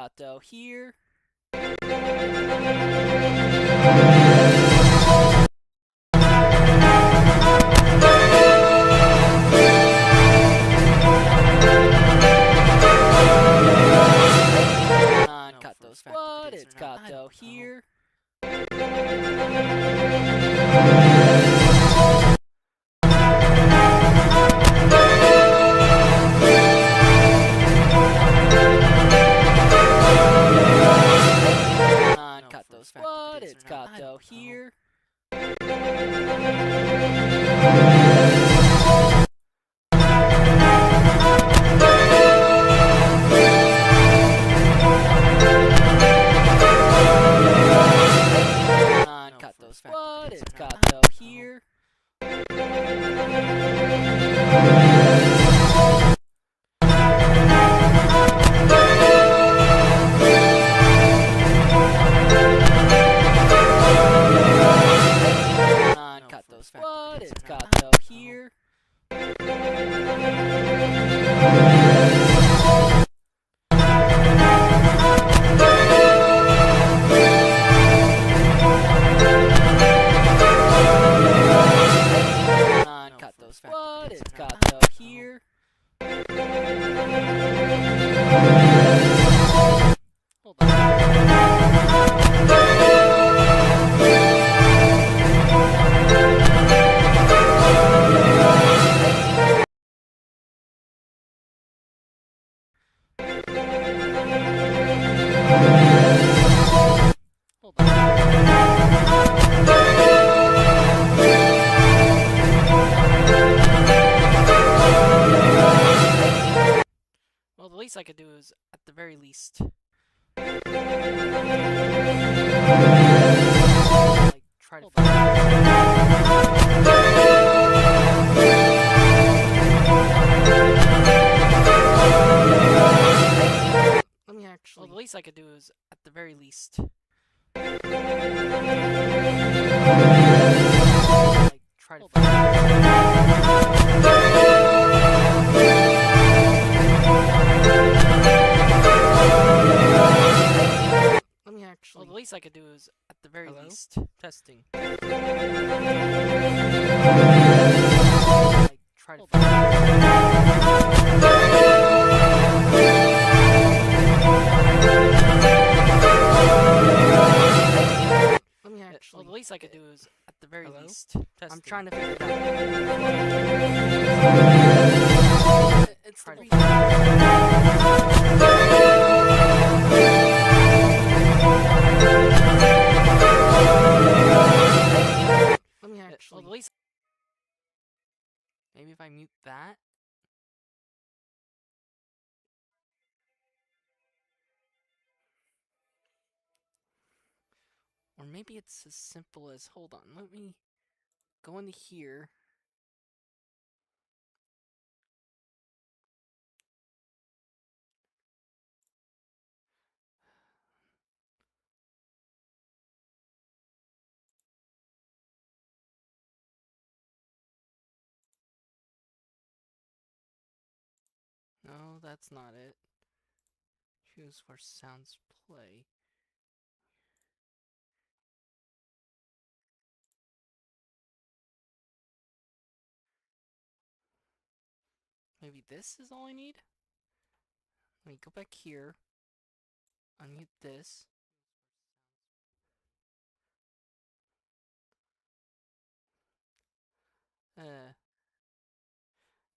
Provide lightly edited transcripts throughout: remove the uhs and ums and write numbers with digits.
Kato here. On Kato's Squad, it's Kato here. On Kato's Squad, it's Kato here. On Kato's Squad, it's Kato here. On Kato's Squad, it's Kato here. On Kato's Squad, it's Kato here. Hold on. Hold on. Well, the least I could do is, at the very least, like, try to. Let me actually. Well, the least I could do is, at the very least, like, try to. Let me actually. Well, the least I could do is, at the very least, testing. Like, try to. Let me actually. Well, the least I could do is, at the very least, testing. I'm trying to figure it out. It's trying to. Let me actually. Well, the least. Maybe if I mute that. Or maybe it's as simple as, hold on, let me go into here. No, that's not it. Choose where sounds play. Maybe this is all I need? Let me go back here. Unmute this.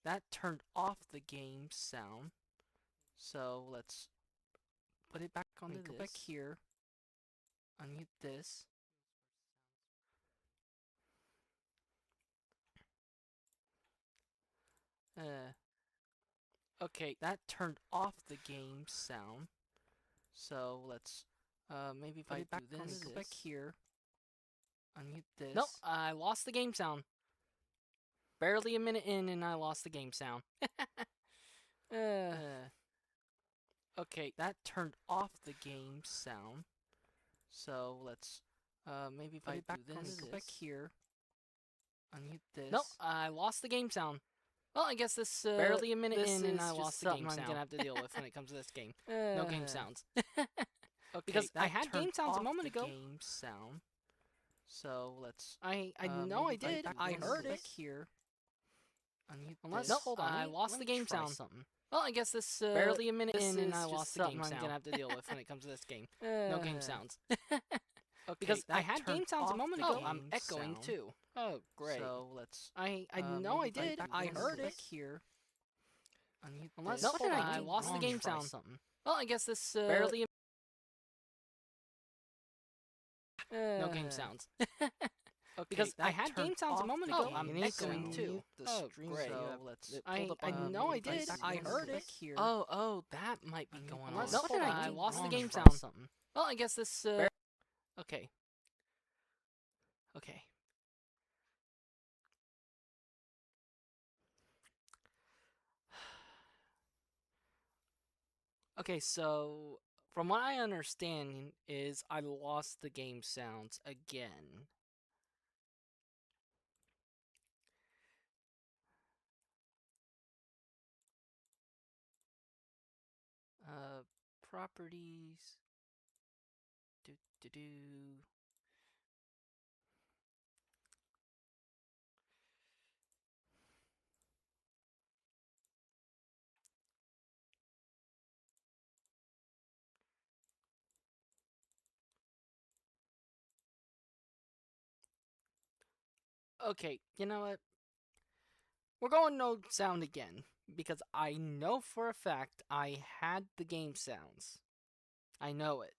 That turned off the game sound. So let's put it back onto this. Go back here. Unmute this. Okay, that turned off the game sound. So let's maybe if I do this, go back here. Unmute this. Nope, I lost the game sound. Barely a minute in and I lost the game sound. Okay, that turned off the game sound. So let's maybe if I do this, go back here. Unmute this. Nope, I lost the game sound. Well, I guess this barely a minute in, and I lost the game sound. I'm gonna have to deal with when it comes to this game. No game sounds. Okay, because I had game sounds a moment ago. Game sound. So let's. I know I did. I heard it here. Unless hold on, I lost the game sound. Something. Well, I guess this barely a minute in, and I lost the game sound. I'm gonna have to deal with when it comes to this game. No game sounds. Okay, because I had game sounds a moment ago. I'm echoing too. Oh, great. So let's. I know I did. I heard it here. Unless hold on, I lost the game sound. Something. Well, I guess this barely. No game sounds. Okay, because I had game sounds a moment ago. I'm echoing too. Oh, great. So let's. I know I did. I heard it here. Oh, that might be going on. Unless hold on, I lost the game sound. Something. Well, I guess this. Okay. Okay. Okay, so from what I understand is I lost the game sounds again. Properties. Do. Okay, you know what? We're going no sound again, because I know for a fact I had the game sounds. I know it.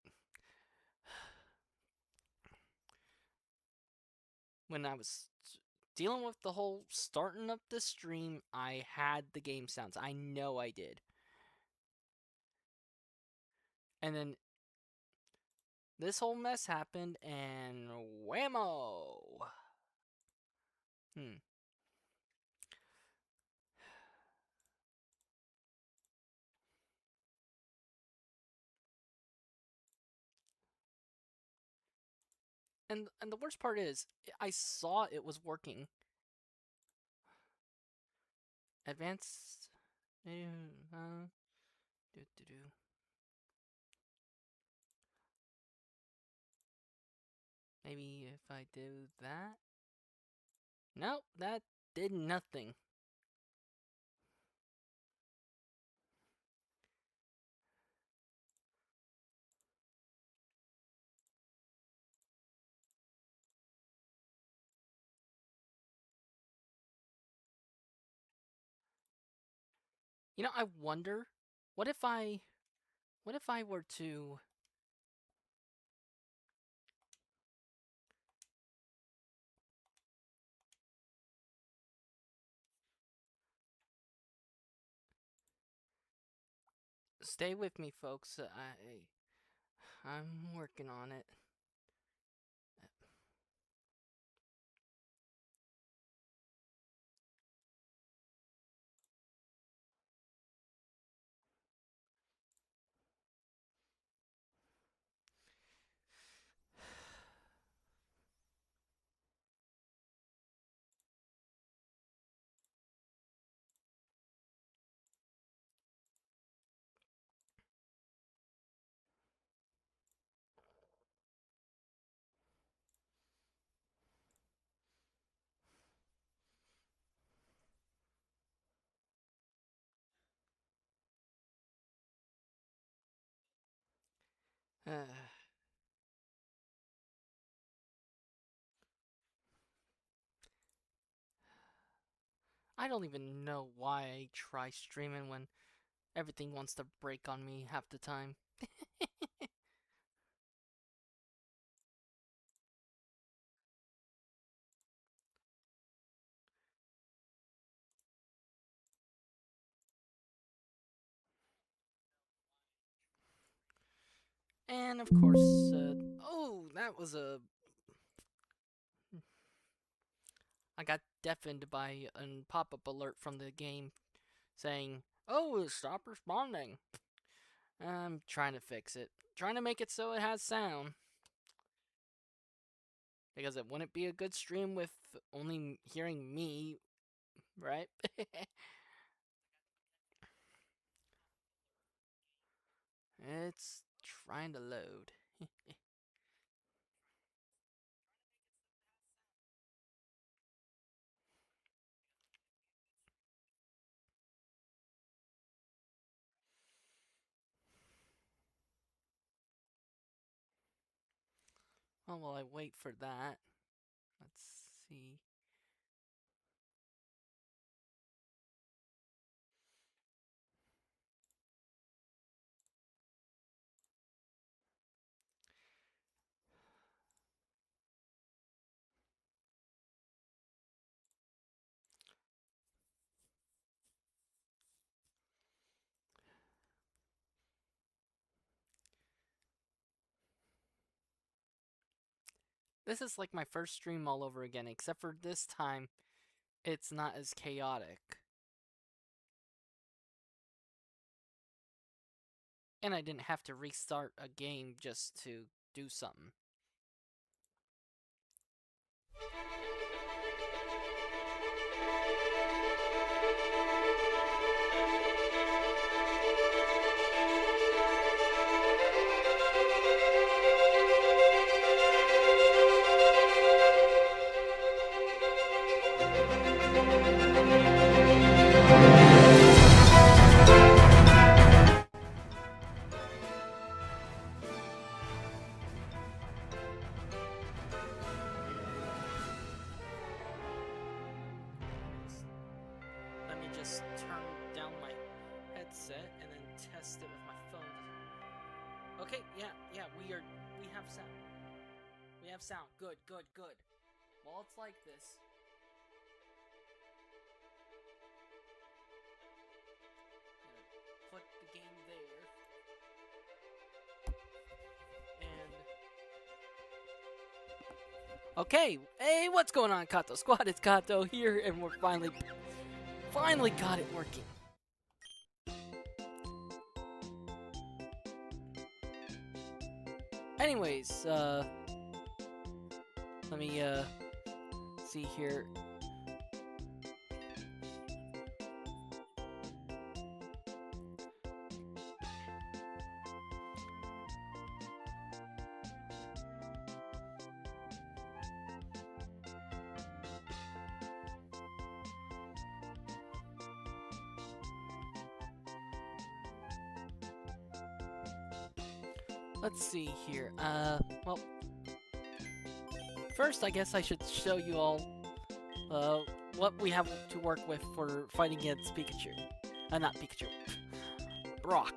When I was dealing with the whole starting up the stream, I had the game sounds. I know I did. And then this whole mess happened, and whammo! And the worst part is, I saw it was working. Advanced. Maybe if I do that. Nope, that did nothing. You know, I wonder, what if I were to stay with me, folks. I'm working on it. I don't even know why I try streaming when everything wants to break on me half the time. And of course, oh, that was a... I got deafened by a pop-up alert from the game saying, "Oh, stop responding." I'm trying to fix it. Trying to make it so it has sound. Because it wouldn't be a good stream with only hearing me, right? it's trying to load. Oh, well, I wait for that. Let's see. This is like my first stream all over again, except for this time, it's not as chaotic. And I didn't have to restart a game just to do something. Let me just turn down my headset and then test it with my phone. Okay, yeah, we have sound. We have sound. Good. Well, it's like this. Put the game there. And okay, hey, what's going on, Kato Squad? It's Kato here, and we're finally got it working. Anyways, let me see here. Let's see here. Well, first I guess I should show you all what we have to work with for fighting against Pikachu. Not Pikachu. Brock.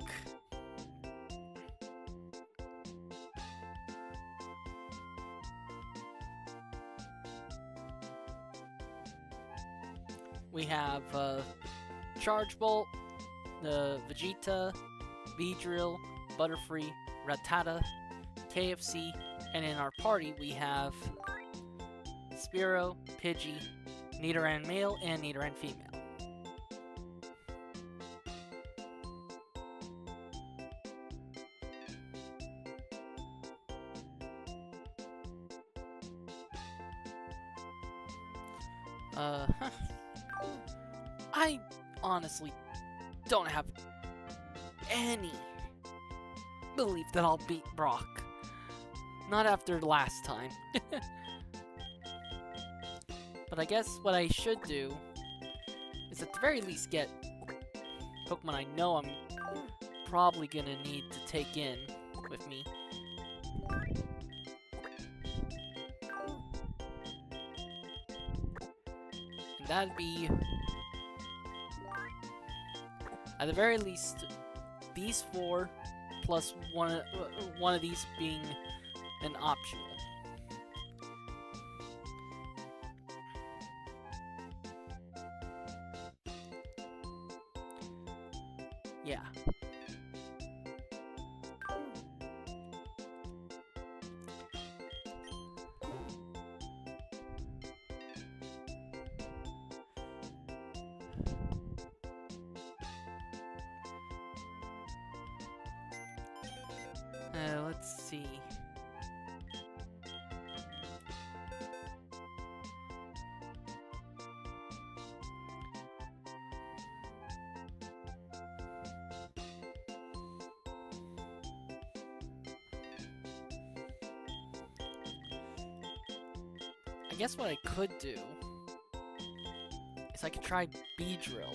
We have Charge Bolt, the Vegeta, Beedrill, Butterfree, Rattata, KFC, and in our party we have Spearow, Pidgey, Nidoran male, and Nidoran female. I honestly don't have any belief that I'll beat Brock. Not after last time. But I guess what I should do is at the very least get Pokemon I know I'm probably gonna need to take in with me. And that'd be, at the very least, these four plus one of these being an optional. Yeah. Let's see. guess what I could do is I could try Beedrill.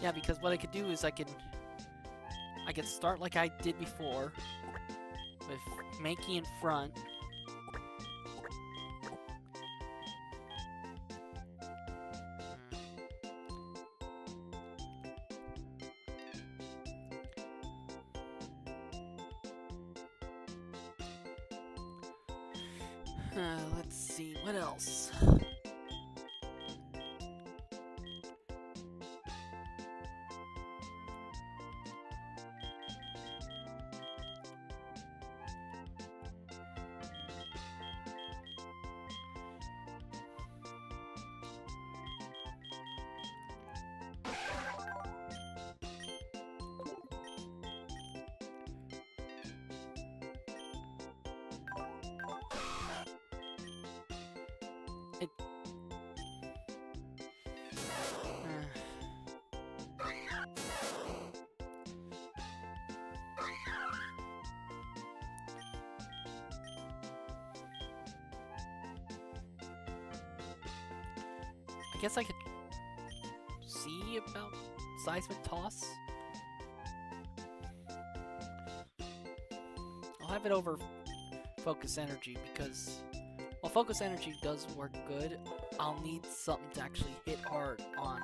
Yeah, because what I could do is I could start like I did before, with Mankey in front. Let's see, what else? I guess I could see about Seismic Toss. I'll have it over Focus Energy because while Focus Energy does work good, I'll need something to actually hit hard on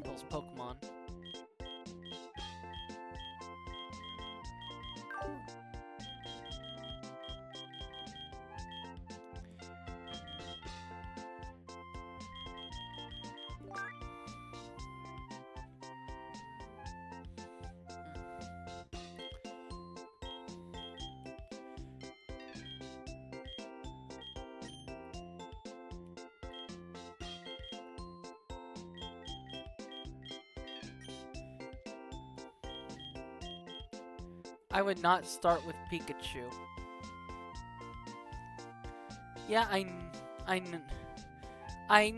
those Pokemon. I would not start with Pikachu. Yeah, I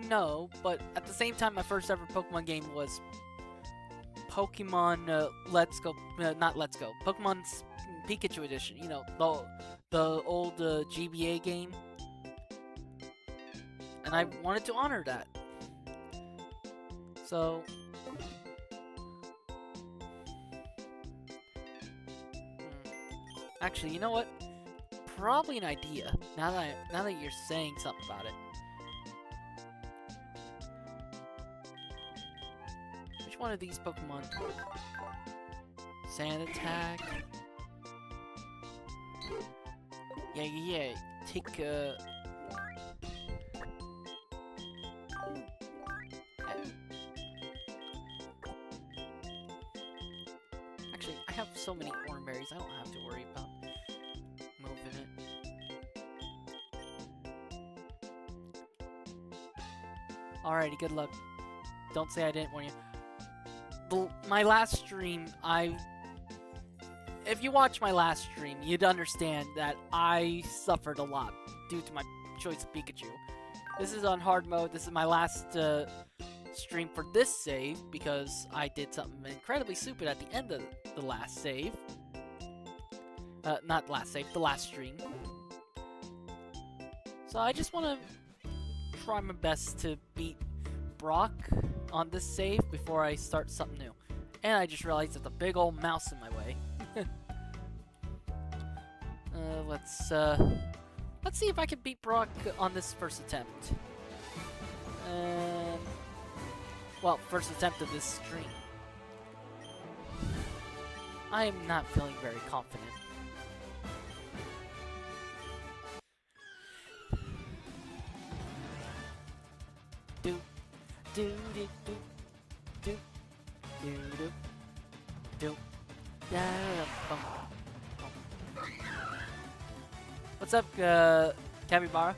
know, but at the same time, my first ever Pokemon game was Pokemon Let's Go, not Let's Go, Pokemon's Pikachu Edition. You know, the old GBA game, and I wanted to honor that. So. Actually, you know what? Probably an idea. Now that you're saying something about it. Which one of these Pokemon? Sand Attack. Yeah. Take Actually, I have so many Oranberries, I don't have to worry about moving it. Alrighty, good luck. Don't say I didn't warn you. My last stream, if you watch my last stream, you'd understand that I suffered a lot due to my choice of Pikachu. This is on hard mode. This is my last stream for this save because I did something incredibly stupid at the end of the last save. Not last save, the last stream. So I just want to try my best to beat Brock on this save before I start something new. And I just realized there's a big old mouse in my way. Let's see if I can beat Brock on this first attempt. Well, first attempt of this stream. I am not feeling very confident. What's up, Capybara?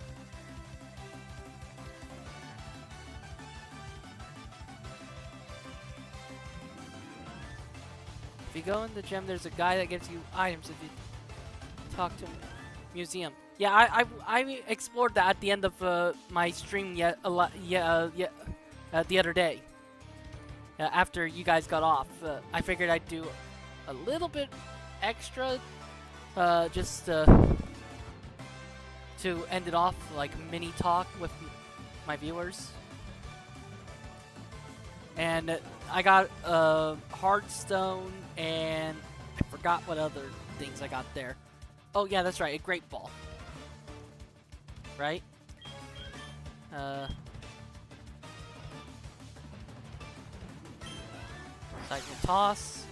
If you go in the gym, there's a guy that gives you items if you talk to him. Museum. Yeah, I explored that at the end of my stream the other day. after you guys got off. I figured I'd do a little bit extra, just to end it off, like mini talk with my viewers. And I got Hardstone, and I forgot what other things I got there. Oh yeah, that's right, a Great Ball. Right? Cycle Toss.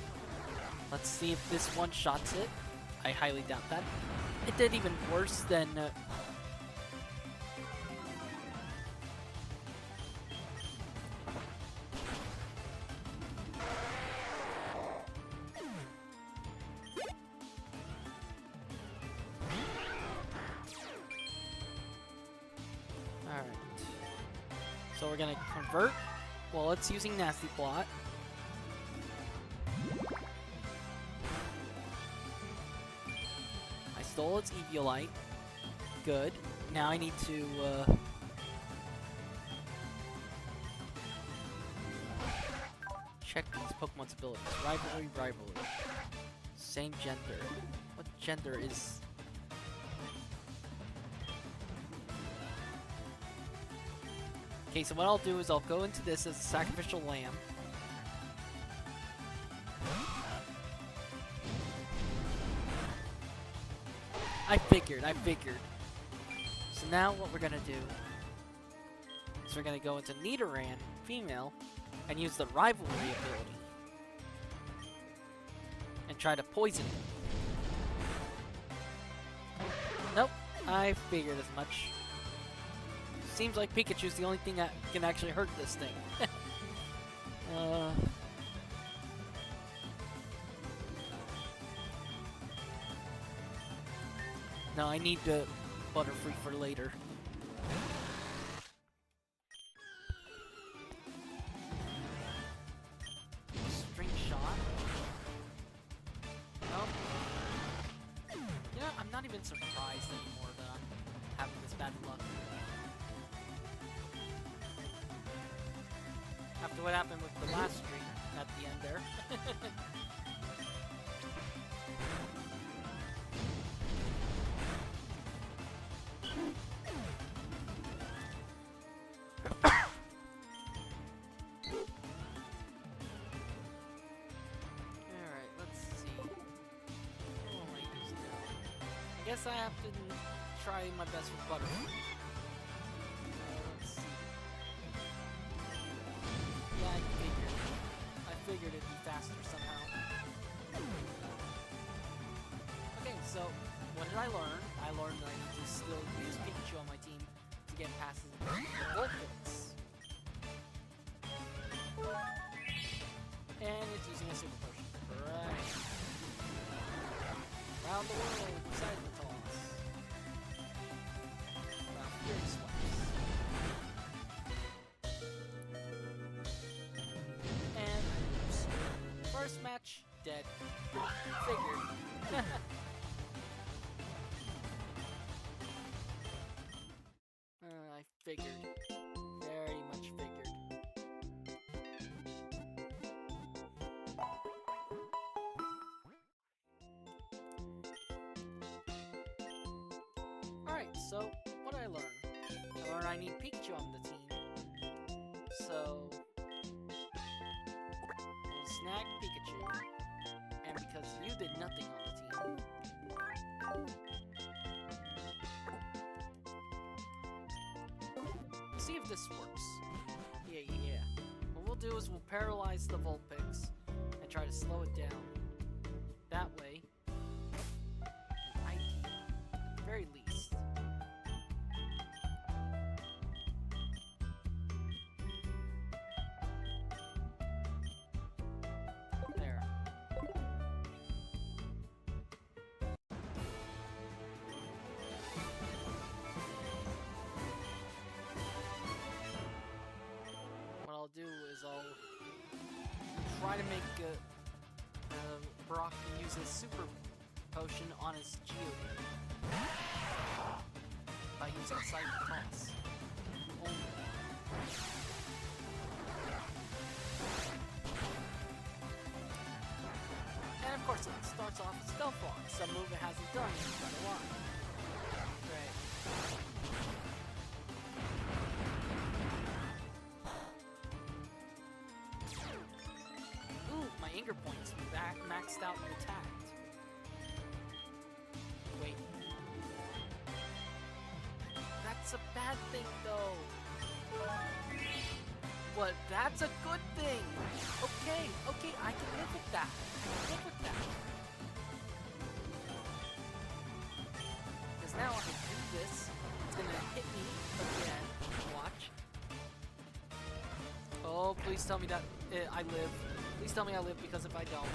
Let's see if this one-shots it. I highly doubt that. It did even worse than... Alright. So we're gonna convert. Well, it's using Nasty Plot. I stole its Eviolite. Good. Now I need to, check these Pokemon's abilities. Rivalry, rivalry. Same gender. What gender is... Okay, so what I'll do is I'll go into this as a sacrificial lamb. I figured. So now what we're gonna do is we're gonna go into Nidoran, female, and use the rivalry ability. And try to poison it. Nope, I figured as much. Seems like Pikachu's the only thing that can actually hurt this thing. No, I need the Butterfree for later. String Shot. Nope. Yeah, I'm not even surprised anymore that I'm having this bad luck. After what happened with the last stream at the end there. Alright, let's see. What am I using now? I guess I have to try my best with Butterfree. Let's see. Yeah, I figured it'd be faster somehow. Okay, so what did I learn? I learned that I need to still use Pikachu on my team to get past the Vulpix. And it's using a Super Potion. Right. Around the world, beside the toss. Fury Swipes. First match, dead. Figured. I figured. Very much figured. Alright, so what did I learn? I learned I need Pikachu on the team. So... snag Pikachu, and because you did nothing on the team, see if this works. Yeah. What we'll do is we'll paralyze the Vulpix and try to slow it down. That way, an idea, at the very least. Do is I'll try to make Brock use his Super Potion on his Geodude by using Cyber Toss. Only. of course, it starts off with Stealth Rock, some move it hasn't done in quite a while. Right. Ooh, my anger points maxed out and attacked. Wait. That's a bad thing, though. What? That's a good thing! Okay, okay, I can live with that. I can live with that. Because now I do this, it's gonna hit me again. Watch. Oh, please tell me that I live. Please tell me I live, because if I don't...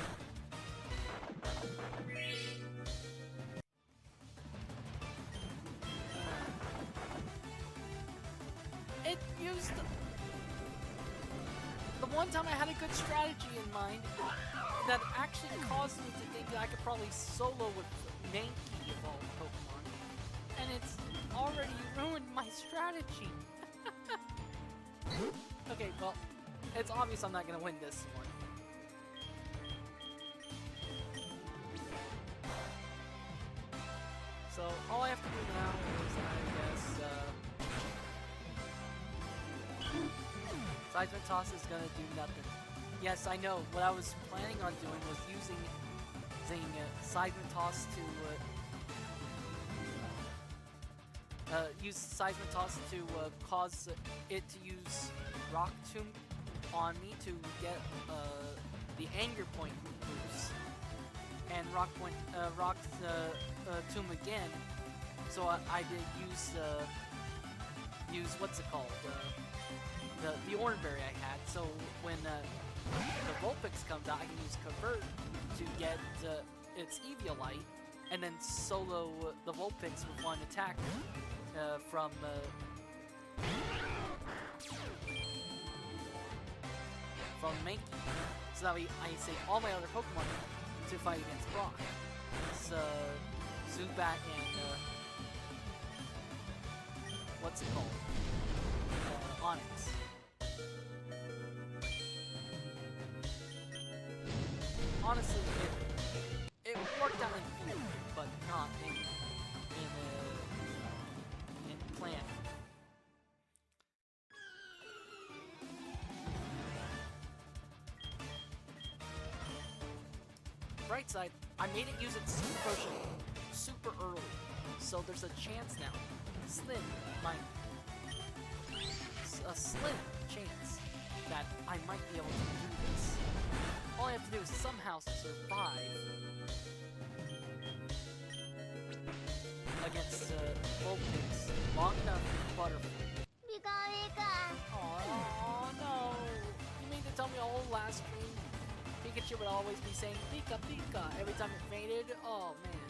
It used... The one time I had a good strategy in mind that actually caused me to think that I could probably solo with Mankey of all Pokemon. And it's already ruined my strategy. Okay, well, it's obvious I'm not gonna win this one. So, all I have to do now is, I guess, Seismic Toss is gonna do nothing. Yes, I know. What I was planning on doing was using Seismic Toss to use Seismic Toss to cause it to use Rock Tomb on me to get the Anger Point boost and Rock Tomb again. So I did use what's it called? The Orange Berry I had, so when the Vulpix comes out, I can use Convert to get its Eviolite, and then solo the Vulpix with one attack from Mankey. So that way I save all my other Pokemon to fight against Brock. It's Zubat and what's it called? Onyx. Honestly, it worked out in theory, but not in plan. Bright side, I made it use its Super Potion super early, so there's a chance now. A slim chance that I might be able to do this. All I have to do is somehow survive against Vulpix long enough for Butterfree. Oh no! You mean to tell me all last stream Pikachu would always be saying Pika Pika every time it fainted? Oh man.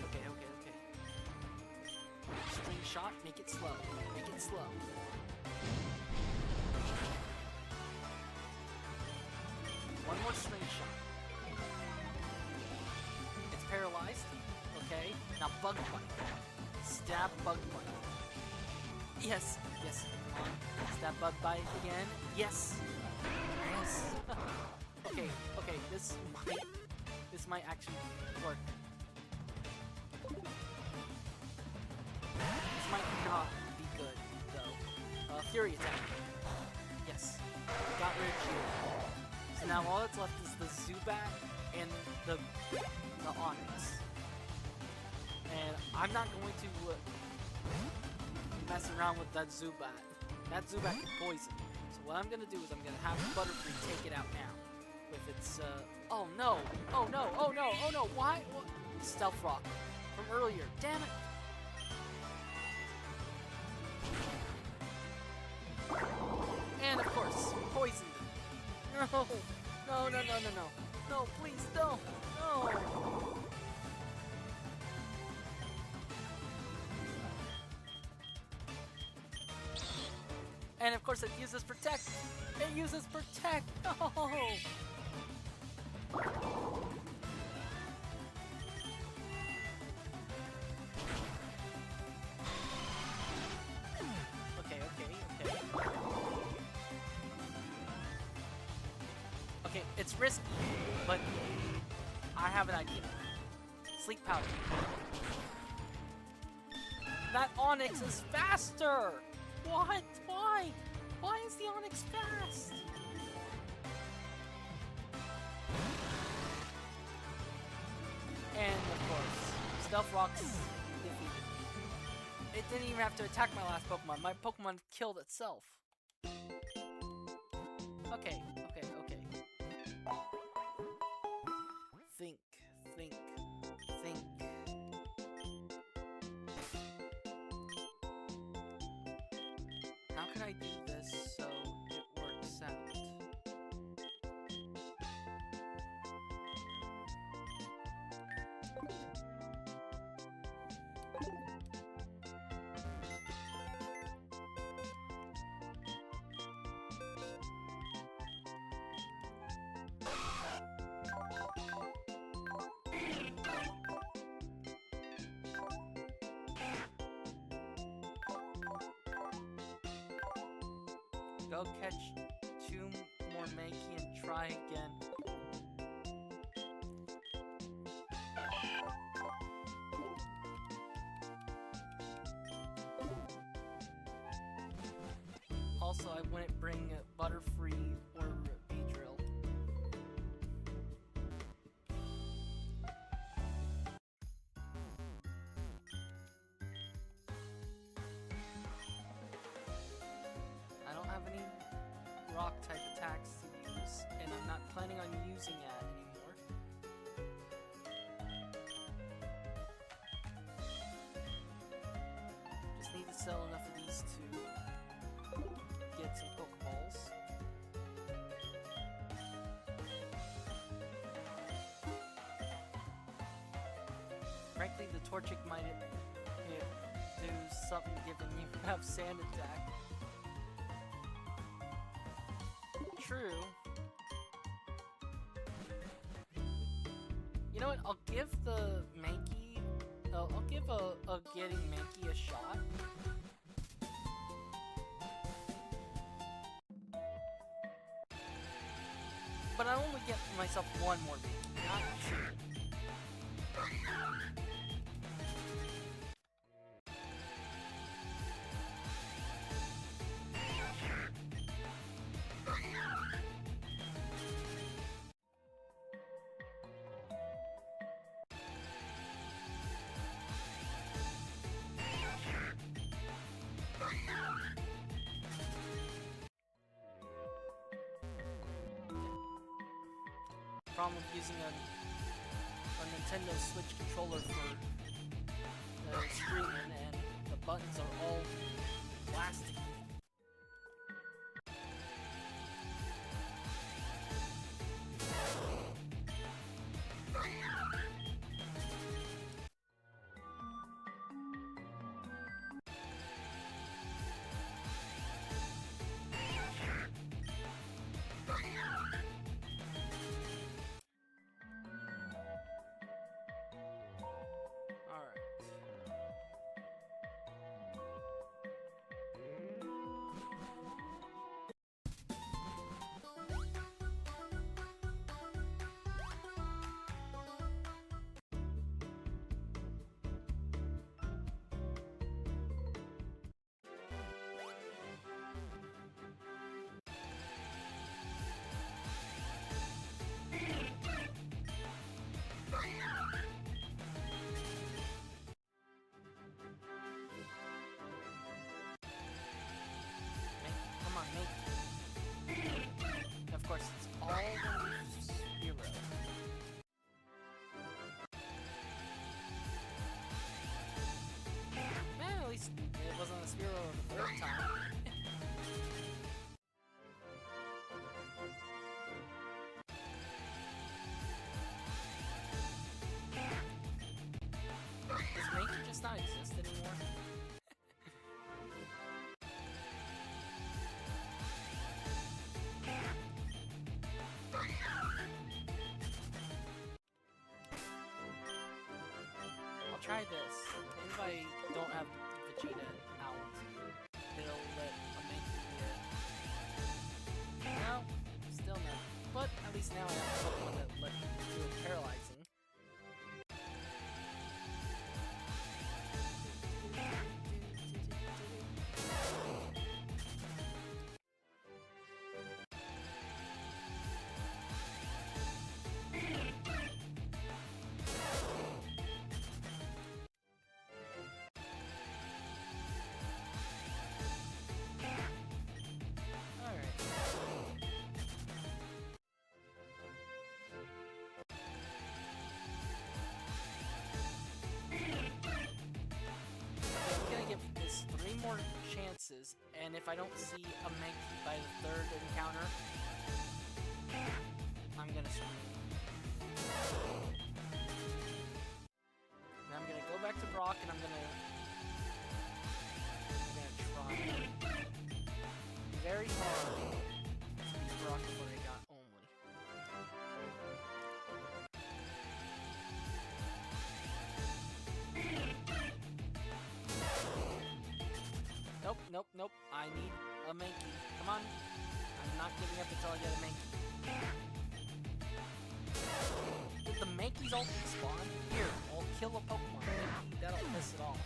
Okay. String shot, make it slow. Make it slow. One more string shot. It's paralyzed. Okay. Now Bug Bite. Stab Bug Bite. Yes. Come on. Stab Bug Bite again. Yes. Okay. This might actually work. This might not be good though. Fury attack. Yes. Got rid of you. So now all that's left is the Zubat and the Onyx. And I'm not going to mess around with that Zubat. That Zubat can poison. So what I'm gonna do is I'm gonna have Butterfree take it out now. With its oh no! Why? What? Stealth Rock from earlier. Damn it! And of course, poisoned it. No! No, please don't! No! And of course it uses Protect! It uses Protect! No! Okay. It's risky, but I have an idea. Sleep powder. That Onyx is faster! What? Why? Why is the Onyx fast? And of course, Stealth Rock's defeated. It didn't even have to attack my last Pokemon. My Pokemon killed itself. Okay. Think. How can I do this so it works out? Go catch 2 more Mankey and try again. Also, I wouldn't bring Butterfree or Beedrill. I don't have any rock type attacks to use, and I'm not planning on using that anymore. Just need to sell enough of these to get some Pokeballs. Frankly, the Torchic might do something given you have Sand Attack. True. You know what? I'll give the Mankey. I'll give a getting Mankey a shot. But I only get myself 1 more Mankey, not 2. Problem with using a Nintendo Switch controller for streaming, and the buttons are all plastic. Of course, it's all Spearow. At least it wasn't a Spearow the 3rd time. Does Mankey just not exist anymore? Try this. If I don't have Vegeta out, they'll let a Mankey get. No, still no. But I least now I have a Pokemon that lets me do a paralyzing. More chances, and if I don't see a Mankey by the third encounter, I'm gonna scream. And I'm gonna go back to Brock, and I'm gonna try very hard to beat Brock before I got only. Nope, nope, nope. I need a Mankey. Come on. I'm not giving up until I get a Mankey. Did the Mankeys all spawn? Here, I'll kill a Pokemon. Maybe that'll piss it off.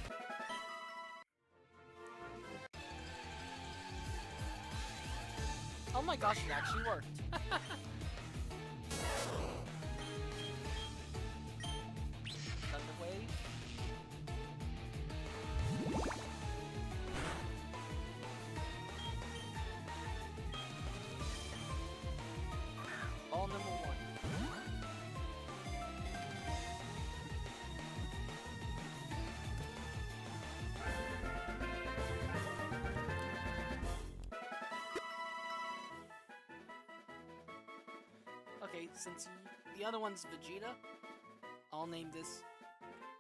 Oh my gosh, it actually worked. Thunder Wave. Ball number 1. Okay, since the other one's Vegeta, I'll name this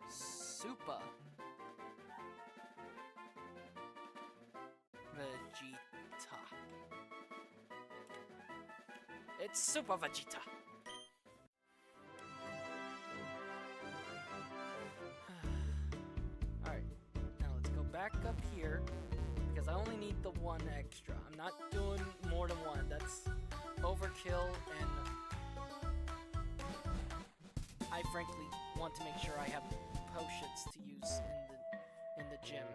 Super Vegeta. It's Super Vegeta. Alright, now let's go back up here, because I only need the 1 extra. I'm not doing more than 1. That's overkill, and I frankly want to make sure I have potions to use in the gym.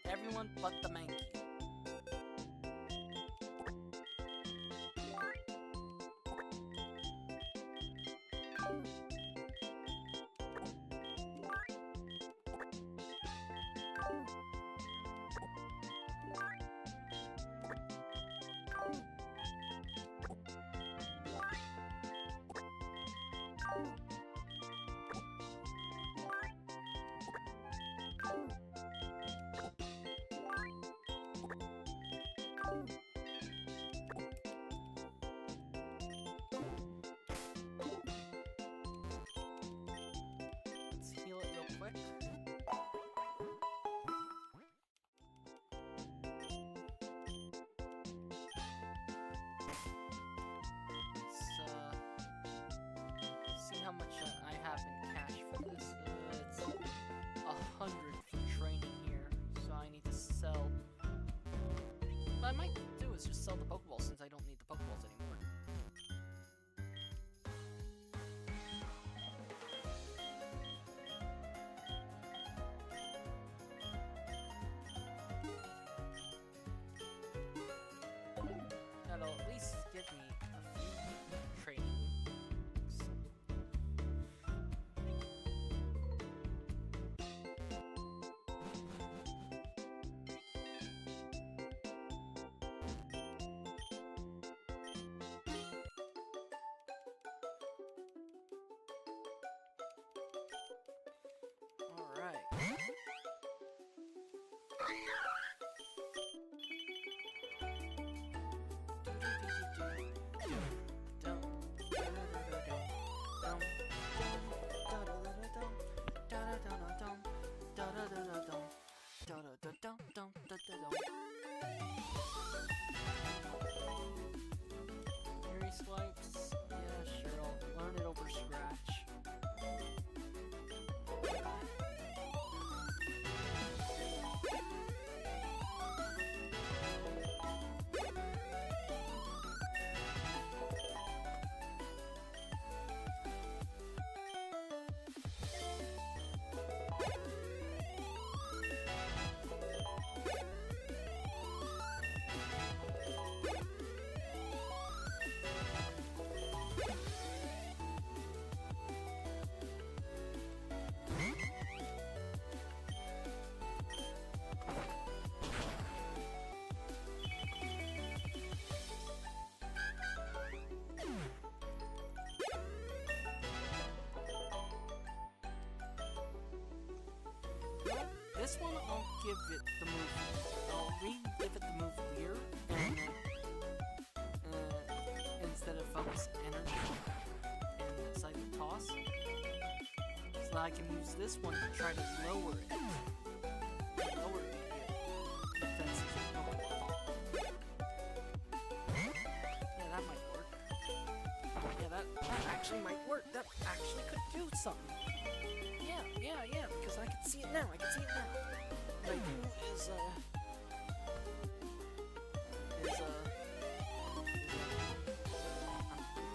Everyone but the Mankey. give me a few training. Harry swipes. Yeah, sure. I'll learn it over Scratch. This one, I'll give it the move. I'll give it the move Leer, and instead of focus energy and psychic toss, so that I can use this one to try to lower it. Lower the defenses of Pokemon. Yeah, that might work. Yeah, that actually might work. That actually could do something. Yeah, because I can see it now. What I do is, I'm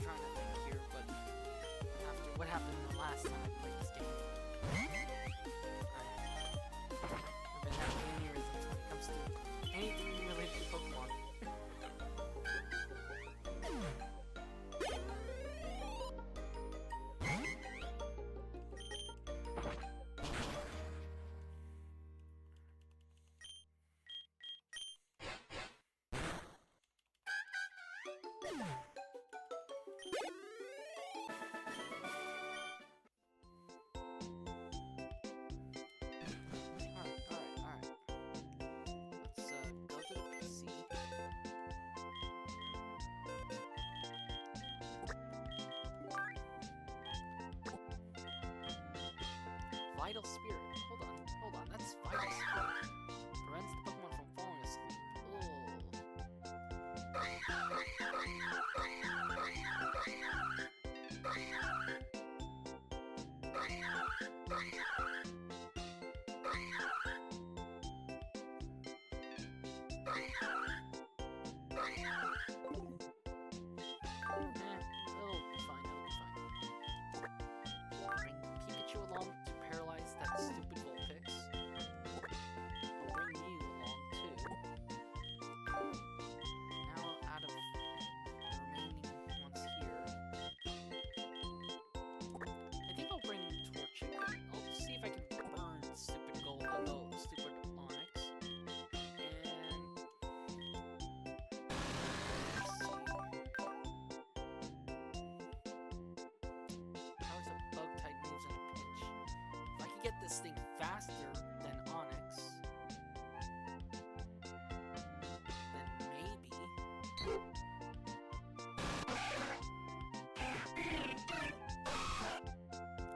trying to think here, but after what happened the last time I played this game, I've been having aneurysms when it comes to anything related to Pokemon. Vital Spirit. Hold on. That's Vital Spirit. Prevents the Pokemon from falling asleep. It'll be fine. Bring Pikachu along to paralyze that stupid Vulpix. I'll bring you along too. Now out of the remaining ones here, I think I'll bring Torchic. I'll see if I can burn stupid stupid Onix. Get this thing faster than Onix, then maybe.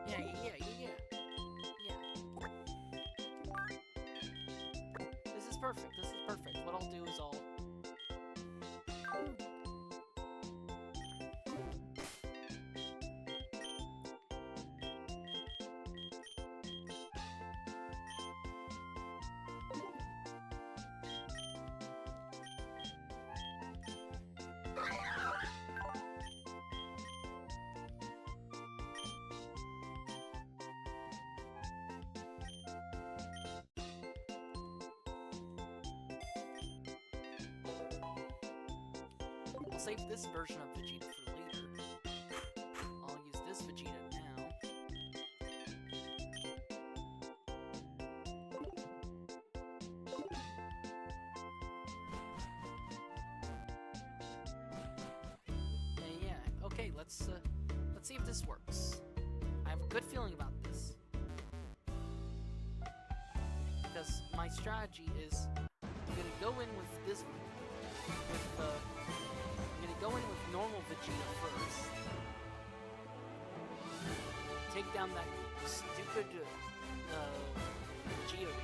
Yeah. This is perfect. What I'll do is I'll save this version of Vegeta for later. I'll use this Vegeta now. Yeah, okay, let's see if this works. I have a good feeling about this. Because my strategy is I'm gonna go in with this I'm gonna go in with normal Vegeta first. Take down that stupid Vegeta.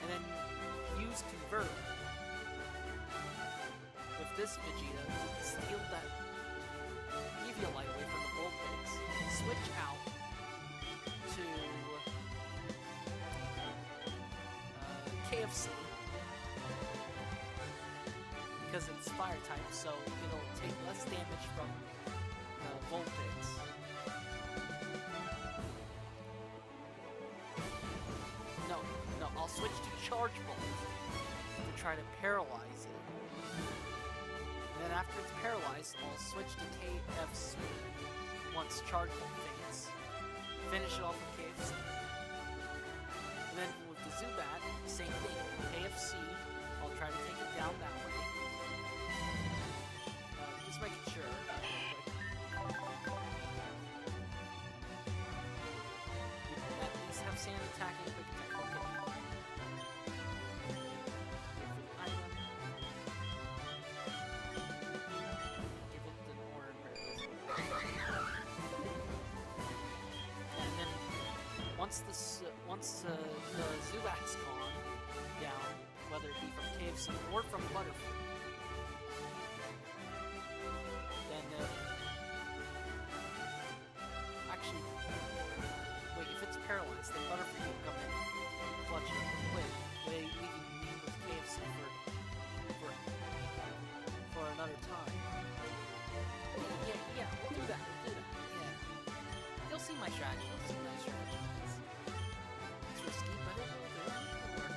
And then use Convert with this Vegeta to steal that Eviolite away from the Vulpix. Switch out to KFC. Because it's fire type, so it'll take less damage from Vulpix. No, I'll switch to Charge Bolt to try to paralyze it. And then after it's paralyzed, I'll switch to KFC once Charge Bolt fades. Finish it off with KFC. And then with the Zubat, same thing. KFC, I'll try to take it down that way. Just making sure. At least have Sand attack and quick attack. Okay. Give it the Norn. And then once the Zubat's gone down, whether it be from KFC or from Butterfree, then actually, wait, if it's paralyzed, then Butterfree will come in and clutch it up quick, leaving me with KFC for another time. Yeah, we'll do that. Yeah. You'll see my strategy. It's risky, but it'll work out.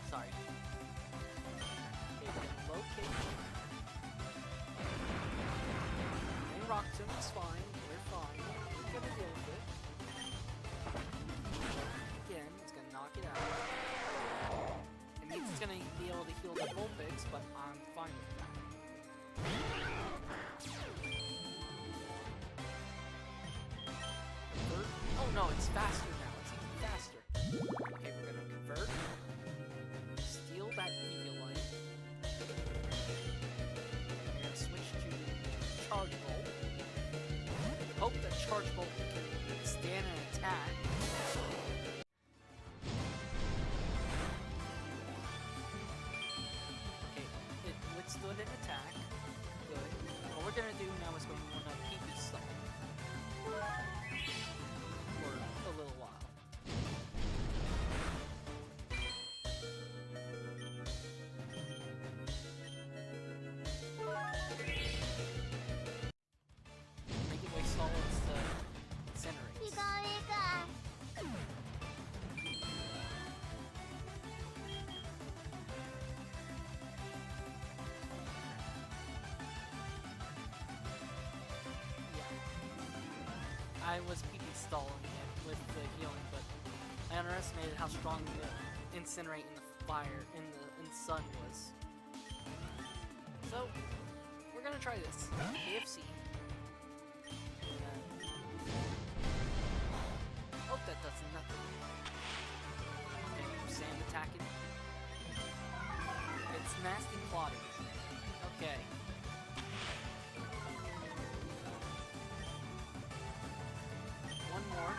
Sorry. Okay, we can locate. And Rock Tomb is fine. We're fine. We're gonna deal with it. Again, it's gonna knock it out. It means it's gonna be able to heal the Vulpix, but I'm fine with that. Convert? Oh no, it's faster now. It's even faster. Okay, we're gonna convert. Steal that Eviolite. We're gonna switch to Charge Bolt. Hope that Charge Bolt can stand and attack. Okay, it withstood an attack. Good. What we're gonna do now is we're gonna PP stall. For a little while. Make it waste all its incinerates. I was PP stalling it with the healing, but I underestimated how strong the incinerate in the fire in the sun was. So we're gonna try this. KFC. Hope that does nothing. Okay, Sand attacking. It's nasty plotting. Okay. One more.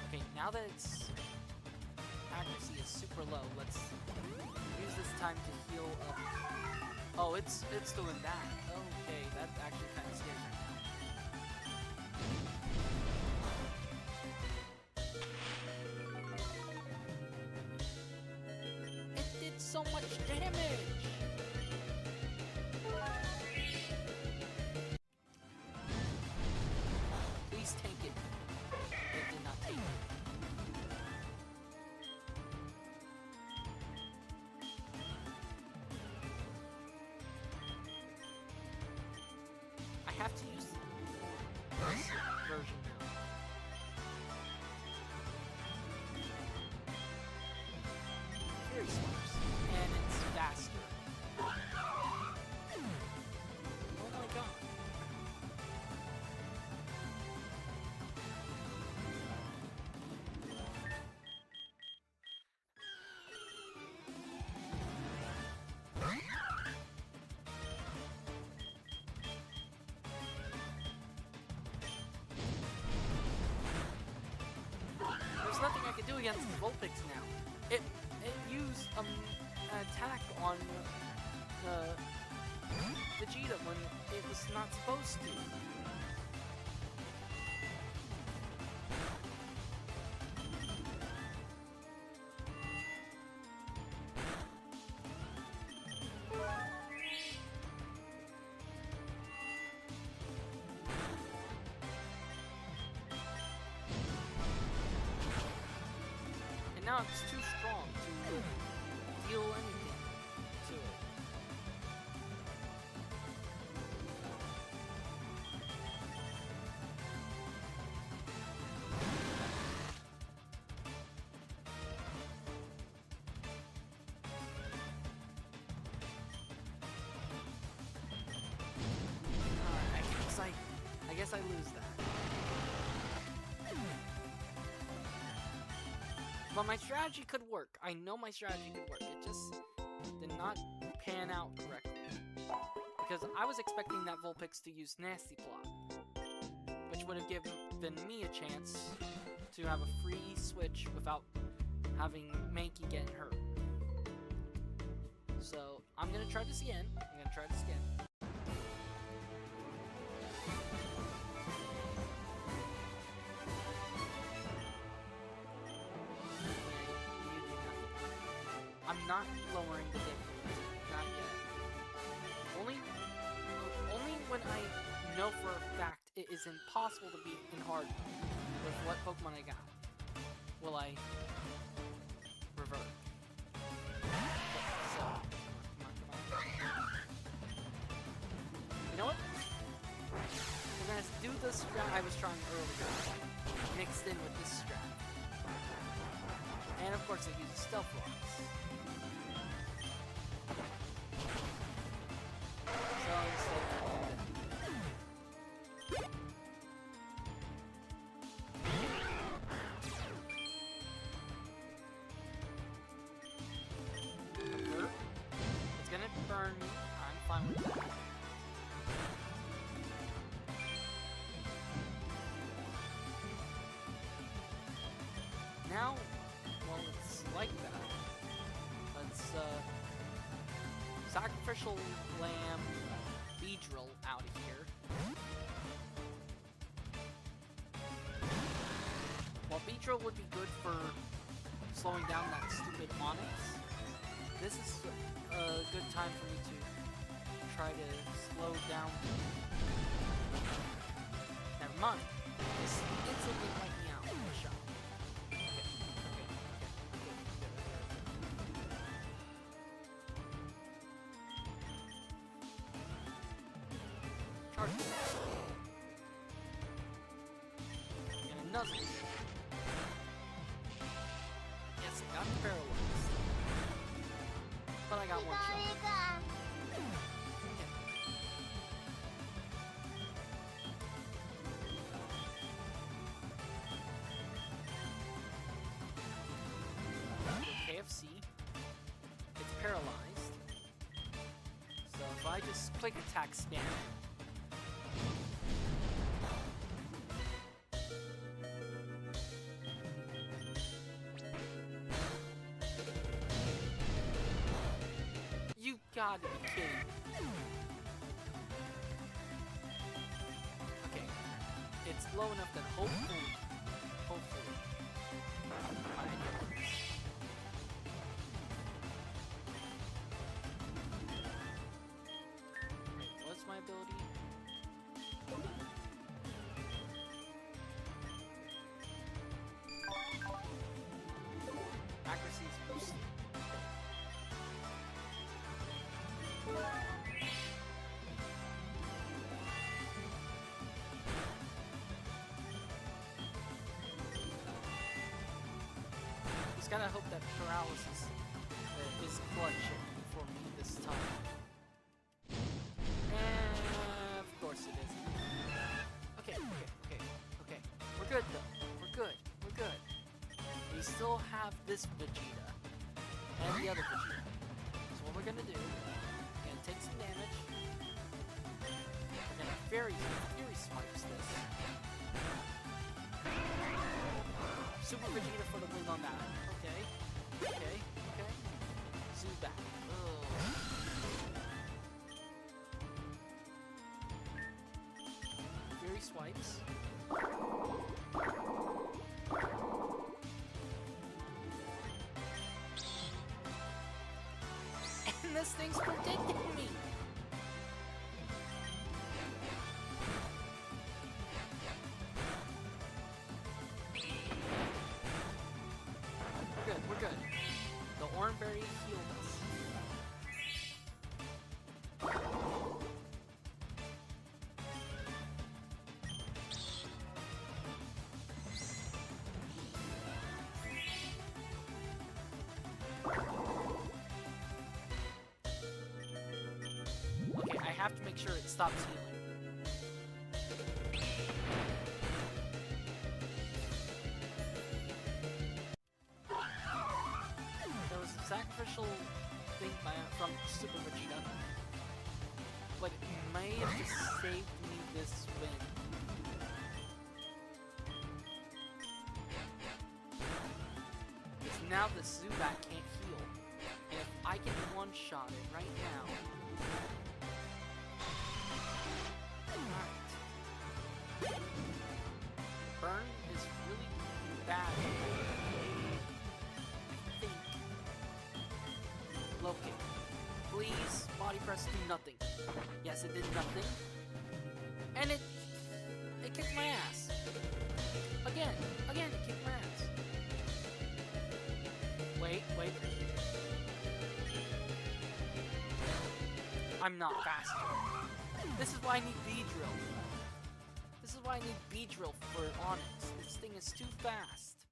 Okay, now that its accuracy is super low, let's use this time to heal up. Oh, it's doing that. Okay, that actually kind of scares me. so much damage! Please take it. It did not take it. I have to use this version now. Very smart. And it's faster. Oh my god. There's nothing I can do against the Vulpix now. It used an attack on Vegeta when it was not supposed to. And now it's too strong to deal anything to it. Alright, I guess I lose that. But my strategy could work. I know my strategy could work. It just did not pan out correctly. Because I was expecting that Vulpix to use Nasty Plot, which would have given me a chance to have a free switch without having Mankey getting hurt. So, I'm gonna try this again. I'm not lowering the difficulty, not yet. Only when I know for a fact it is impossible to beat in hard mode with what Pokemon I got will I revert. So, come on. You know what? We're gonna do the strat I was trying earlier, mixed in with this strat. And of course I use Stealth Rocks. It's gonna burn me. I'm fine with that. Now, well, it's like that. Let's Sacrificial Lamb Beedrill out of here. While Beedrill would be good for slowing down that stupid Onyx, this is a good time for me to try to slow down. Never mind. This instantly wiped me out with a shot. Charge. And another. Yes, I got paralyzed. But I got one shot. KFC. It's paralyzed. So if I just quick attack spam it. You gotta be kidding. Okay. It's low enough that hopefully I Just gotta hope that paralysis is clutch for me this time. And of course it is. Okay. We're good though. We're good. We still have this Vegeta and the other Vegeta. So what we're gonna do, we're gonna take some damage. We're gonna Fury Swipes this. Super Vegeta for the win on that. Okay. Zubat. Fury Swipes. And this thing's protecting me! We're good. The Orange Berry healed us. Okay, I have to make sure it stops healing. There was a sacrificial thing from Super Vegeta, but it may have just saved me this win. Because now the Zubat can't heal, and if I can one-shot it right now. Alright. Burn is really bad. I think. Low kick. Please, body press, do nothing. Yes, it did nothing. And it kicked my ass. Again, it kicked my ass. Wait. I'm not faster. This is why I need B-Drill. This is why I need B-Drill for Onyx. This thing is too fast.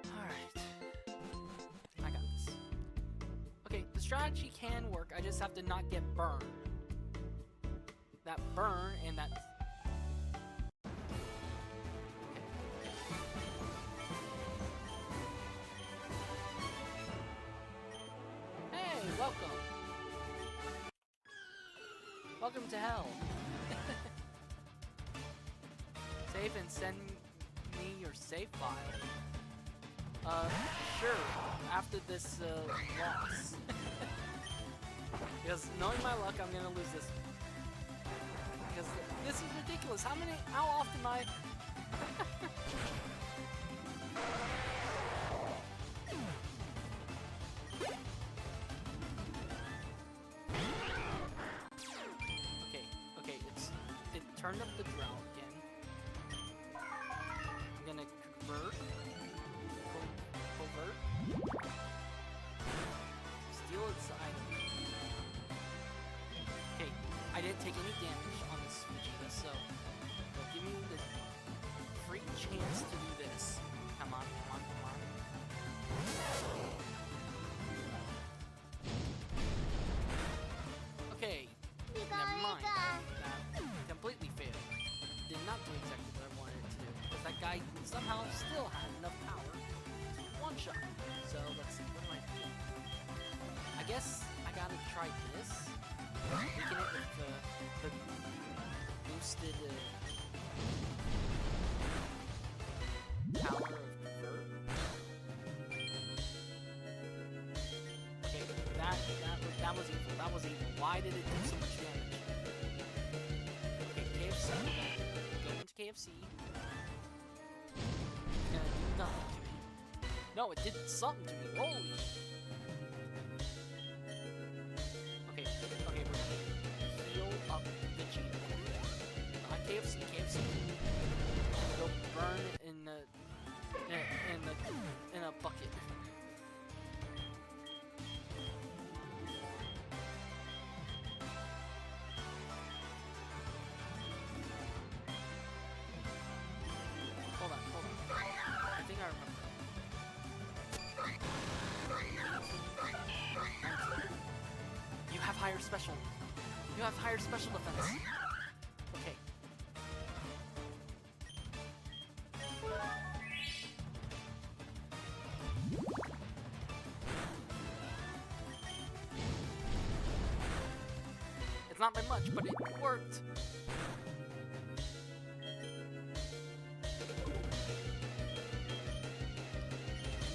Alright. I got this. Okay, the strategy can work. I just have to not get burned. That burn and that... Welcome to hell. Save and send me your save file. Sure. After this loss. Because knowing my luck, I'm gonna lose this. Because this is ridiculous. How often am I? Turned up the drought again. I'm gonna convert. Covert. Steal its item. Okay, I didn't take any damage on this Vegeta, so they'll give me the free chance to do this. Come on. Okay, never mind. Completely failed. Did not do exactly what I wanted it to do. Because that guy somehow still had enough power to one-shot. So let's see, what do I do? I guess I gotta try this. Weaken it with the boosted power of convert. Okay, that was evil. That was evil. Why did it do so much damage? KFC. Go into KFC. It's gonna do nothing to me. No, it did something to me. Holy. Okay, we're gonna heal up Vegeta. Not KFC. Go burn it in a bucket. special. You have higher special defense. Okay. It's not by much, but it worked.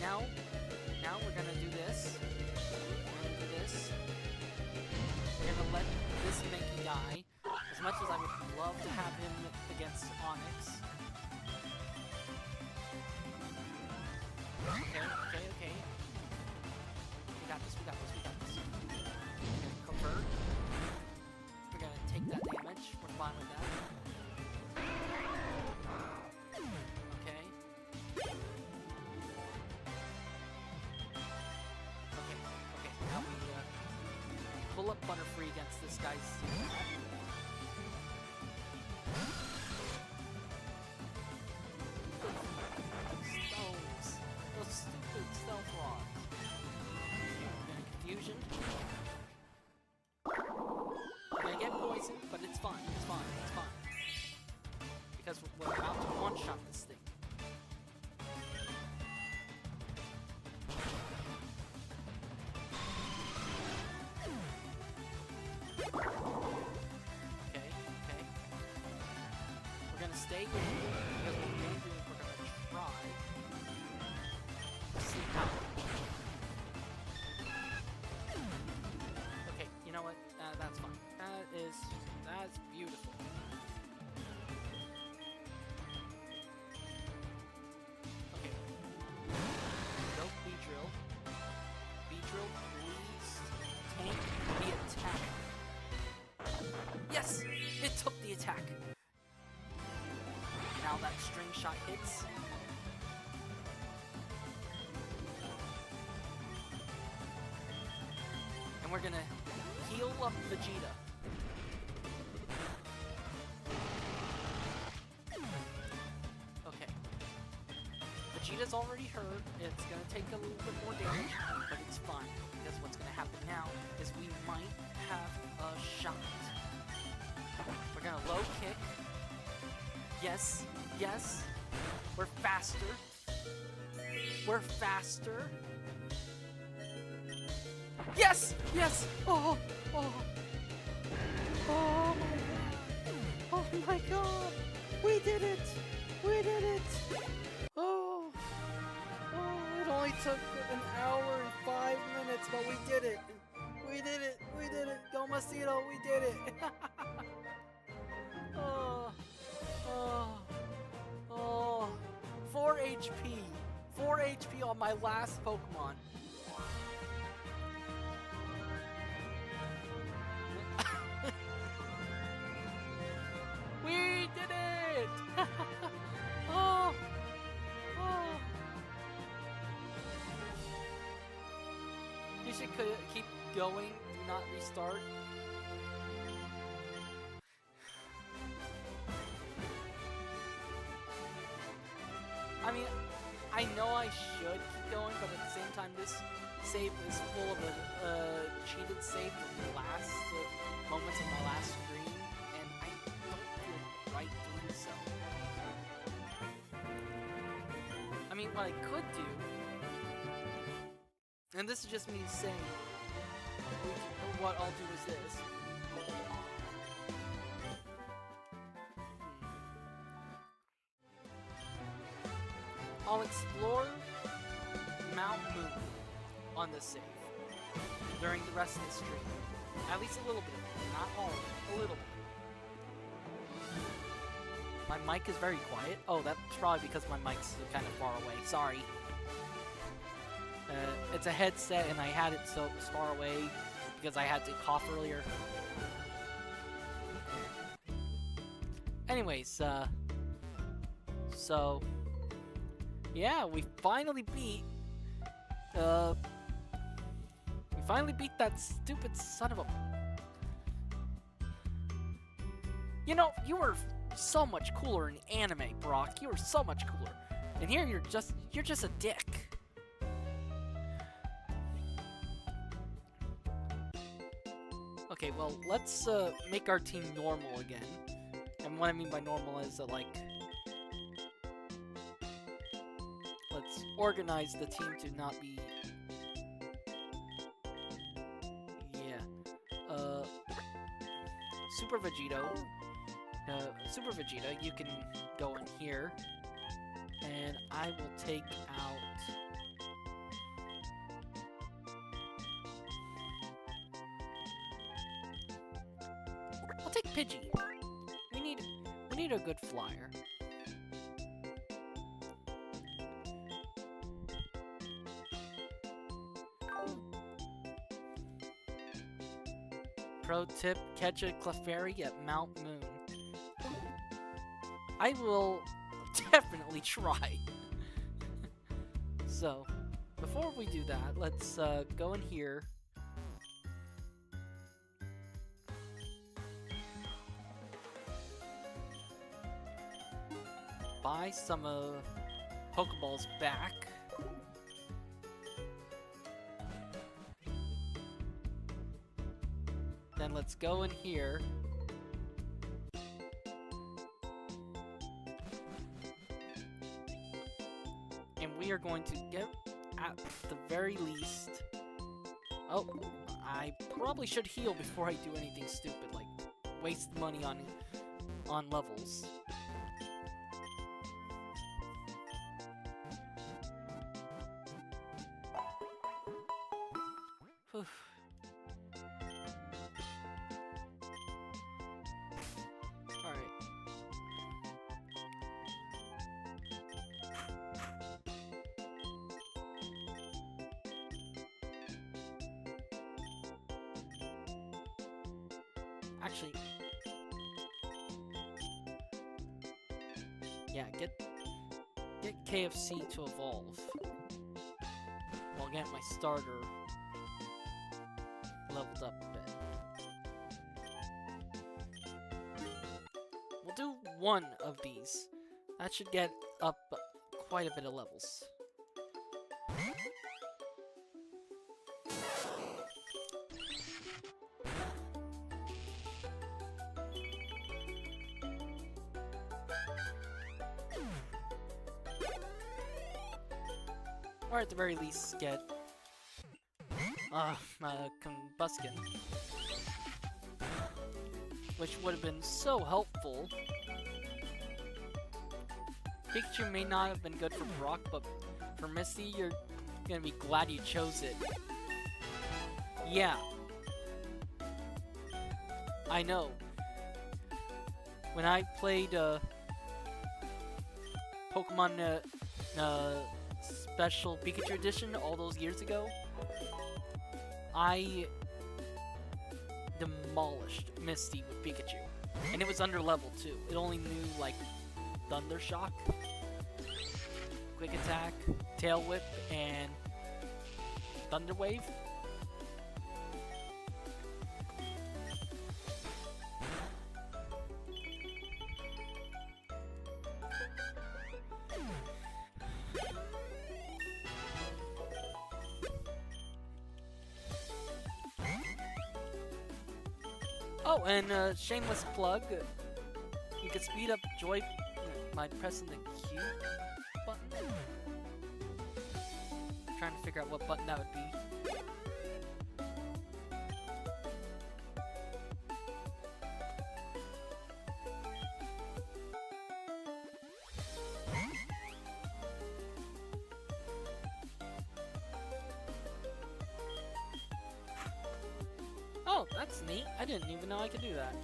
Now we're gonna do this. We're gonna let this Mankey die. As much as I would love to have him against Onyx. Okay. We got this. We're gonna convert. We're gonna take that damage. We're fine with that. Okay. Now we pull up Butterfree against this guy's stones. Those stupid stealth rods. Confusion. We're gonna get poisoned, but it's fine. It's fine. Because we're about to one-shot this thing. Stay with me, because what we're going to do is we're going to try to see how. Okay, you know what? That's fine. That's beautiful. Okay. Go Beedrill. Beedrill, please tank the attack. Yes! It took the attack. Now that string shot hits. And we're gonna heal up Vegeta. Okay. Vegeta's already hurt. It's gonna take a little bit more damage, but it's fine. Because what's gonna happen now is we might have a shot. We're gonna low kick. Yes. We're faster. Yes! Oh my god! We did it! Oh, it only took an hour and 5 minutes, but we did it! Go Mastito, we did it! 4 HP! 4 HP on my last Pokemon. We did it! Oh. You should keep going, do not restart. I mean, I know I should keep going, but at the same time, this save is full of a cheated save from the last moments of my last stream, and I don't feel right doing so. I mean, what I could do, and this is just me saying, what I'll do is this. I'll explore Mount Moon on this save during the rest of the stream. At least a little bit, not all of it, a little bit. My mic is very quiet. Oh, that's probably because my mic's kind of far away. Sorry. It's a headset and I had it so far away because I had to cough earlier. Anyways, so yeah, we finally beat that stupid son of a... You know, you were so much cooler in anime, Brock. You were so much cooler. And here you're just a dick. Okay, well, let's make our team normal again. And what I mean by normal is that, like, let's organize the team to not be... Yeah. Super Vegito. Super Vegeta, you can go in here. And I will take out... I'll take Pidgey. We need a good flyer. Pro tip, catch a Clefairy at Mount Moon. I will definitely try. So, before we do that, let's go in here. Buy some Pokeballs back. Then let's go in here. And we are going to get, at the very least... Oh, I probably should heal before I do anything stupid, like waste money on levels. Whew. Alright. Actually, yeah, get KFC to evolve. Well, get my starter leveled up a bit. We'll do one of these. That should get up quite a bit of levels. Or at the very least get Combustion, which would have been so helpful. Pikachu may not have been good for Brock, but for Misty, you're gonna be glad you chose it. Yeah. I know. When I played Pokemon Special Pikachu Edition all those years ago, I demolished Misty with Pikachu. And it was under level too. It only knew like Thunder Shock, Quick Attack, Tail Whip, and Thunder Wave. Oh, and shameless plug, you can speed up Joy by pressing the Q button. I'm trying to figure out what button that would be. Oh, that's neat. I didn't even know I could do that.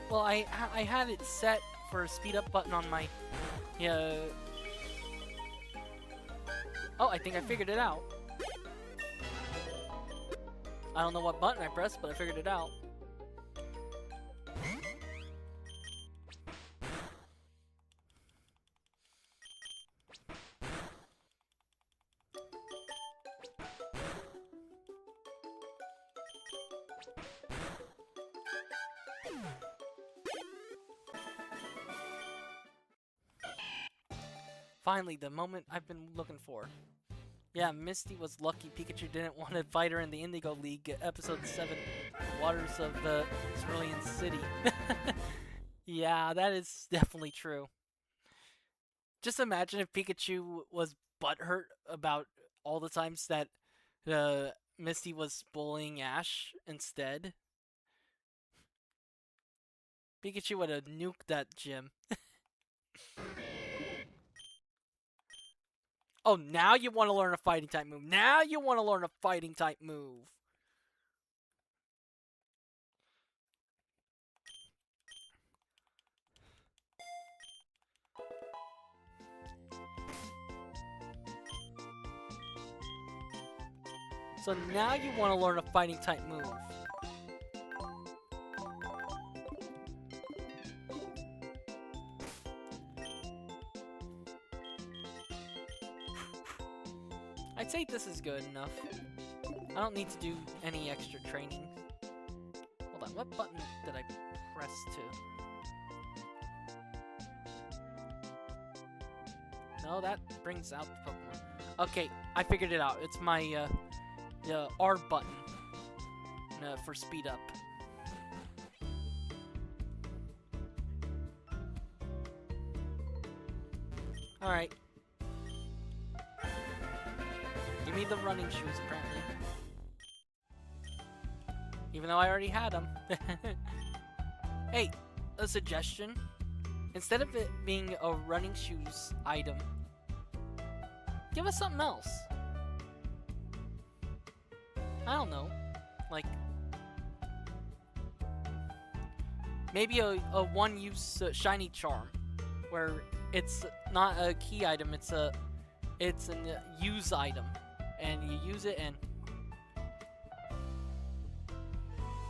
Well, I had it set for a speed up button on my... Oh, I think I figured it out. I don't know what button I pressed, but I figured it out. Finally, the moment I've been looking for. Yeah, Misty was lucky Pikachu didn't want to fight her in the Indigo League, episode 7, Waters of the Cerulean City. Yeah, that is definitely true. Just imagine if Pikachu was butthurt about all the times that Misty was bullying Ash instead. Pikachu would have nuked that gym. Oh, now you want to learn a fighting type move. Now you want to learn a fighting type move. So now you want to learn a fighting type move. I'd say this is good enough. I don't need to do any extra training. Hold on, what button did I press to? No, that brings out the Pokemon. Okay, I figured it out. It's my R button for speed up. Alright. Give me the running shoes, apparently. Even though I already had them. Hey, a suggestion. Instead of it being a running shoes item, give us something else. I don't know. Like, maybe a one-use shiny charm, where it's not a key item, it's a use item, and you use it and...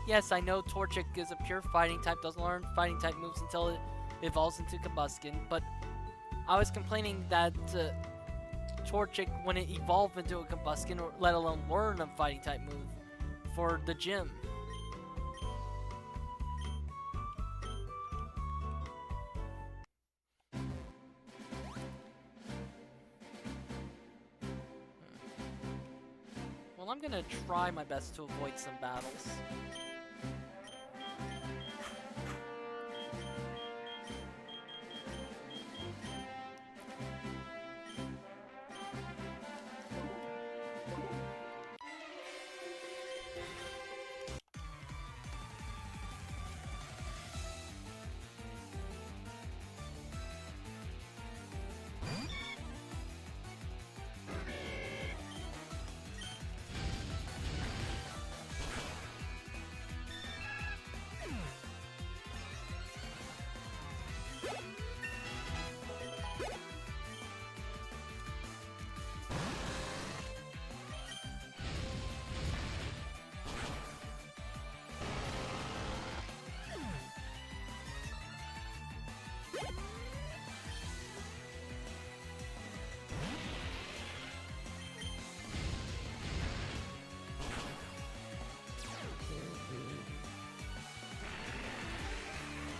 Yes, I know Torchic is a pure fighting type, doesn't learn fighting type moves until it evolves into Combuskin, but I was complaining that Torchic, when it evolved into a Combuskin, or let alone learn a fighting type move for the gym. Well, I'm gonna try my best to avoid some battles.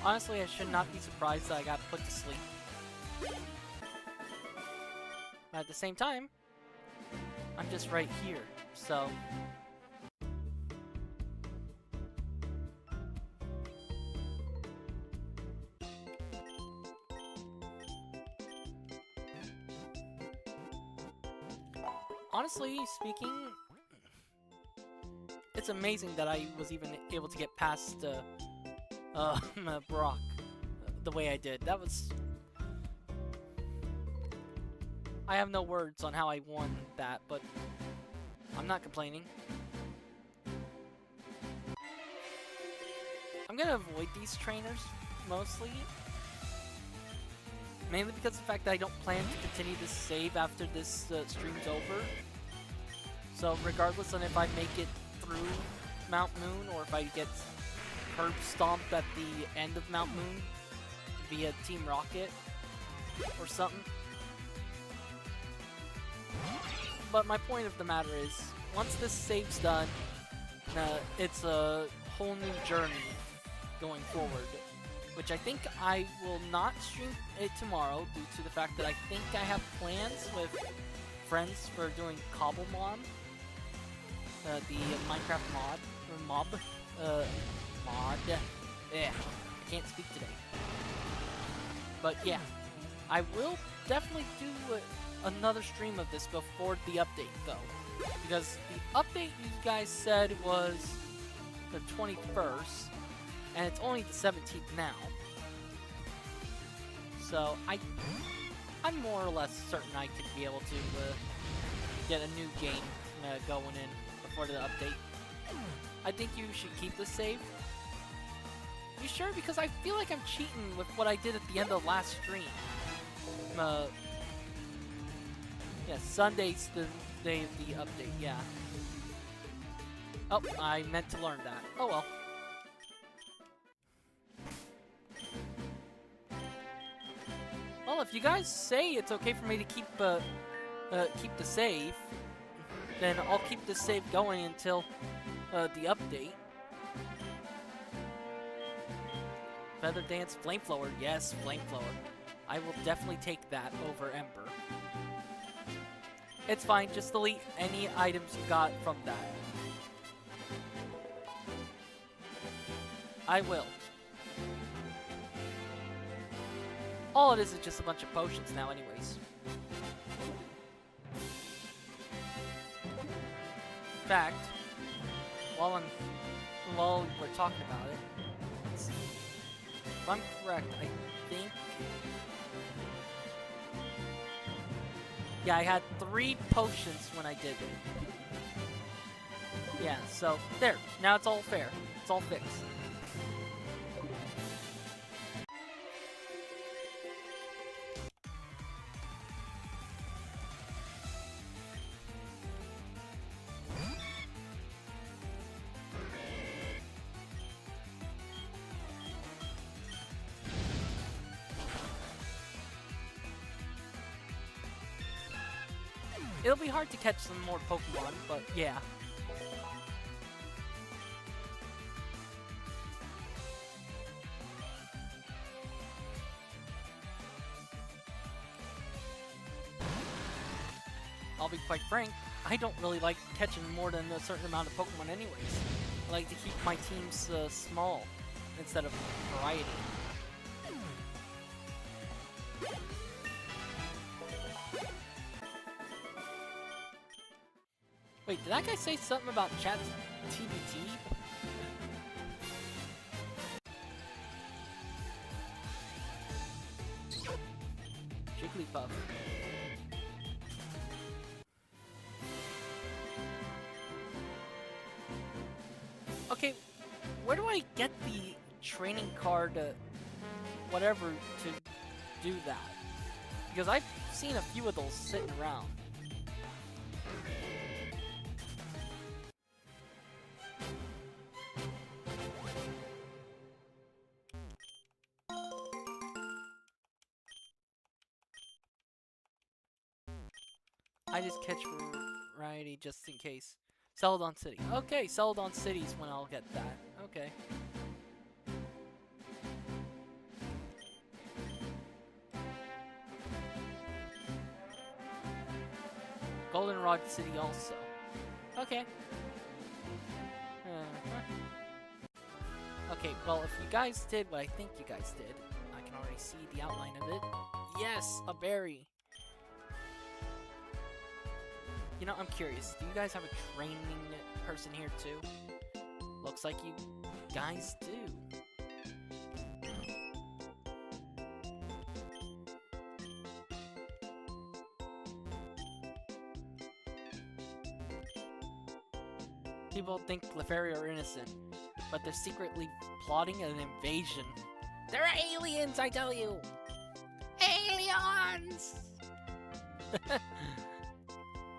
Honestly, I should not be surprised that I got put to sleep. But at the same time, I'm just right here, so... Honestly speaking, it's amazing that I was even able to get past Brock the way I did. That was... I have no words on how I won that, but I'm not complaining. I'm gonna avoid these trainers, mostly. Mainly because of the fact that I don't plan to continue to save after this stream's over. So regardless on if I make it through Mount Moon, or if I get curb stomped at the end of Mount Moon via Team Rocket or something. But my point of the matter is, once this save's done, it's a whole new journey going forward. which I think I will not stream it tomorrow due to the fact that I think I have plans with friends for doing Cobblemon, the Minecraft mod. Yeah, I can't speak today. But yeah, I will definitely do another stream of this before the update, though. Because the update you guys said was the 21st, and it's only the 17th now. So I'm more or less certain I could be able to get a new game going in before the update. I think you should keep the save. You sure? Because I feel like I'm cheating with what I did at the end of last stream. Yeah, Sunday's the day of the update, yeah. Oh, I meant to learn that. Oh well. Well, if you guys say it's okay for me to keep the save, then I'll keep the save going until the update. Feather Dance, Flamethrower, yes, Flamethrower. I will definitely take that over Ember. It's fine, just delete any items you got from that. I will. All it is just a bunch of potions now anyways. In fact, while we're talking about it, let's see. If I'm correct, I think... Yeah, I had 3 potions when I did it. Yeah, so, there. Now it's all fair. It's all fixed. It'll be hard to catch some more Pokemon, but yeah. I'll be quite frank, I don't really like catching more than a certain amount of Pokemon anyways. I like to keep my teams small instead of variety. Wait, did that guy say something about chat TBT? Jigglypuff. Okay, where do I get the training card, whatever, to do that? Because I've seen a few of those sitting around. I just catch variety just in case. Celadon City. Okay, Celadon City's when I'll get that. Okay. Goldenrod City also. Okay. Okay, well, if you guys did what I think you guys did, I can already see the outline of it. Yes, a berry. You know, I'm curious. Do you guys have a training person here too? Looks like you guys do. People think Clefairy are innocent, but they're secretly plotting an invasion. They're aliens, I tell you! Aliens!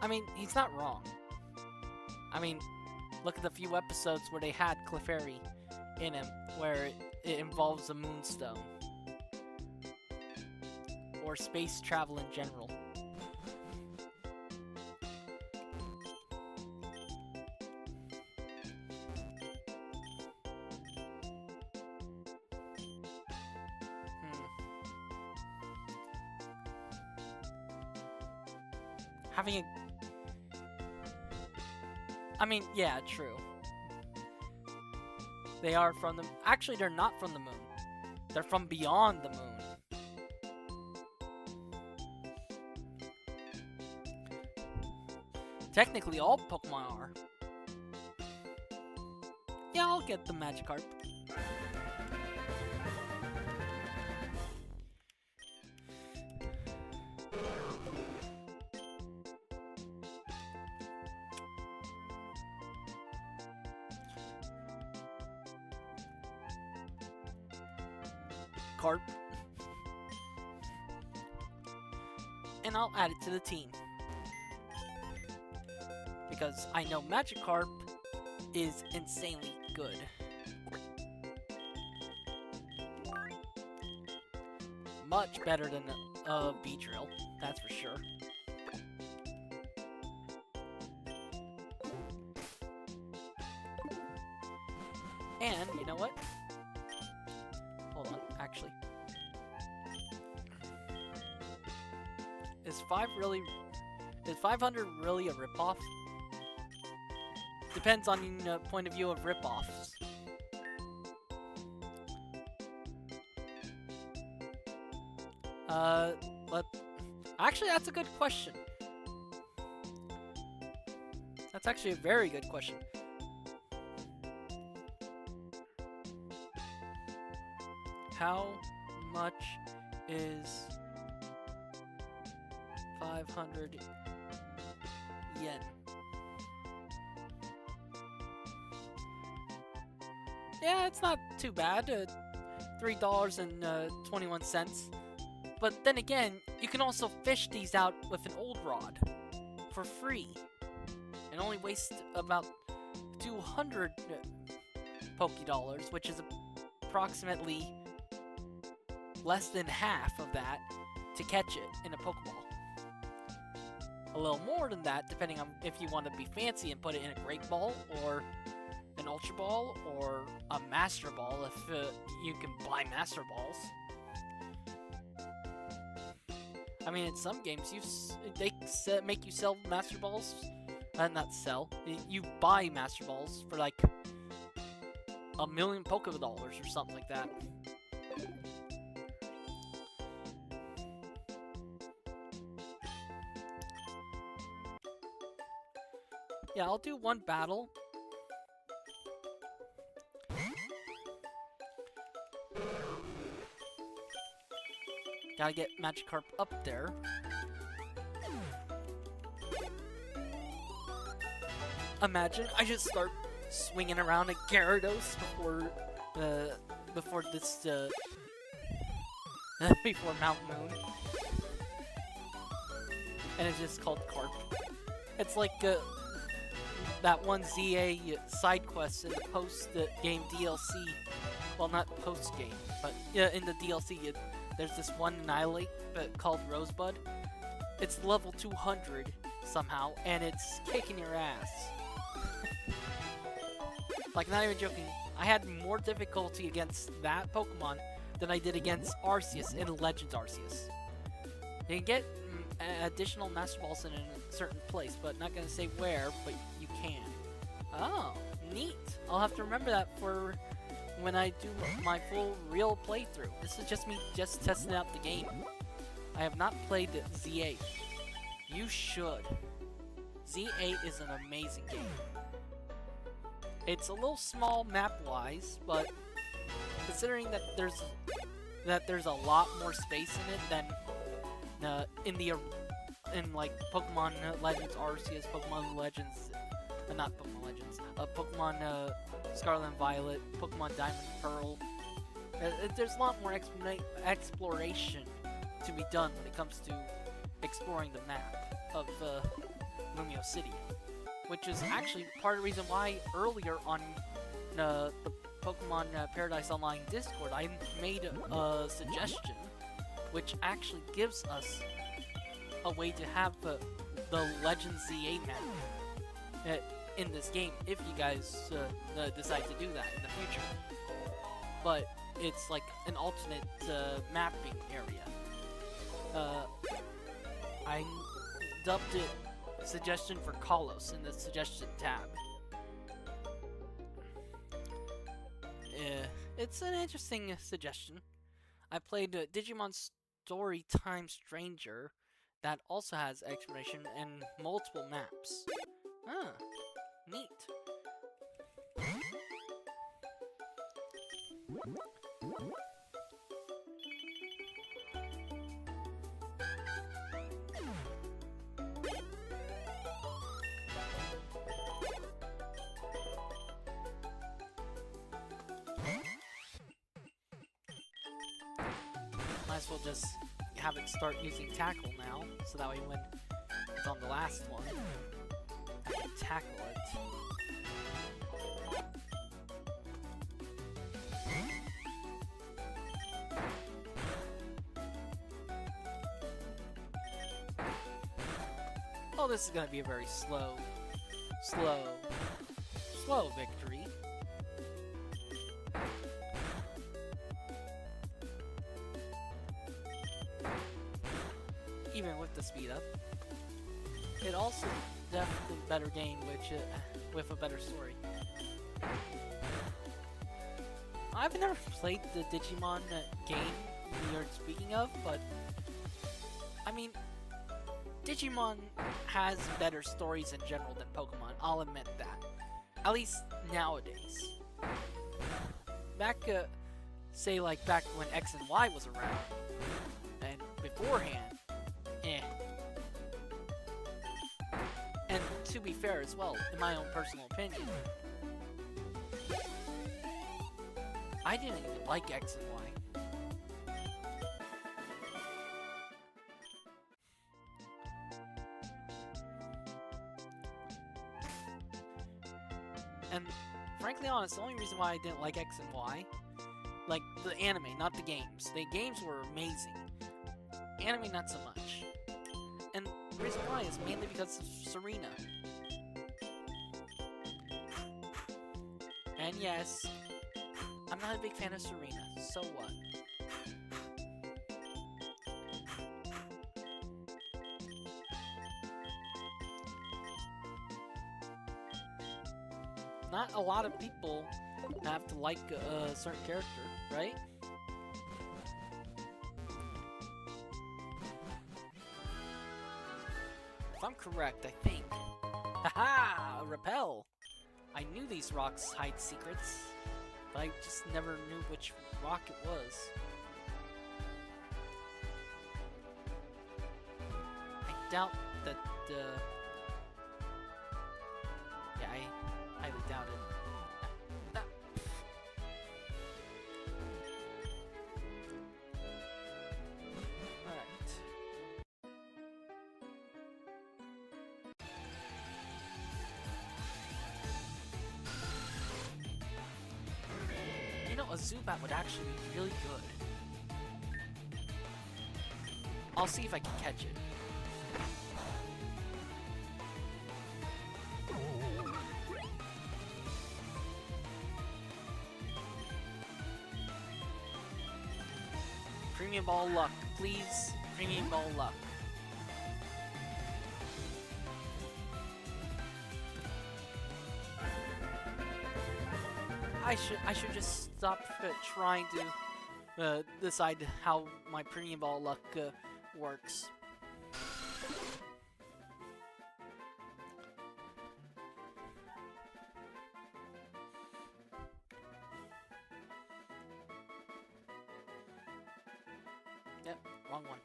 I mean, he's not wrong. I mean, look at the few episodes where they had Clefairy in him, where it involves a moonstone. Or space travel in general. having a... I mean, yeah, true. They are from the... Actually, they're not from the moon. They're from beyond the moon. Technically, all Pokemon are. Yeah, I'll get the Magikarp. Carp. And I'll add it to the team. Because I know Magikarp is insanely good. Much better than Beedrill, that's for sure. And, you know what? Hold on, actually. Is 500 really a ripoff? Depends on your point of view of ripoffs. But actually, that's a good question. That's actually a very good question. How much is 500 yen? Yeah, it's not too bad. $3.21. But then again, you can also fish these out with an old rod for free and only waste about 200 Pokédollars, which is approximately less than half of that to catch it in a Pokeball. A little more than that, depending on if you want to be fancy and put it in a Great Ball or an Ultra Ball or a Master Ball if you can buy Master Balls. I mean, in some games, they make you sell Master Balls. Not sell. You buy Master Balls for like 1,000,000 Pokédollars or something like that. Yeah, I'll do one battle. Gotta get Magikarp up there. Imagine I just start swinging around a Gyarados before this before Mount Moon, and it's just called Carp. It's like that one ZA side quest in the post-game DLC. Well, not post-game, but in the DLC. There's this one Annihilate called Rosebud. It's level 200 somehow, and it's kicking your ass. Like, not even joking, I had more difficulty against that Pokemon than I did against Arceus in Legends Arceus. You can get additional Master Balls in a certain place, but not gonna say where, but you can. Oh, neat. I'll have to remember that for when I do my full real playthrough. This is just me testing out the game. I have not played Z8. You should. Z8 is an amazing game. It's a little small map-wise, but considering that there's a lot more space in it than in like Pokemon Legends Arceus, Pokemon Legends, not Pokemon Legends, Pokemon Scarlet and Violet, Pokemon Diamond and Pearl. There's a lot more exploration to be done when it comes to exploring the map of Lumio City, which is actually part of the reason why earlier on the Pokemon Paradise Online Discord I made a suggestion which actually gives us a way to have the Legends ZA map in this game if you guys decide to do that in the future. But it's like an alternate mapping area. I dubbed it suggestion for Kalos in the suggestion tab. It's an interesting suggestion. I played Digimon Story Time Stranger that also has exploration and multiple maps. Ah, neat. Might as well just have it start using tackle now, so that way when it's on the last one, I can tackle it. Oh, this is gonna be a very slow victory. Even with the speed up. It also definitely a better game, which with a better story. I've never played the Digimon game you're speaking of, but I mean, Digimon has better stories in general than Pokemon, I'll admit that. At least nowadays. Back, say like back when X and Y was around, and beforehand, And to be fair as well, in my own personal opinion, I didn't even like X and Y. And frankly honest, the only reason why I didn't like X and Y, like the anime, not the games. The games were amazing. Anime, not so much. And the reason why is mainly because of Serena. And yes, I'm not a big fan of Serena, so what? Not a lot of people have to like a certain character, right? If I'm correct, I think. Haha! Repel! I knew these rocks hide secrets, but I just never knew which rock it was. I doubt that, yeah, I highly doubt it. You know, a Zubat would actually be really good. I'll see if I can catch it. Premium Ball luck, please. Premium Ball luck. I should just stop trying to decide how my Premium Ball luck works. Yep, wrong one.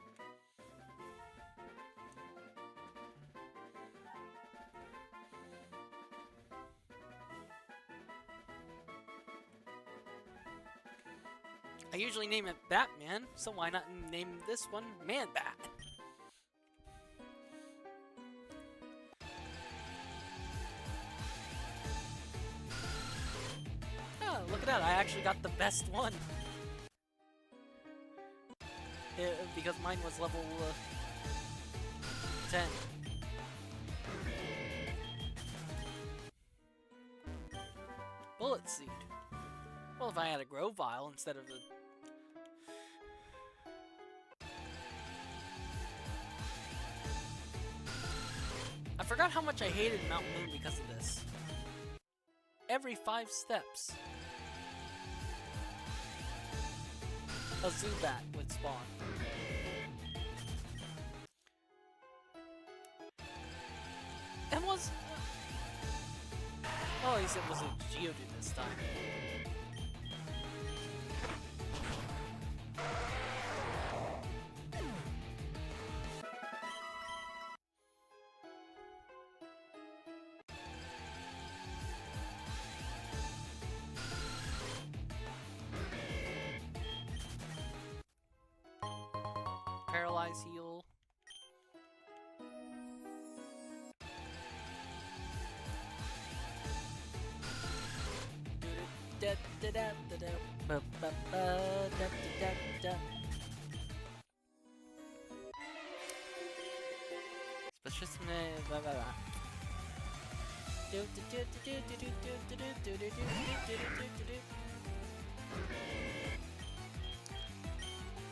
I usually name it Batman, so why not name this one Man-Bat? Oh, look at that, I actually got the best one. Because mine was level 10. Bullet Seed. Well, if I had a Grovyle instead of the... I forgot how much I hated Mount Moon because of this. Every 5 steps, a Zubat would spawn. It was... oh, at least it was a Geodude this time. Paralyze heal.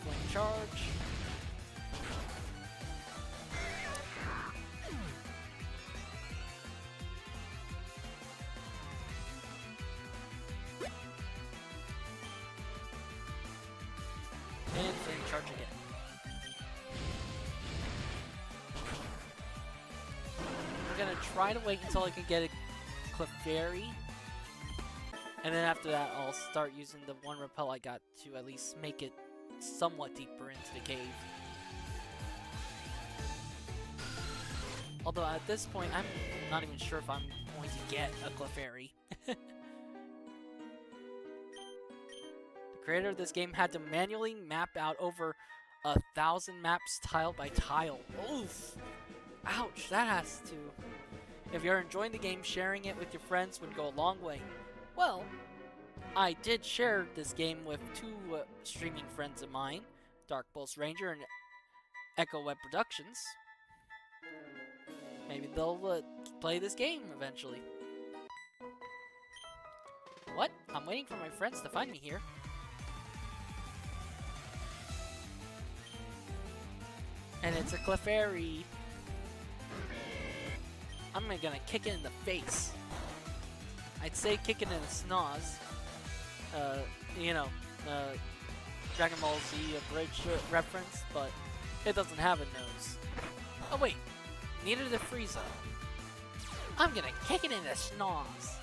Flame charge. And flame charge again. I'm gonna try to wait until I can get a Clefairy. And then after that, I'll start using the one repel I got to at least make it somewhat deeper into the cave. Although at this point, I'm not even sure if I'm going to get a Clefairy. The creator of this game had to manually map out over 1,000 maps tile by tile. Oof! Ouch, that has to... If you're enjoying the game, sharing it with your friends would go a long way. Well, I did share this game with 2 streaming friends of mine, Dark Pulse Ranger and Echo Web Productions. Maybe they'll play this game eventually. What? I'm waiting for my friends to find me here. And it's a Clefairy. I'm gonna kick it in the face. I'd say kick it in the snoz. You know, Dragon Ball Z Abridged reference, but it doesn't have a nose. Oh wait, neither did Frieza. I'm gonna kick it in the snoz.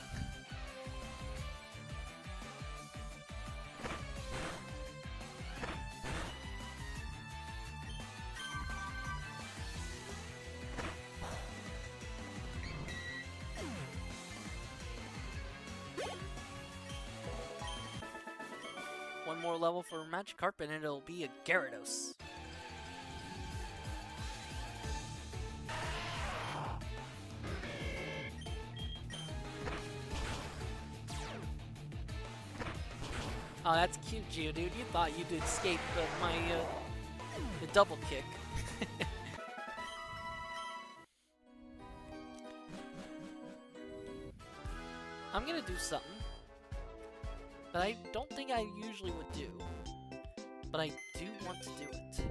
One more level for Magikarp and it'll be a Gyarados. Oh, that's cute, Geodude. You thought you'd escape my the double kick. I'm gonna do something that I don't think I usually would do, but I do want to do it.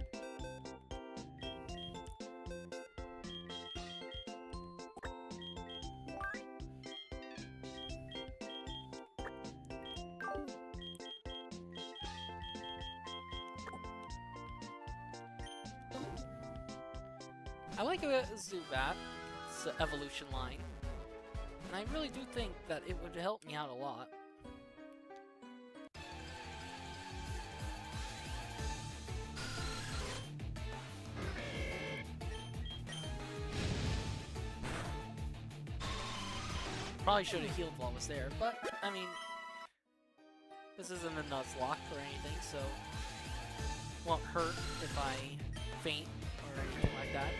I like Zubat's evolution line, and I really do think that it would help me out a lot. Probably should have healed while I was there, but, I mean, this isn't a Nuzlocke or anything, so it won't hurt if I faint or anything like that.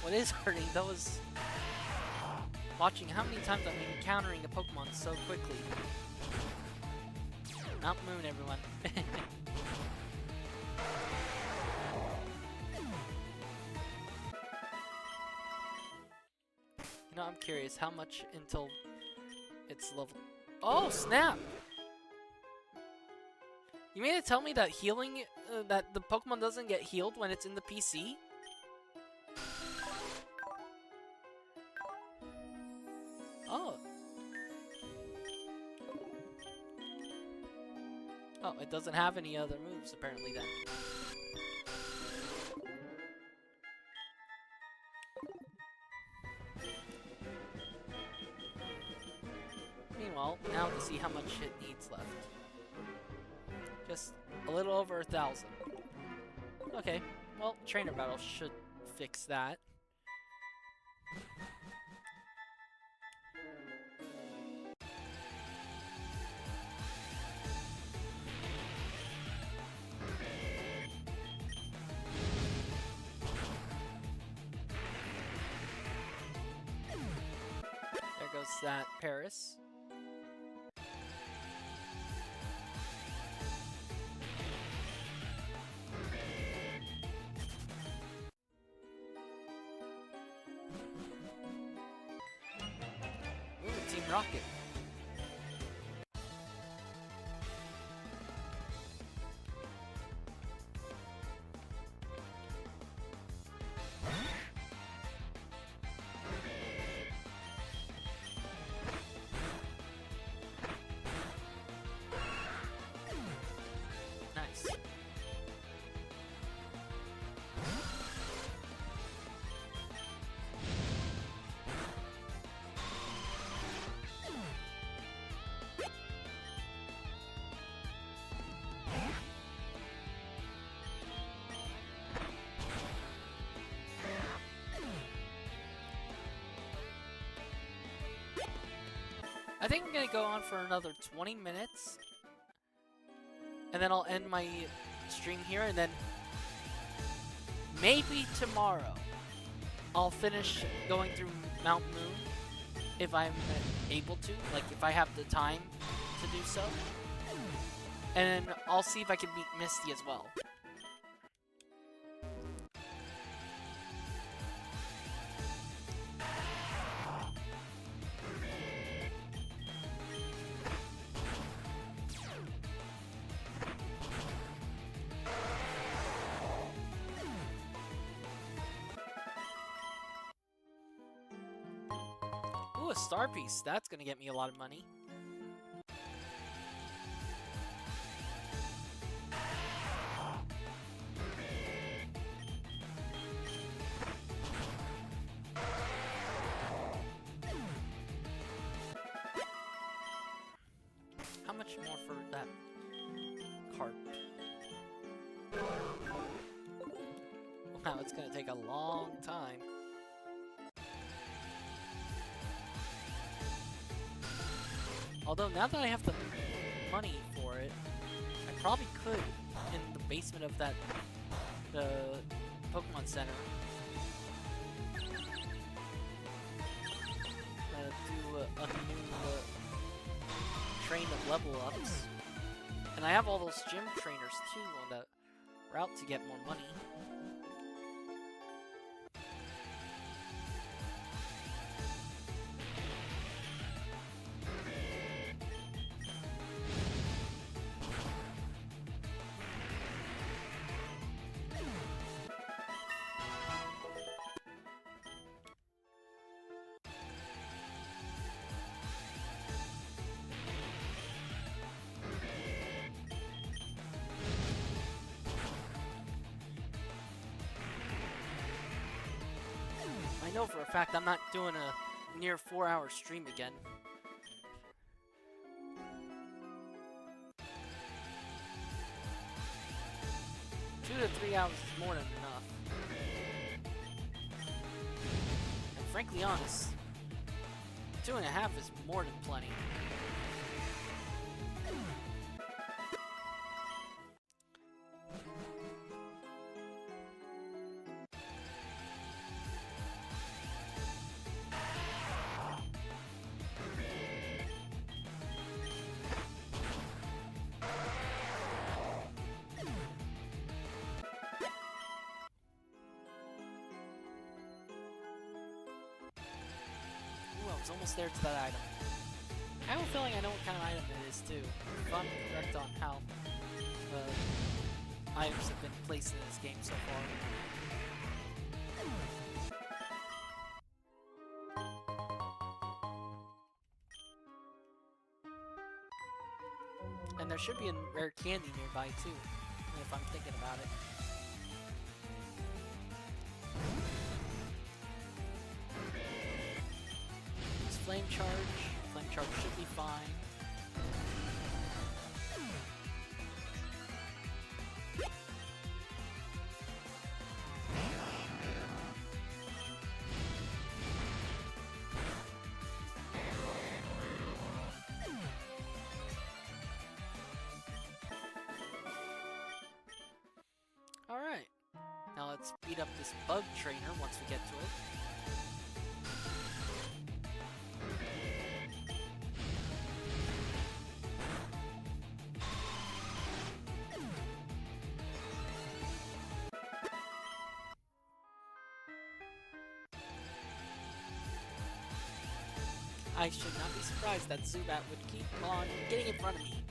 What is hurting, though, is watching how many times I'm encountering a Pokemon so quickly. Mount Moon, everyone. You know, I'm curious how much until It's level... Oh, snap! You mean to tell me that healing... that the Pokemon doesn't get healed when it's in the PC? Oh. Oh, it doesn't have any other moves, apparently, then. Meanwhile, now to see how much it needs left. Just a little over 1,000. Okay, well, trainer battle should fix that. There goes that Paris. Ooh, Team Rocket. Nice. I think I'm gonna go on for another 20 minutes. And then I'll end my stream here, and then maybe tomorrow I'll finish going through Mount Moon if I'm able to, like if I have the time to do so. And I'll see if I can beat Misty as well. Ooh, a star piece. That's gonna get me a lot of money. How much more for that cart? Wow, it's gonna take a long time. Although, now that I have the money for it, I probably could, in the basement of that, the Pokemon Center, do a new train of level ups. And I have all those gym trainers too on the route to get more money. I know for a fact I'm not doing a near 4-hour stream again. Two to 3 hours is more than enough. And frankly honest, 2.5 is more than plenty. Ooh, I was almost there to that item. I have a feeling I know what kind of item it is too. If I'm correct on how items have been placed in this game so far. And there should be a rare candy nearby too, if I'm thinking about it. Use flame charge. Flame charge should be fine. Alright, now let's beat up this bug trainer once we get to it. I should not be surprised that Zubat would keep on getting in front of me.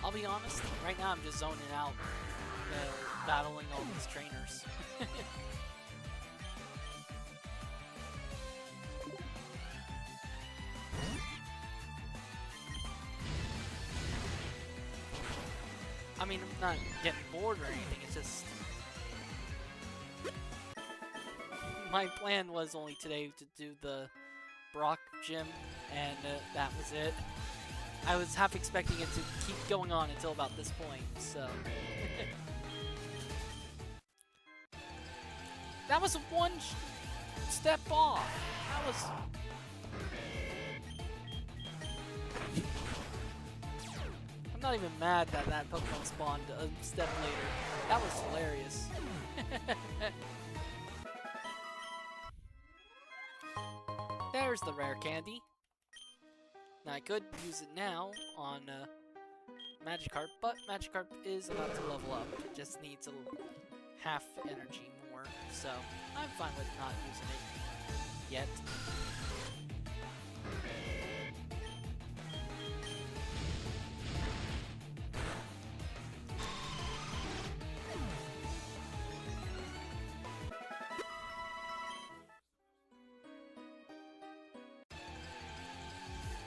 I'll be honest, right now I'm just zoning out, battling all these trainers. I mean, I'm not getting bored or anything, it's just... My plan was only today to do the Brock gym, and that was it. I was half expecting it to keep going on until about this point, so... That was one step off! That was... I'm not even mad that that Pokemon spawned a step later. That was hilarious. There's the rare candy. Now I could use it now on Magikarp, but Magikarp is about to level up. It just needs a little half energy more, so I'm fine with not using it yet.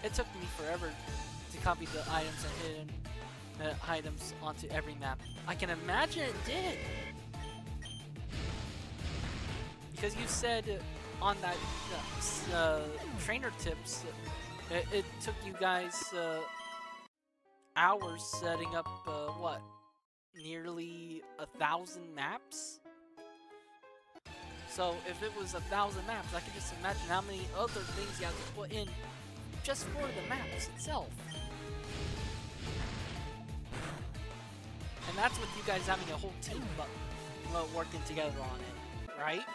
It took me forever to copy the items and hidden items onto every map. I can imagine it did! Because you said on that trainer tips, it took you guys hours setting up, what? Nearly 1,000 maps? So if it was 1,000 maps, I can just imagine how many other things you have to put in just for the maps itself. And that's with you guys having a whole team working together on it, right?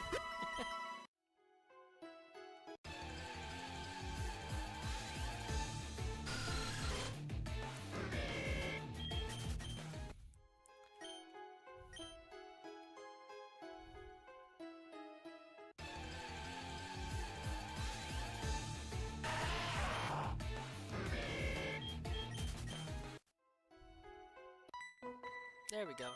There we go.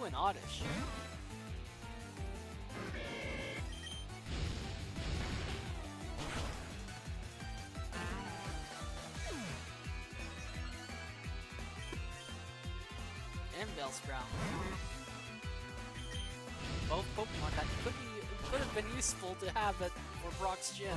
Ooh, an Oddish. And Bellsprout. Both Pokemon that could have been useful to have it for Brock's gym.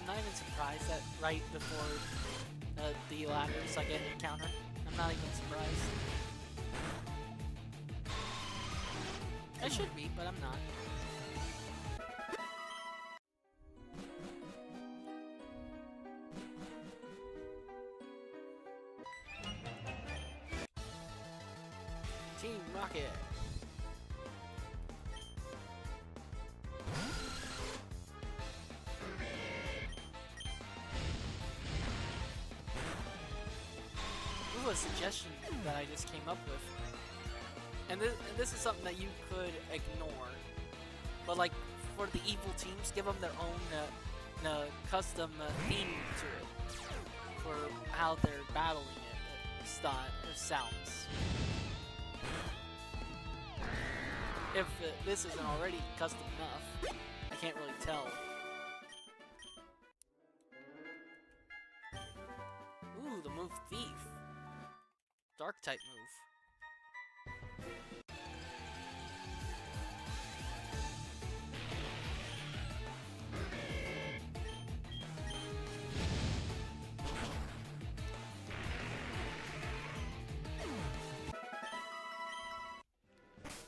I'm not even surprised that right before the ladders I get an encounter. I'm not even surprised. I should be, but I'm not. Team Rocket. Ooh, a suggestion that I just came up with. And this is something that you could ignore. But like, for the evil teams, give them their own custom theme to it. For how they're battling it sounds. If this isn't already custom enough, I can't really tell. Ooh, the move Thief. Dark type move.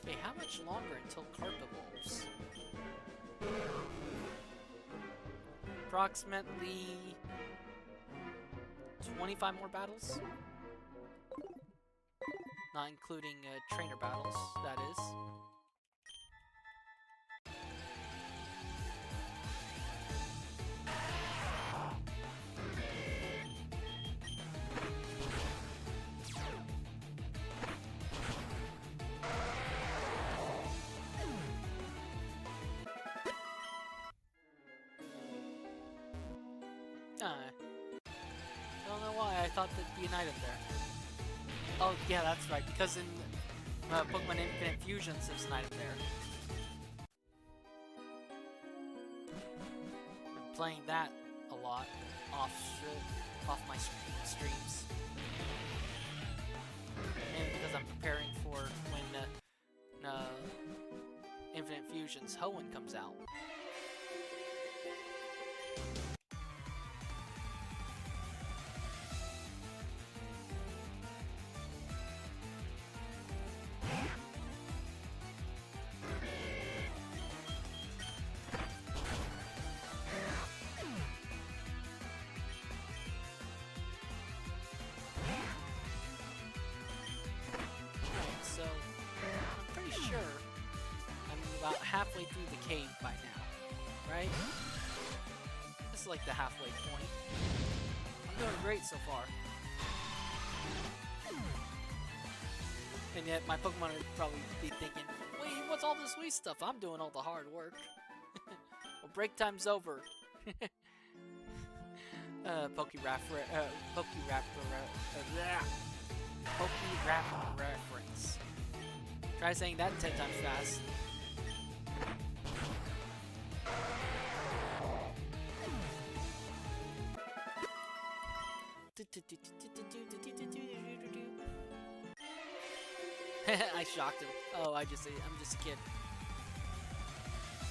Wait, how much longer until Carp evolves? Approximately 25 more battles? Not including trainer battles, that is. Don't know why, I thought there'd be an item there. Oh, yeah, that's right, because in Pokemon Infinite Fusions, there's an item there. Been playing that a lot, off my streams. And because I'm preparing for when Infinite Fusions Hoenn comes out. So, I'm pretty sure I'm about halfway through the cave by now, right? This is like the halfway point. I'm doing great so far. And yet my Pokemon would probably be thinking, wait, what's all this Wii stuff? I'm doing all the hard work. Well, break time's over. Pokérap reference. Try saying that 10 times fast. I shocked him. Oh, I'm just a kid.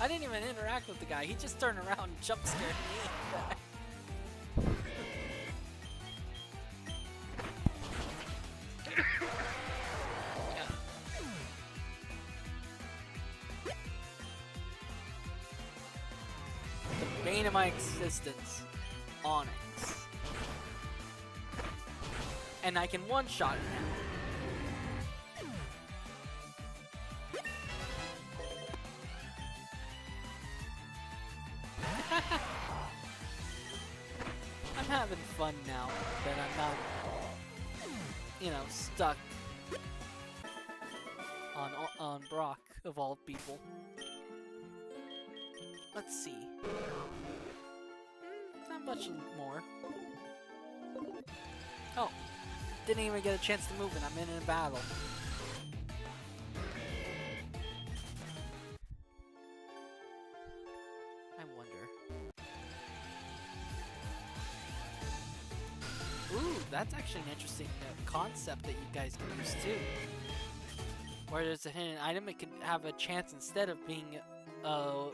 I didn't even interact with the guy. He just turned around and jump scared me. The bane of my existence, Onyx. And I can one-shot it now. I'm having fun now that I'm not, you know, stuck on Brock, of all people. Let's see. Not much more. Oh, didn't even get a chance to move and I'm in a battle. I wonder. Ooh, that's actually an interesting concept that you guys can use too. Where there's a hidden item, it can have a chance instead of being a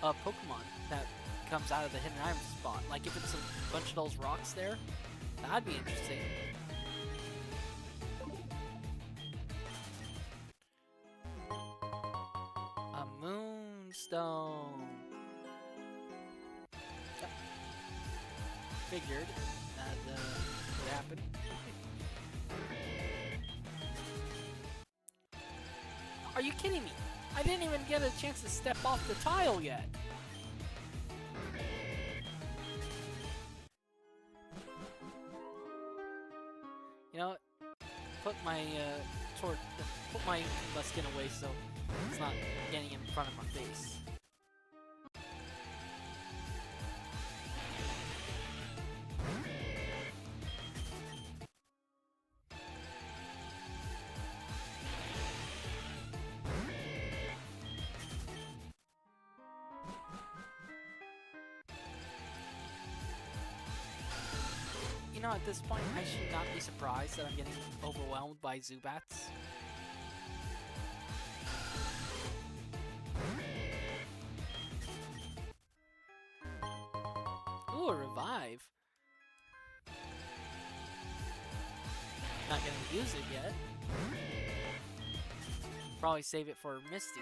Pokemon that comes out of the hidden item spot. Like if it's a bunch of those rocks there, that'd be interesting. A moonstone. Yep. Figured that would happen. Are you kidding me? I didn't even get a chance to step off the tile yet. You know what? Put my put my skin away so it's not getting in front of my face. You know, at this point, I should not be surprised that I'm getting overwhelmed by Zubats. Ooh, a revive. Not gonna use it yet. Probably save it for Misty.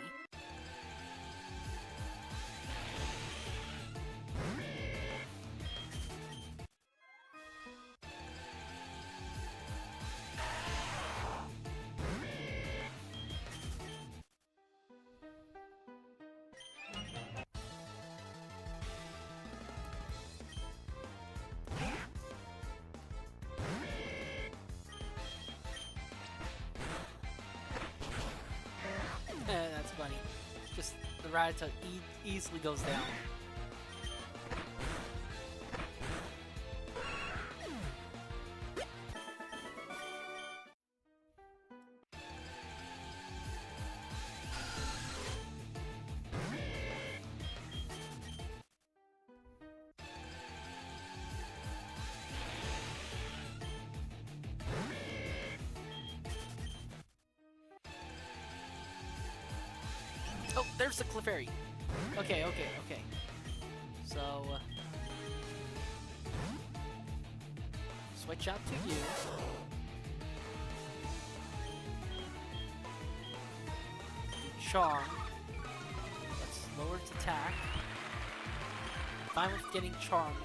That's funny. Just the Rattata easily goes down. Oh, there's the Clefairy. Okay. So, switch out to you. Charm. Let's lower its attack. Fine with getting charmed.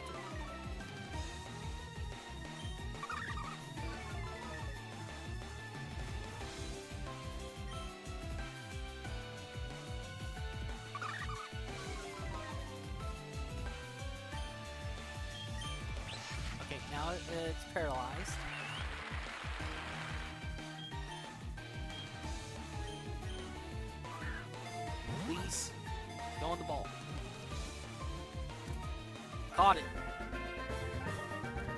Now it's paralyzed. Please, go on the ball. Caught it.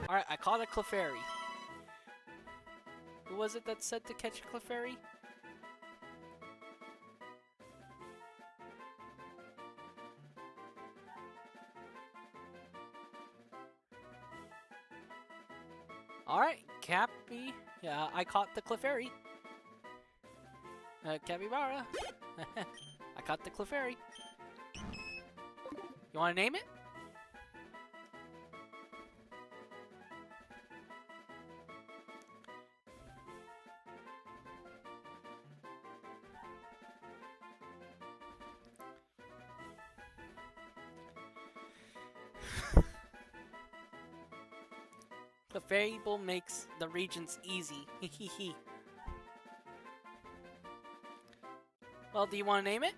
Alright, I caught a Clefairy. Who was it that said to catch a Clefairy? Alright, Cappy. Yeah, I caught the Clefairy. Capybara. I caught the Clefairy. You want to name it? The variable makes the regions easy. Hehehe. Well, do you want to name it?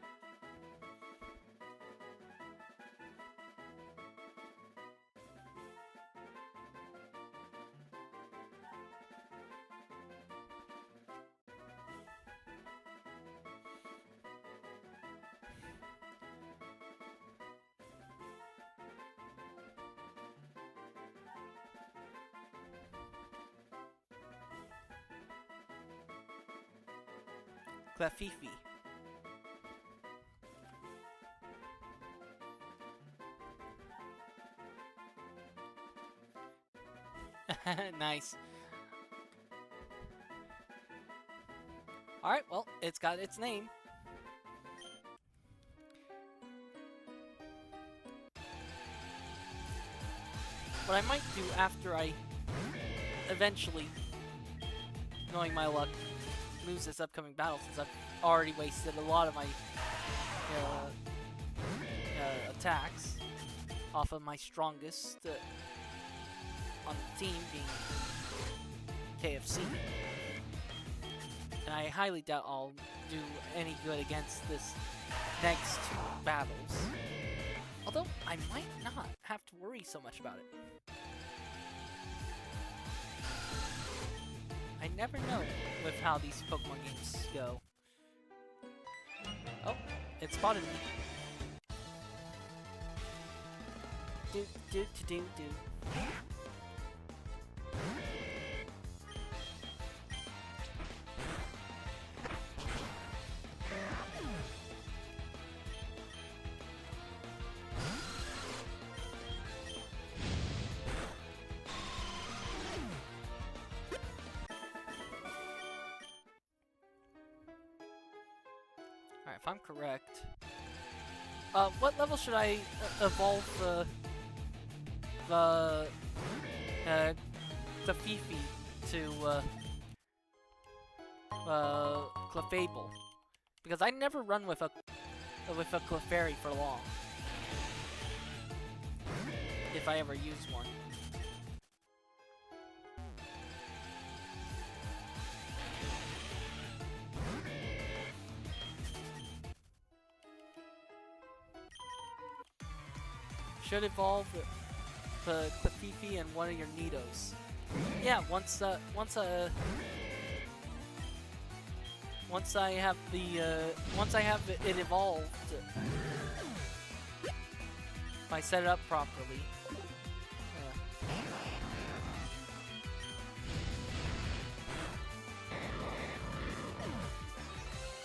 Clefifi. Nice. Alright, well, it's got its name. what I might do after I eventually, knowing my luck, lose this upcoming battle, since I've already wasted a lot of my attacks off of my strongest on the team being KFC. And I highly doubt I'll do any good against this next 2 battles. Although, I might not have to worry so much about it. I never know with how these Pokemon games go. Oh, it spotted me. Do. Alright, if I'm correct. What level should I evolve the Fifi to Clefable? Because I never run with a Clefairy for long. If I ever use one. Should evolve the Fifi and one of your Nidos. Yeah, once I have it evolved, if I set it up properly.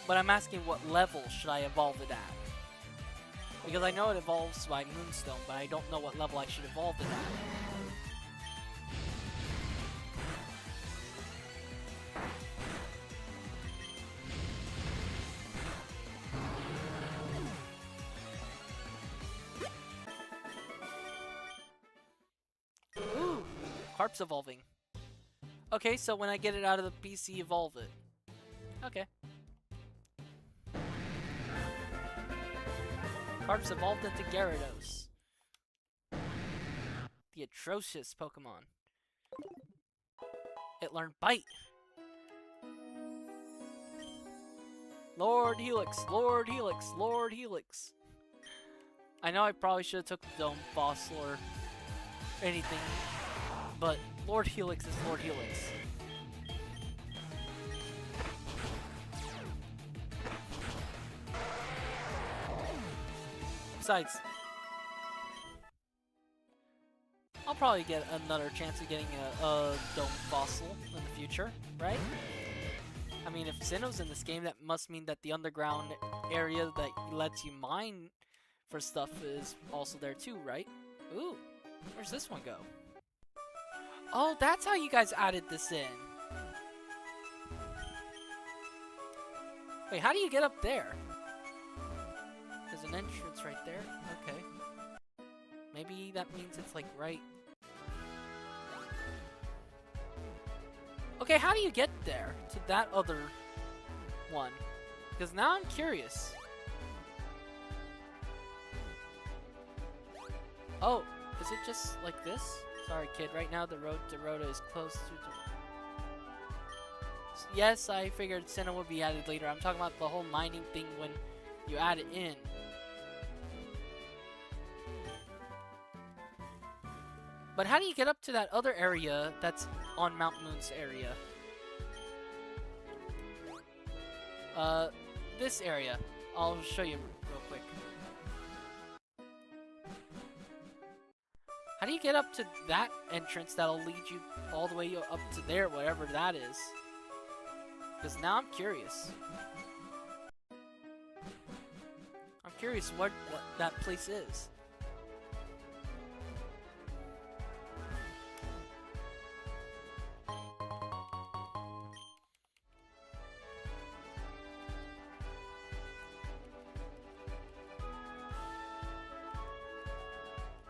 But I'm asking what level should I evolve it at? Because I know it evolves by Moonstone, but I don't know what level I should evolve it at. Ooh! Harp's evolving. Okay, so when I get it out of the PC, evolve it. Okay. Harp's evolved into Gyarados. The atrocious Pokemon. It learned Bite. Lord Helix, Lord Helix, Lord Helix. I know I probably should have took the Dome Fossil or anything, but Lord Helix is Lord Helix. Besides, I'll probably get another chance of getting a Dome Fossil in the future, right? I mean, if Sinnoh's in this game, that must mean that the underground area that lets you mine for stuff is also there too, right? Ooh, where's this one go? Oh, that's how you guys added this in. Wait, how do you get up there? There's an entrance right there. Okay. Maybe that means it's like right. Okay, how do you get there to that other one? Because now I'm curious. Oh, is it just like this? Sorry, kid. Right now the road to Rhoda is close to. Yes, I figured Sinnoh would be added later. I'm talking about the whole mining thing when you add it in. But how do you get up to that other area that's on Mount Moon's area? This area. I'll show you real quick. How do you get up to that entrance that'll lead you all the way up to there, whatever that is? Because now I'm curious. I'm curious what that place is.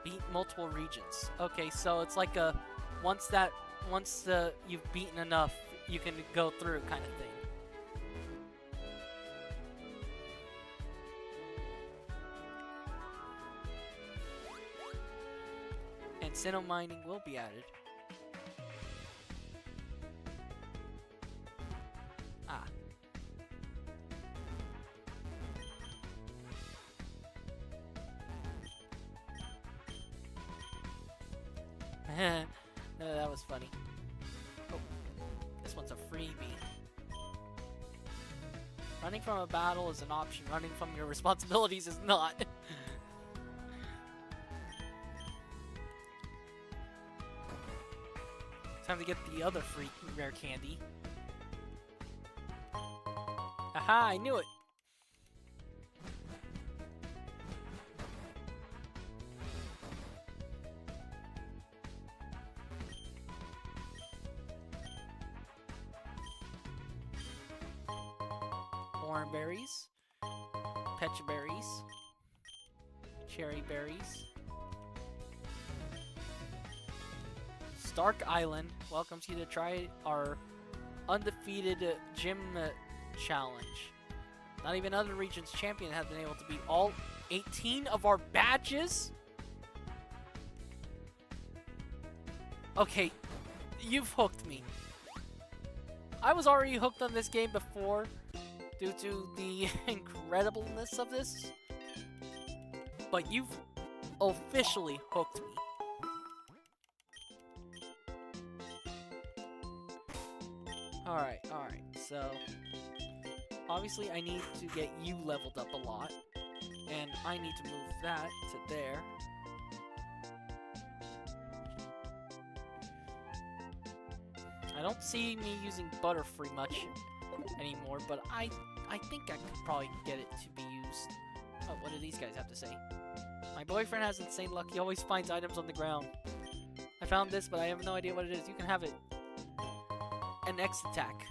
Beat multiple regions. Okay, so it's like a once you've beaten enough, you can go through kind of thing. And Sinnoh mining will be added. Ah. That was funny. Oh, this one's a freebie. Running from a battle is an option. Running from your responsibilities is not. Time to get the other free rare candy. Aha, I knew it! Orange berries, pecha berries, cherry berries. Stark Island welcomes you to try our undefeated gym challenge. Not even other regions champion have been able to beat all 18 of our badges. Okay, you've hooked me. I was already hooked on this game before due to the incredibleness of this, but you've officially hooked me. Alright, so obviously I need to get you leveled up a lot, and I need to move that to there. I don't see me using Butterfree much anymore, but I think I could probably get it to be used. Oh, what do these guys have to say? My boyfriend has insane luck. He always finds items on the ground. I found this, but I have no idea what it is. You can have it. An X attack.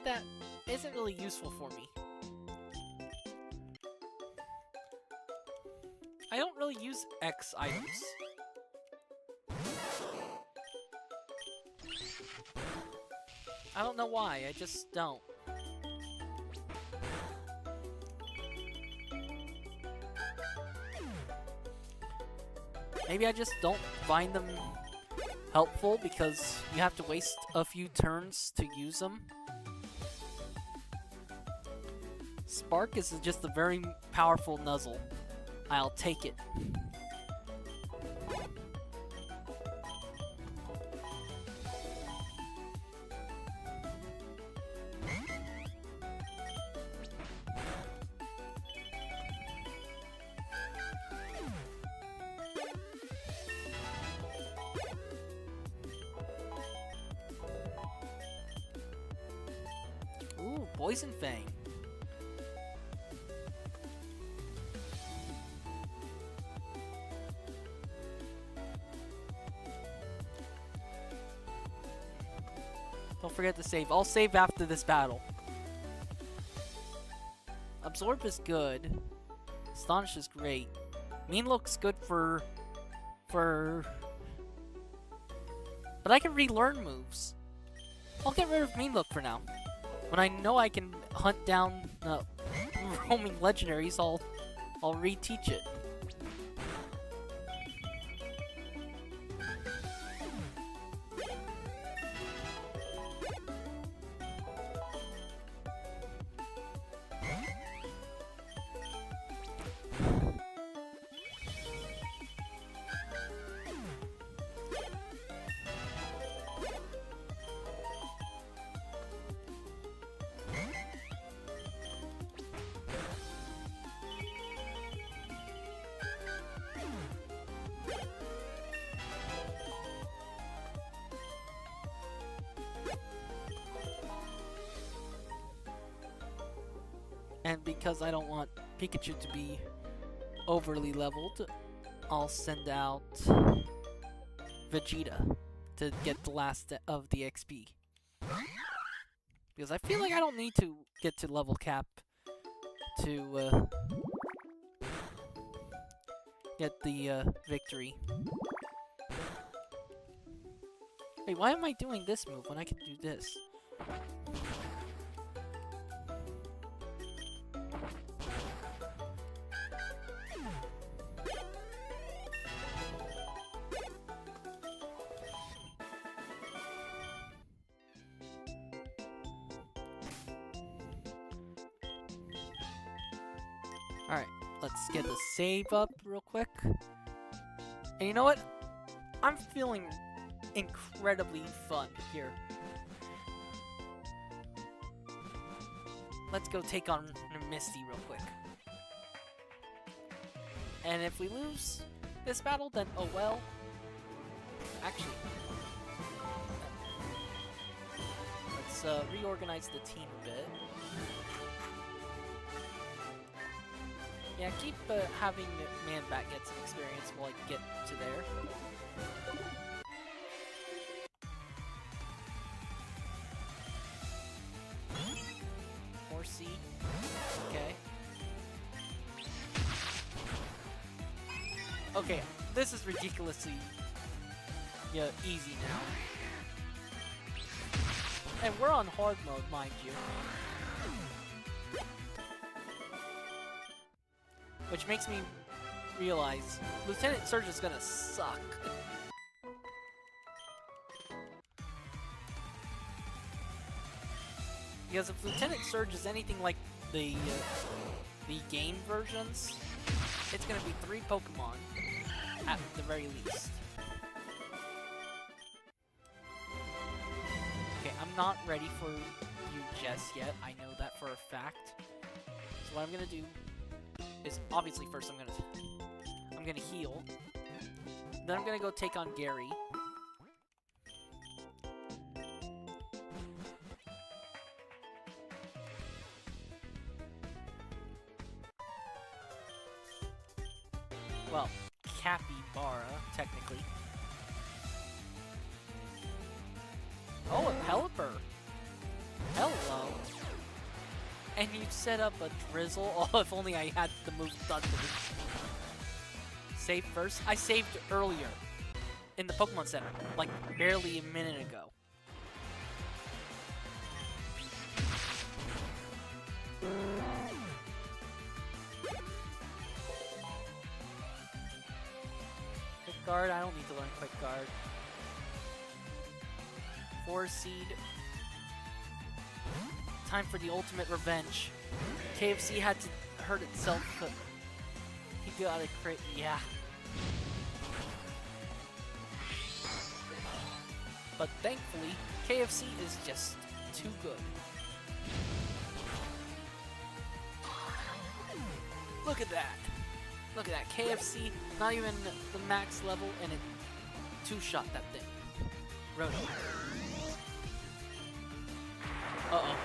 That isn't really useful for me. I don't really use X items. I don't know why, I just don't. Maybe I just don't find them helpful because you have to waste a few turns to use them. Spark is just a very powerful nuzzle. I'll take it. Ooh, Poison Fang. Don't forget to save. I'll save after this battle. Absorb is good. Astonish is great. Mean looks good for... But I can relearn moves. I'll get rid of Mean Look for now. When I know I can hunt down roaming legendaries, I'll reteach it. And because I don't want Pikachu to be overly leveled, I'll send out Vegeta to get the last of the XP. Because I feel like I don't need to get to level cap to get the victory. Wait, why am I doing this move when I can do this? Alright, let's get the save up real quick. And you know what? I'm feeling incredibly fun here. Let's go take on Misty real quick. And if we lose this battle, then oh well. Actually, let's reorganize the team a bit. Yeah, keep having Man-Bat get some experience while I get to there. More C. Okay. Okay, this is ridiculously easy now. And we're on hard mode, mind you. Which makes me realize Lieutenant Surge is gonna suck. Because if Lieutenant Surge is anything like the game versions, it's gonna be 3 Pokemon at the very least. Okay, I'm not ready for you just yet. I know that for a fact. So what I'm gonna do is obviously first I'm gonna heal. Then I'm gonna go take on Gary. Well, Capybara, technically. Oh, a Pelipper! Hello! And you set up a Drizzle? Oh, if only I had the move Thunder. Save first? I saved earlier. In the Pokemon Center. Like, barely a minute ago. Quick Guard? I don't need to learn Quick Guard. 4 Seed. Time for the ultimate revenge. KFC had to hurt itself, but he got a crit. Yeah. But thankfully, KFC is just too good. Look at that. Look at that. KFC, not even the max level, and it two-shot that thing. Roto. Uh-oh.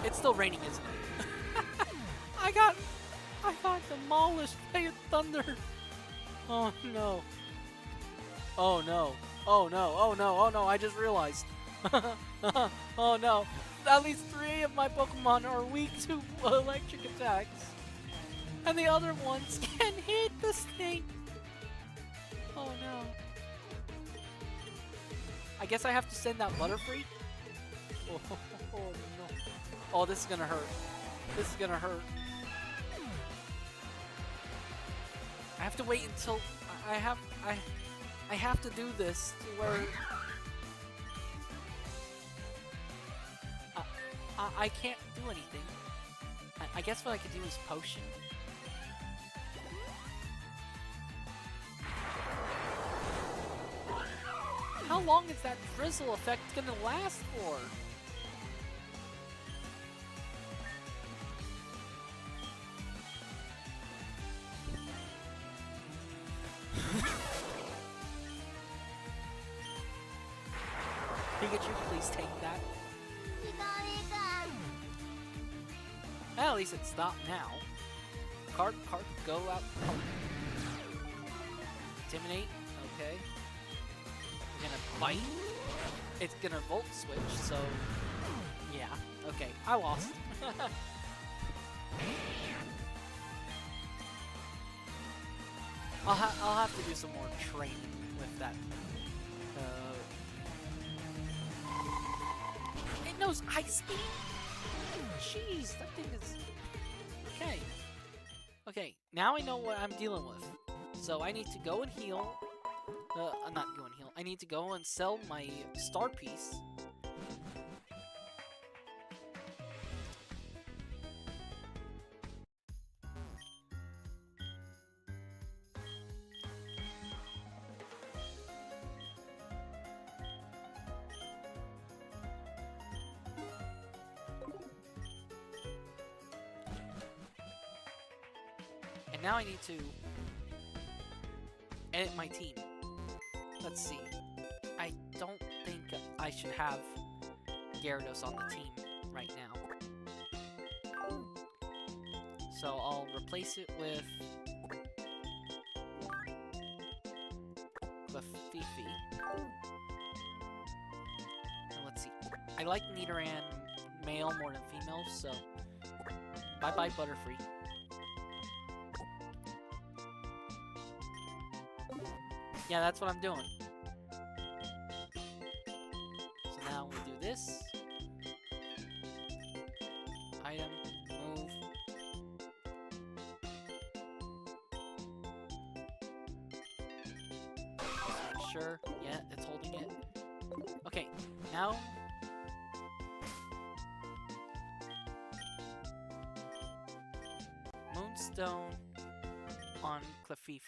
It's still raining, isn't it? I got demolished by a thunder. Oh no. Oh no. Oh no. Oh no. Oh no. I just realized. Oh no. At least 3 of my Pokemon are weak to electric attacks. And the other ones can hit this thing. Oh no. I guess I have to send out Butterfree? Oh no. Oh, this is gonna hurt. This is gonna hurt. I have to wait until I have to do this to where I can't do anything. I guess what I could do is potion. How long is that drizzle effect gonna last for? Pikachu, please take that. Well, at least it stopped now. Card, go out. Oh. Intimidate, okay. We're gonna bite. It's gonna Volt Switch, so yeah. Okay, I lost. I'll have to do some more training with that. It knows ice beam. Jeez, that thing is okay. Okay, now I know what I'm dealing with. So I need to go and heal. I'm not going to heal. I need to go and sell my star piece. And now I need to edit my team. Let's see. I don't think I should have Gyarados on the team right now. So I'll replace it with Fifi. And let's see. I like Nidoran male more than female, so bye-bye Butterfree. Yeah, that's what I'm doing. So now we do this. Item, move. Just make sure. Yeah, it's holding it. Okay, now. Moonstone on Clefairy.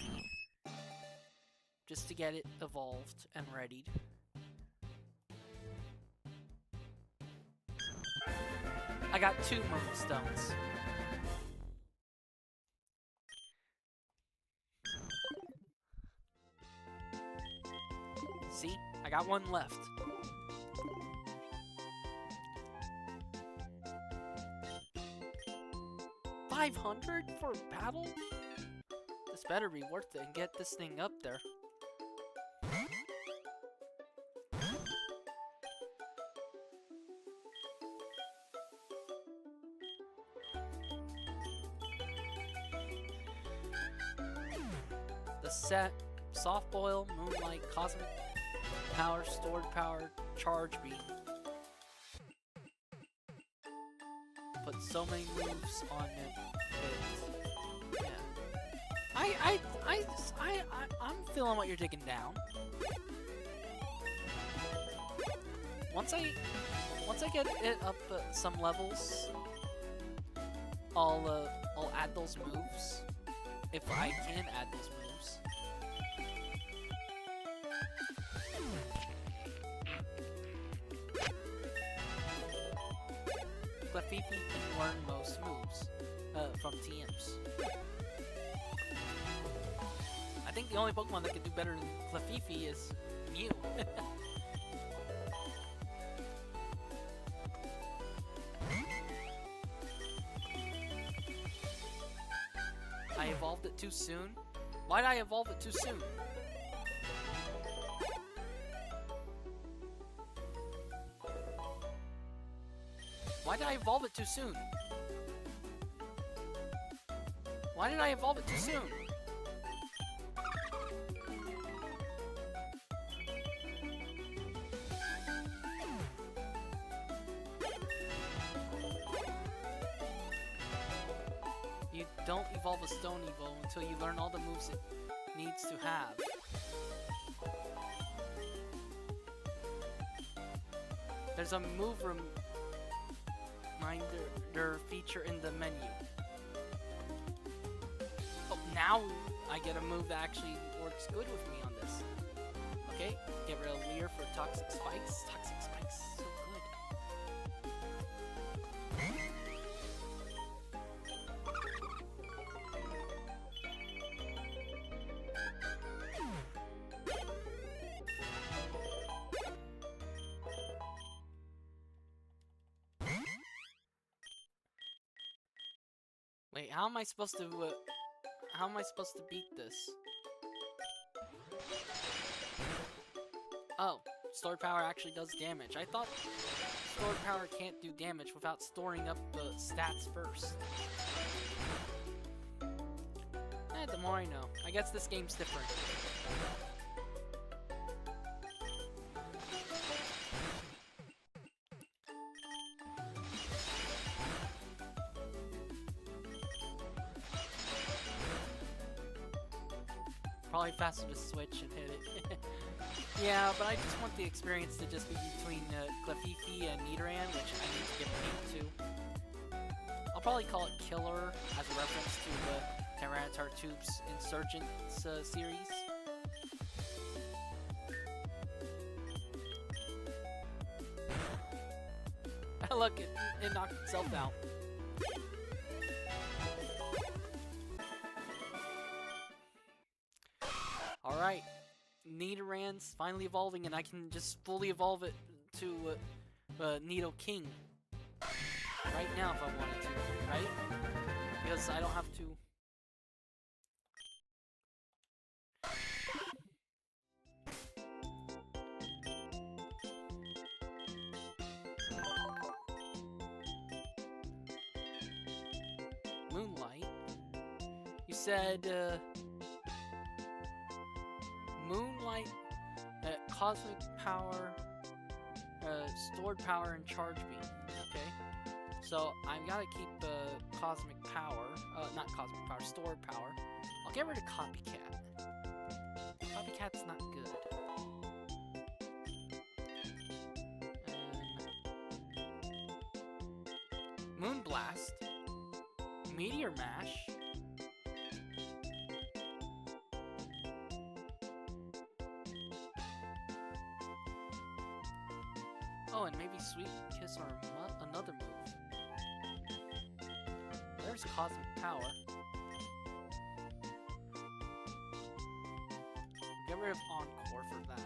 Just to get it evolved and readied. I got 2 Moonstones. See? I got 1 left. $500 for a battle? This better be worth it and get this thing up there. The set, Soft Boil, Moonlight, Cosmic Power, Stored Power, Charge Beam. Put so many moves on it. Yeah. I'm feeling what you're taking down. Once I get it up some levels, I'll add those moves if I can add those moves. Clefairy can learn most moves from TMs. I think the only Pokemon that can do better than Clefairy is Mew. I evolved it too soon? Why did I evolve it too soon? Why did I evolve it too soon? Why did I evolve it too soon? You don't evolve a Stone Evo until you learn all the moves it needs to have. There's a move reminder feature in the menu. Oh, now I get a move that actually works good with me on this. Okay, get rid of Leer for Toxic Spikes. Toxic Spikes, so good. Wait, how am I supposed to beat this? Oh, stored power actually does damage. I thought stored power can't do damage without storing up the stats first. The more I know. I guess this game's different. Probably faster to switch and hit it. Yeah, but I just want the experience to just be between Clefairy and Nidoran, which I need to get paid to. I'll probably call it Killer as a reference to the Tyranitar Tube's Insurgents series. Look, it knocked itself out. Alright, Nidoran's finally evolving, and I can just fully evolve it to Nidoking right now if I wanted to, right? Because I don't have to. Moonlight? You said, Moonlight, Cosmic Power, Stored Power, and Charge Beam. Okay. So, I've got to keep Cosmic Power, not Cosmic Power, Stored Power. I'll get rid of Copycat. Copycat's not good. And Moonblast, Meteor Mash, oh, and maybe Sweet Kiss or another move. There's Cosmic Power. Get rid of Encore for that.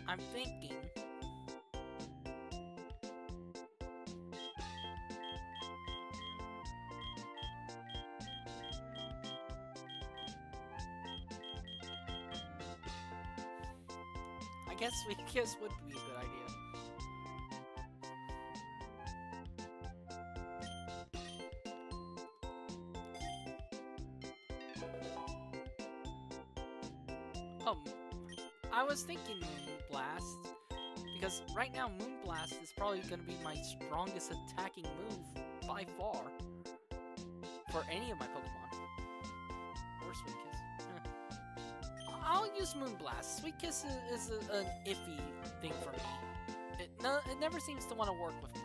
I'm thinking I guess Sweet Kiss would be a good idea. I was thinking Moonblast, because right now Moonblast is probably going to be my strongest attacking move by far for any of my Pokemon. Or Sweet Kiss. I'll use Moonblast. Sweet Kiss is an iffy thing for me. It never seems to want to work with me.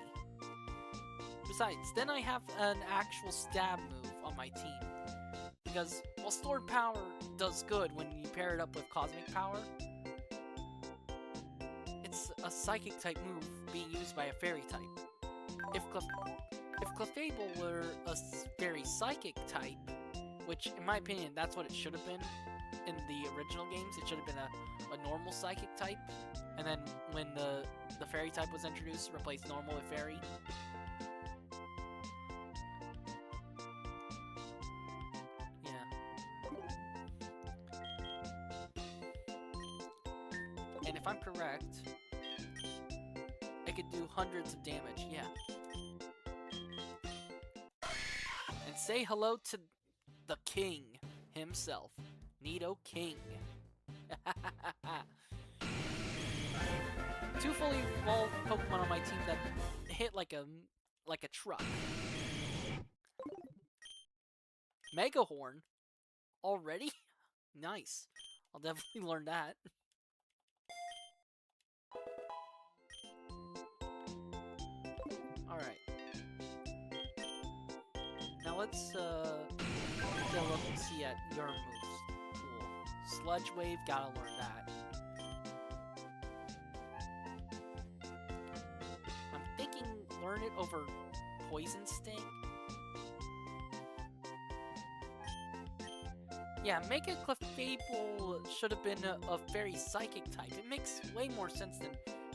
Besides, then I have an actual stab move on my team. Because while Stored Power does good when you pair it up with Cosmic Power, it's a Psychic type move being used by a Fairy type. If Clefable were a very Psychic type, which in my opinion that's what it should have been in the original games, it should have been a normal Psychic type, and then when the Fairy type was introduced, replace normal with Fairy. And if I'm correct, it could do hundreds of damage, yeah. And say hello to the king himself, Nidoking. Two fully evolved Pokemon on my team that hit like a truck. Mega Horn? Already? Nice. I'll definitely learn that. Alright. Now let's get a look and see at your moves. Cool. Sludge Wave, gotta learn that. I'm thinking learn it over Poison Sting. Yeah, Mega Clefable should have been a Fairy Psychic type. It makes way more sense than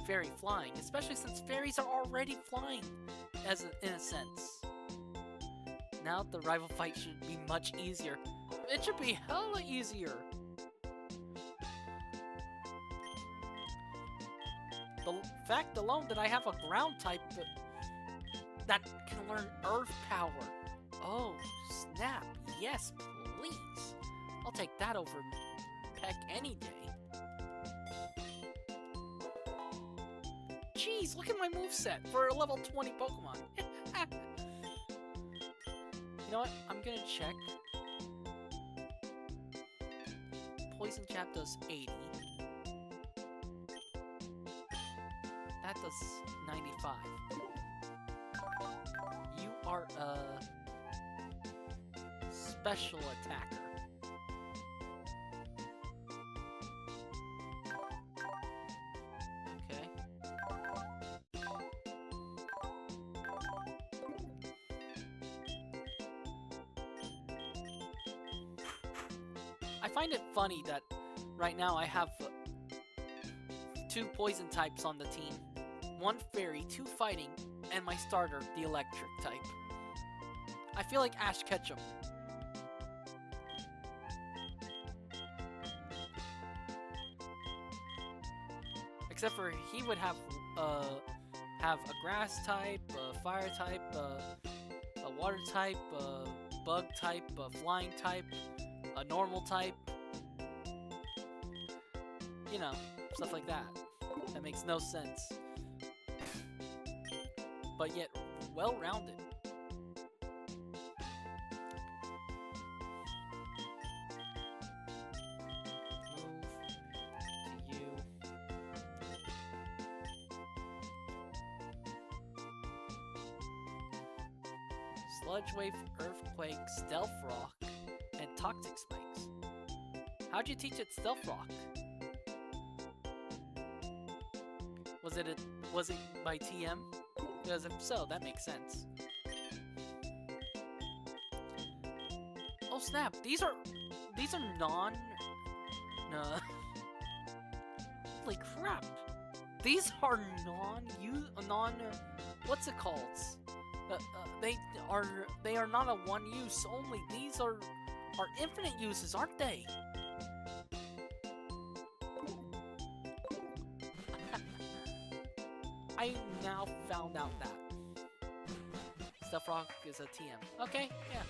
Fairy Flying, especially since Fairies are already flying, in a sense. Now the rival fight should be much easier. It should be hella easier. fact alone that I have a ground type that can learn Earth power. Oh, snap. Yes, please. I'll take that over Peck any day. Jeez, look at my moveset for a level 20 Pokemon. You know what? I'm gonna check. Poison Jab does 80. That does 95. You are a special attacker. Okay. I find it funny that right now I have 2 poison types on the team. 1 fairy, 2 fighting, and my starter, the electric type. I feel like Ash Ketchum. Except for he would have a grass type, a fire type, a water type, a bug type, a flying type, a normal type. You know, stuff like that. That makes no sense. But yet, well-rounded. Move to you. Sludge Wave, Earthquake, Stealth Rock, and Toxic Spikes. How'd you teach it Stealth Rock? Was it by TM? Because if so, that makes sense. Oh snap! These are non. Holy crap! These are non. What's it called? They are not a one use only. These are infinite uses, aren't they? I now found out that Stealth Rock is a TM. Okay, yeah.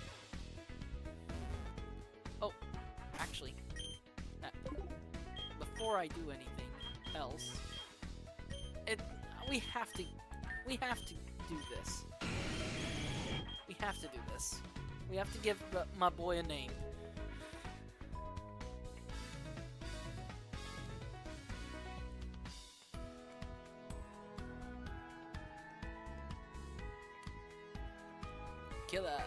Oh, actually, before I do anything else, we have to do this. We have to do this. We have to give my boy a name. Killer.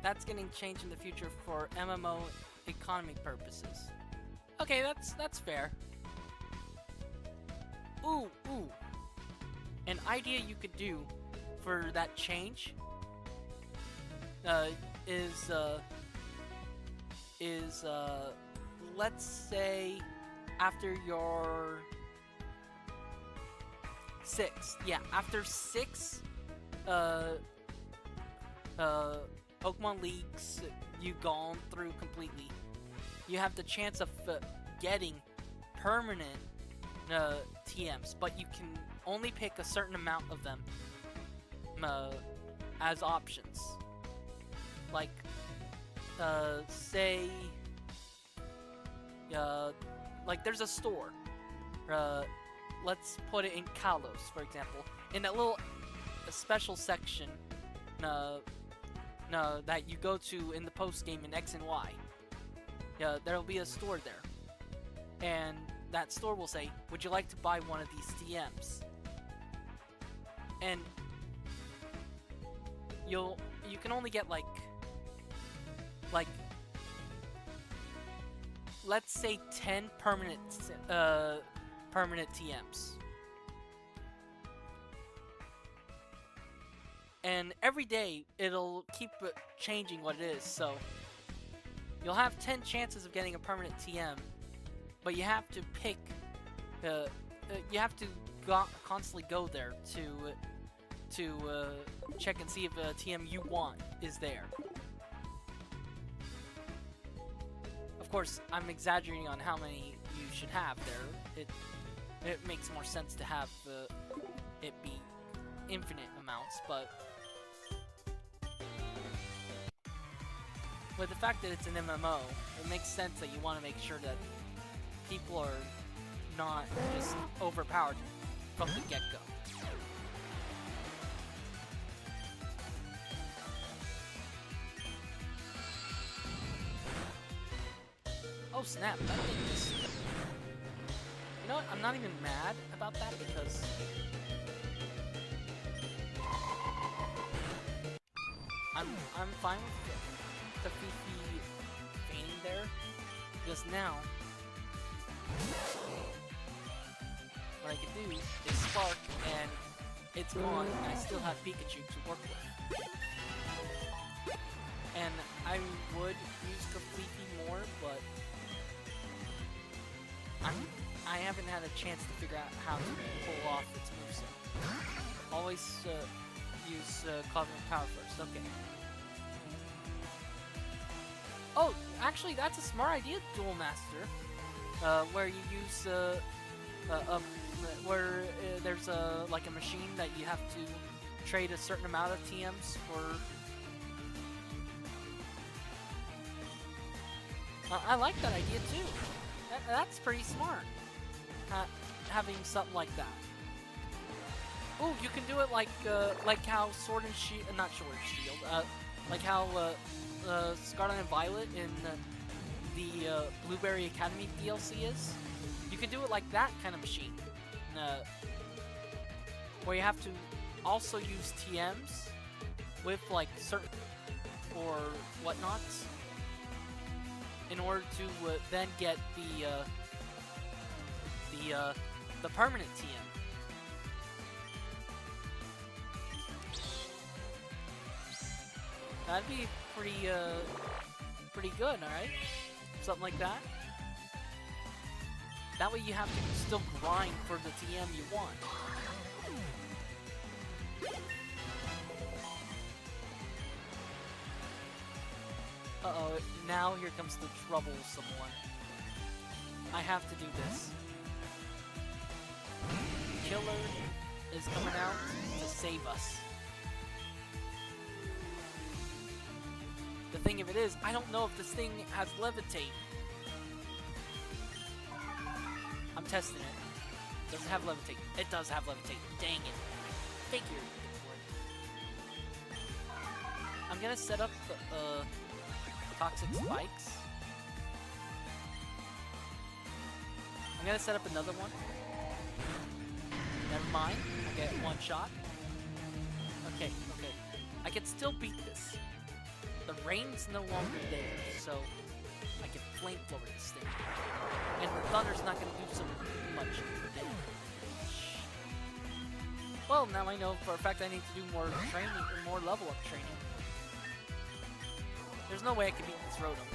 That's getting changed in the future for MMO economy purposes. Okay, that's fair. Ooh. An idea you could do for that change is let's say after your 6, yeah, after 6 Pokemon Leagues you've gone through completely, you have the chance of getting permanent TMs, but you can only pick a certain amount of them as options. Like, say, like there's a store. Let's put it in Kalos, for example. In that little special section that you go to in the post game in X and Y, there'll be a store there, and that store will say, "Would you like to buy one of these TMs?" And you can only get like let's say 10 permanent TMs. And every day it'll keep changing what it is, so you'll have 10 chances of getting a permanent TM, but you have to pick, you have to constantly go there to check and see if a TM you want is there. course, I'm exaggerating on how many you should have there. It makes more sense to have it be infinite amounts, but with the fact that it's an MMO, it makes sense that you want to make sure that people are not just overpowered from the get-go. Oh snap, that thing just... You know what, I'm not even mad about that because... I'm fine with the Fifi feigning there, because now what I can do is spark and it's gone and I still have Pikachu to work with. And I would use Fifi more, but I haven't had a chance to figure out how to pull off its moveset. Always use Cosmic Power first. Okay. Oh, actually, that's a smart idea, Duel Master. Where you use there's like a machine that you have to trade a certain amount of TMs for. I like that idea too. That's pretty smart. Having something like that. Oh, you can do it like how Sword and Shield, not Sword and Shield, like how Scarlet and Violet in the Blueberry Academy DLC is. You can do it like that kind of machine, where you have to also use TMs with like certain or whatnots in order to then get the permanent TM. That'd be pretty good, alright? Something like that. That way you have to still grind for the TM you want. Uh-oh, now here comes the troublesome one. I have to do this. Killer is coming out to save us. The thing of it is, I don't know if this thing has levitate. I'm testing it. Does it have levitate? It does have levitate. Dang it. Figured. I'm gonna set up toxic spikes. I'm gonna set up another one. Never mind. I get one shot. Okay, okay. I can still beat this. The rain's no longer there, so I can flamethrower this thing. And the thunder's not gonna do so much damage. Well, now I know for a fact I need to do more training, or more level up training. There's no way I can beat this Rotom.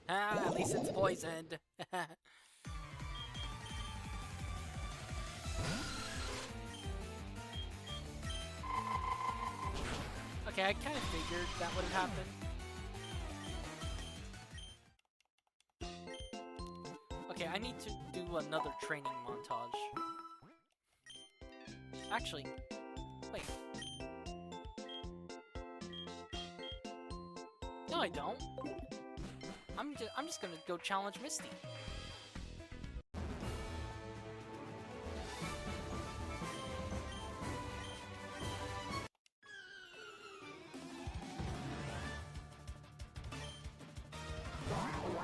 Ah, at least it's poisoned. Okay, I kind of figured that would happen. Okay, I need to do another training montage. Actually, wait. No, I don't. I'm just gonna go challenge Misty.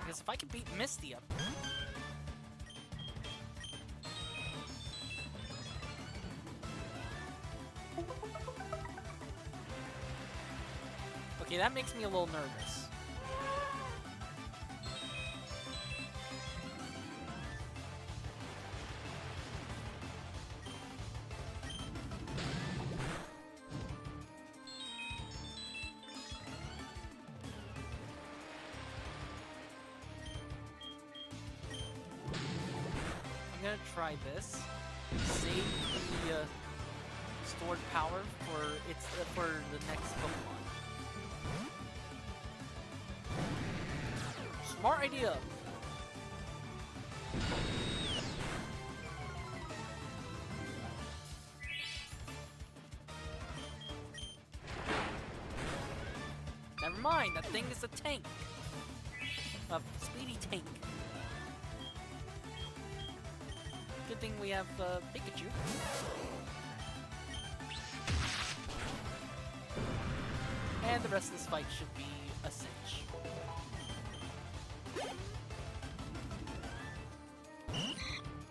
Because if I can beat Misty up... Okay, that makes me a little nervous. gonna try this. Save the stored power for the next Pokemon. Smart idea. Never mind, that thing is a tank. A speedy tank. Good thing we have Pikachu. And the rest of this fight should be a cinch.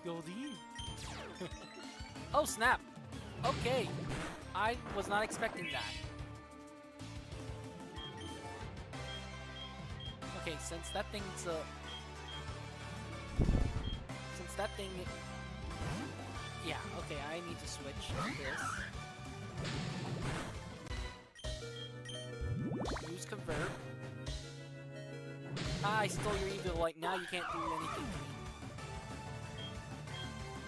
Goldie. Oh snap! Okay, I was not expecting that. Okay, since that thing, yeah, okay, I need to switch this. Use convert. Ah, I stole your evil light. Now you can't do anything to me.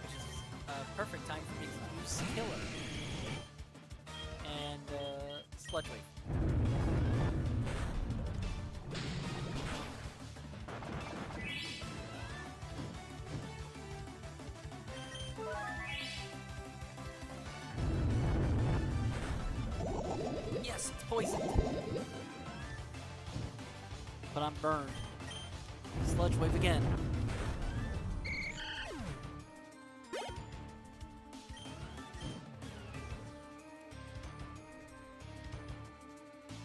Which is a perfect time for me to use Killer. And, Sludge Wave. Yes, it's poisoned. But I'm burned. Sludge Wave again.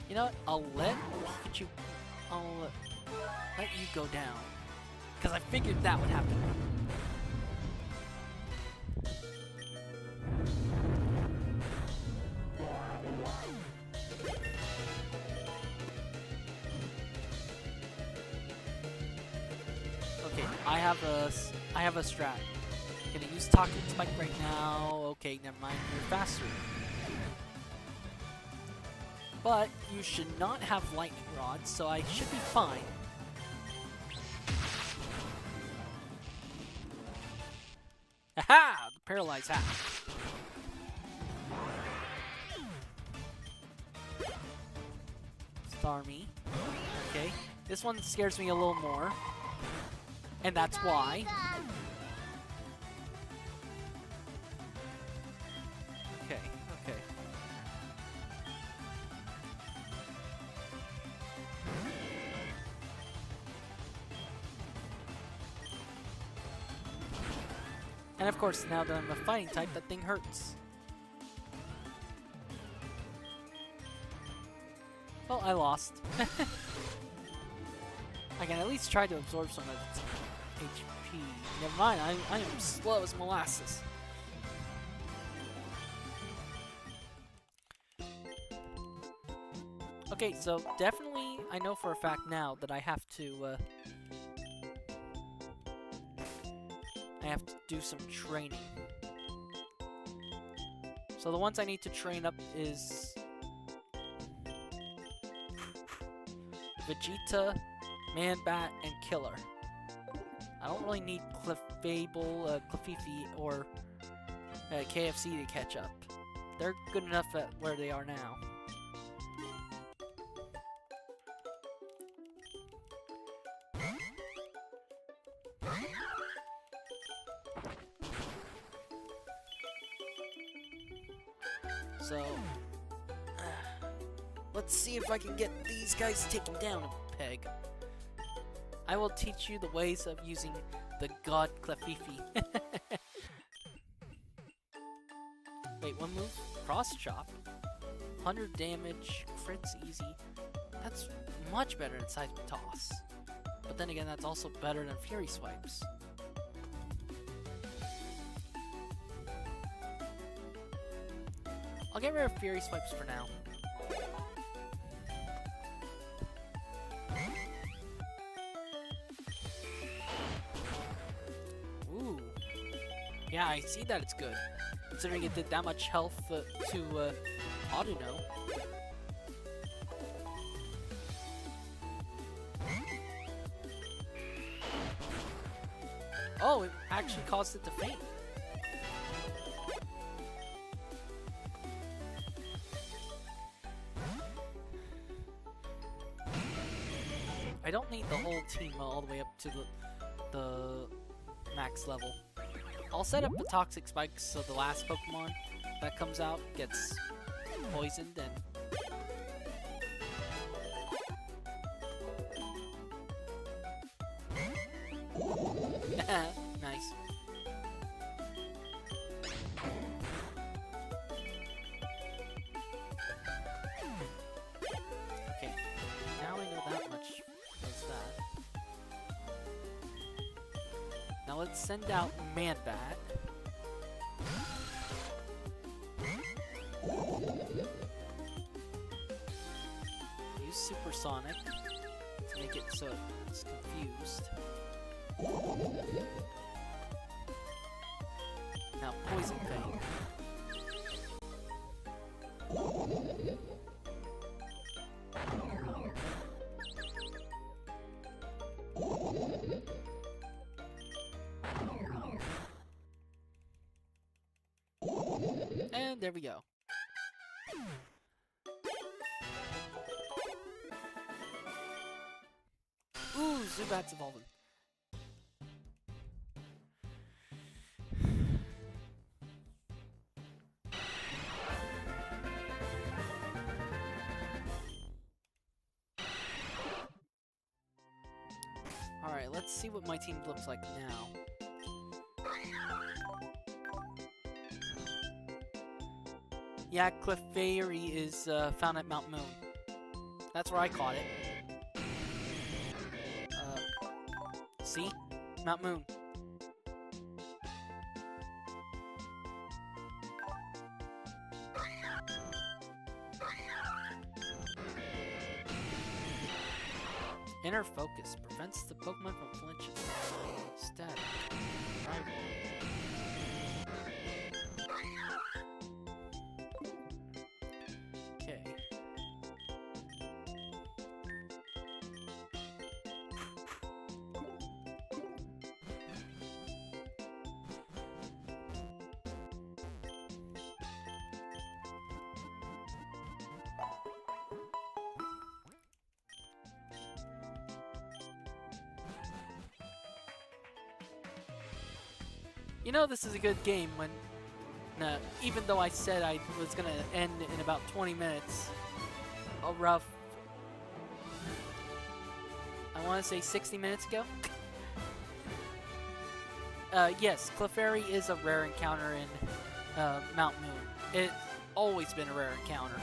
You know what? I'll let you go down. Because I figured that would happen. Okay, I have a strat. I'm gonna use Toxic Spike right now. Okay, never mind, you're faster. But you should not have Lightning Rod, so I should be fine. Aha! The Paralyzed Hat. Starmie. Okay, this one scares me a little more. And that's why. Okay, okay. And of course, now that I'm a fighting type, that thing hurts. Well, I lost. I can at least try to absorb some of its HP. Never mind, I am slow as molasses. Okay, so definitely I know for a fact now that I have to do some training. So the ones I need to train up is Vegeta, Man-Bat, and Killer. I don't really need Clefairy, or KFC to catch up. They're good enough at where they are now. So, let's see if I can get these guys taken down a peg. I will teach you the ways of using the God Clefairy. Wait, one move? Cross Chop. 100 damage, crits easy. That's much better than Seismic Toss. But then again, that's also better than Fury Swipes. I'll get rid of Fury Swipes for now. Ooh. Yeah, I see that it's good. Considering it did that much health to Audino. Oh, it actually caused it to faint. I don't need the whole team all the way up to the max level. I'll set up the toxic spikes so the last Pokemon that comes out gets poisoned and nice. Okay, now I know that much does that. Now let's send out Man-Bat. Use Supersonic to make it so it's confused. Now Poison Fang. And there we go. Ooh, Zubat's evolving. Alright, let's see what my team looks like now. Yeah, Clefairy is found at Mount Moon. That's where I caught it. See? Mount Moon. Inner focus prevents the Pokemon from flinching. Static. Rival. Okay. You know this is a good game when, even though I said I was gonna end in about 20 minutes, a rough, I want to say 60 minutes ago? Yes, Clefairy is a rare encounter in Mount Moon. It's always been a rare encounter.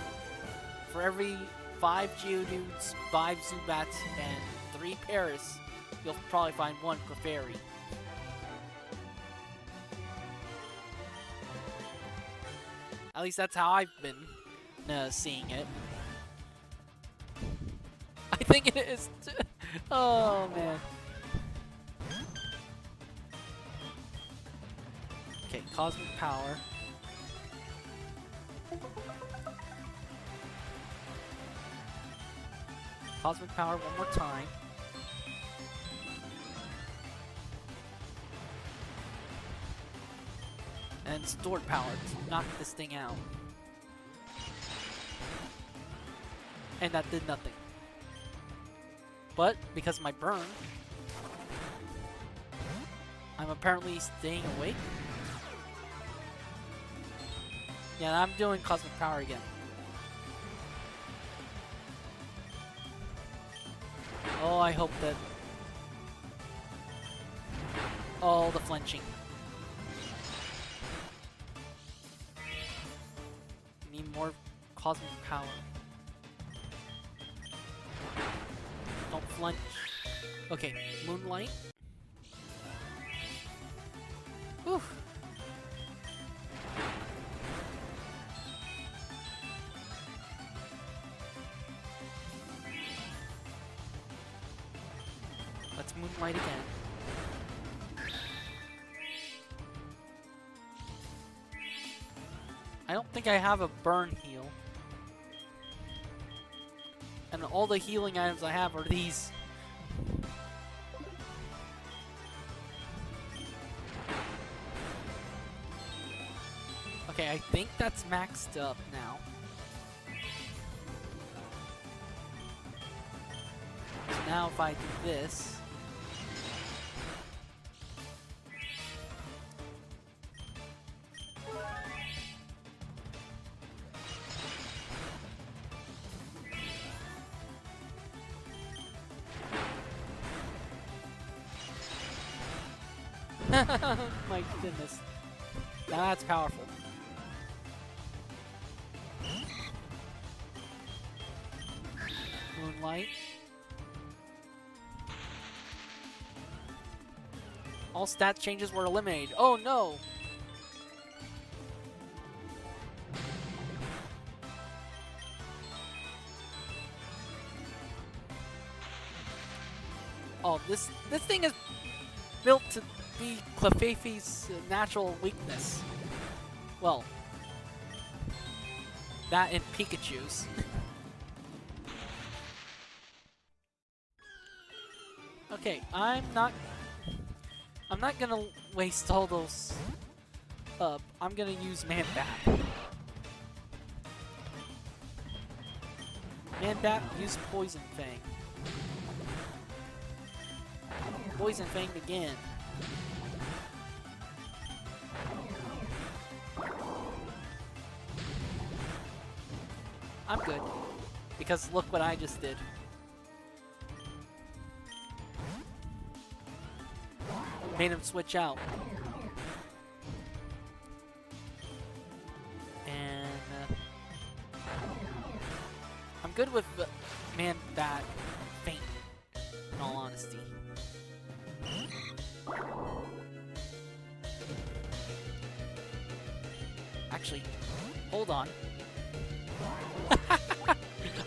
For every 5 Geodudes, 5 Zubats, and 3 Paras, you'll probably find 1 Clefairy. At least that's how I've been seeing it. I think it is. Oh man. Okay, Cosmic Power. Cosmic Power one more time. And Stored Power to knock this thing out. And that did nothing. But, because of my burn, I'm apparently staying awake. Yeah, I'm doing Cosmic Power again. Oh, I hope that... Oh, the flinching. Need more Cosmic Power. Don't flinch. Okay, Moonlight. Whew. Let's Moonlight again. I don't think I have a burn heal. And all the healing items I have are these. Okay, I think that's maxed up now. So now if I do this... My goodness. Now that's powerful. Moonlight. All stat changes were eliminated. Oh no! Oh, this thing is built to be Clefairy's natural weakness. Well, that and Pikachu's. Okay, I'm not gonna waste all those up. I'm gonna use Man-Bat. Man-Bat, use Poison Fang. Poison Fang again. I'm good, because look what I just did. Made him switch out. And I'm good with Man-Bat Faint, in all honesty. Actually, hold on.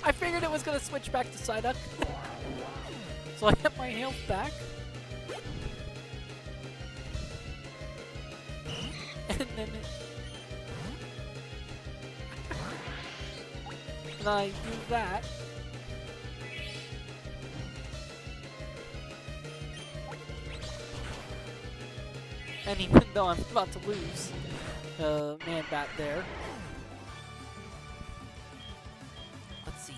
I figured it was gonna switch back to Psyduck. So I get my health back. And then and I do that. And even though I'm about to lose Man-Bat there. Let's see.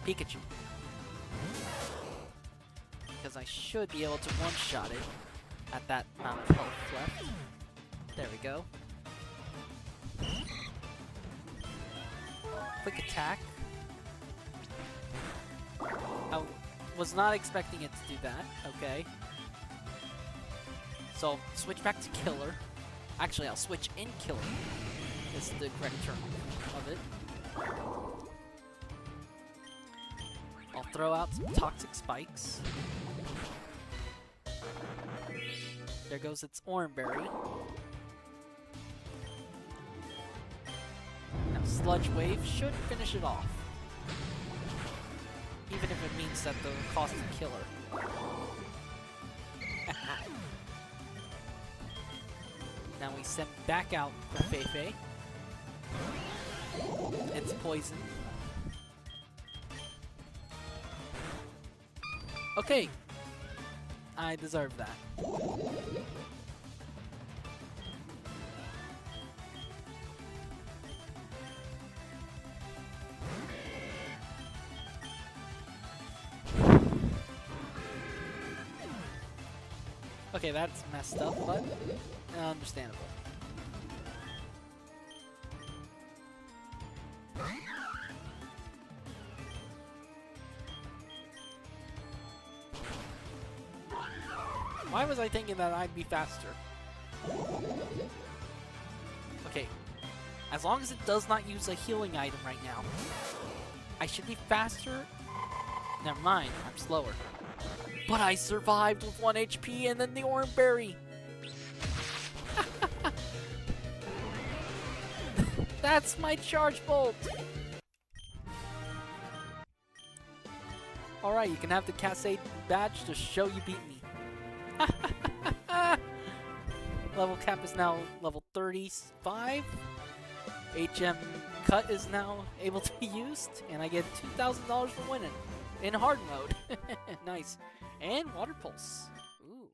Pikachu. Because I should be able to one-shot it at that amount of health left. There we go. Quick attack. I was not expecting it to do that. Okay. So, switch back to Killer. Actually, I'll switch in Killer. Is the correct term of it. I'll throw out some Toxic Spikes. There goes its Orange Berry. Now Sludge Wave should finish it off. Even if it means that the cost of Killer. Now we send back out Clefairy. It's poison. Okay. I deserve that. Okay, that's messed up, but understandable. Why was I thinking that I'd be faster? Okay, as long as it does not use a healing item right now, I should be faster. Never mind, I'm slower. But I survived with 1 HP and then the Orange Berry. That's my Charge Bolt. Alright, you can have the Cascade badge to show you beat me. Level cap is now level 35. HM cut is now able to be used, and I get $2,000 for winning in hard mode. Nice. And Water Pulse. Ooh.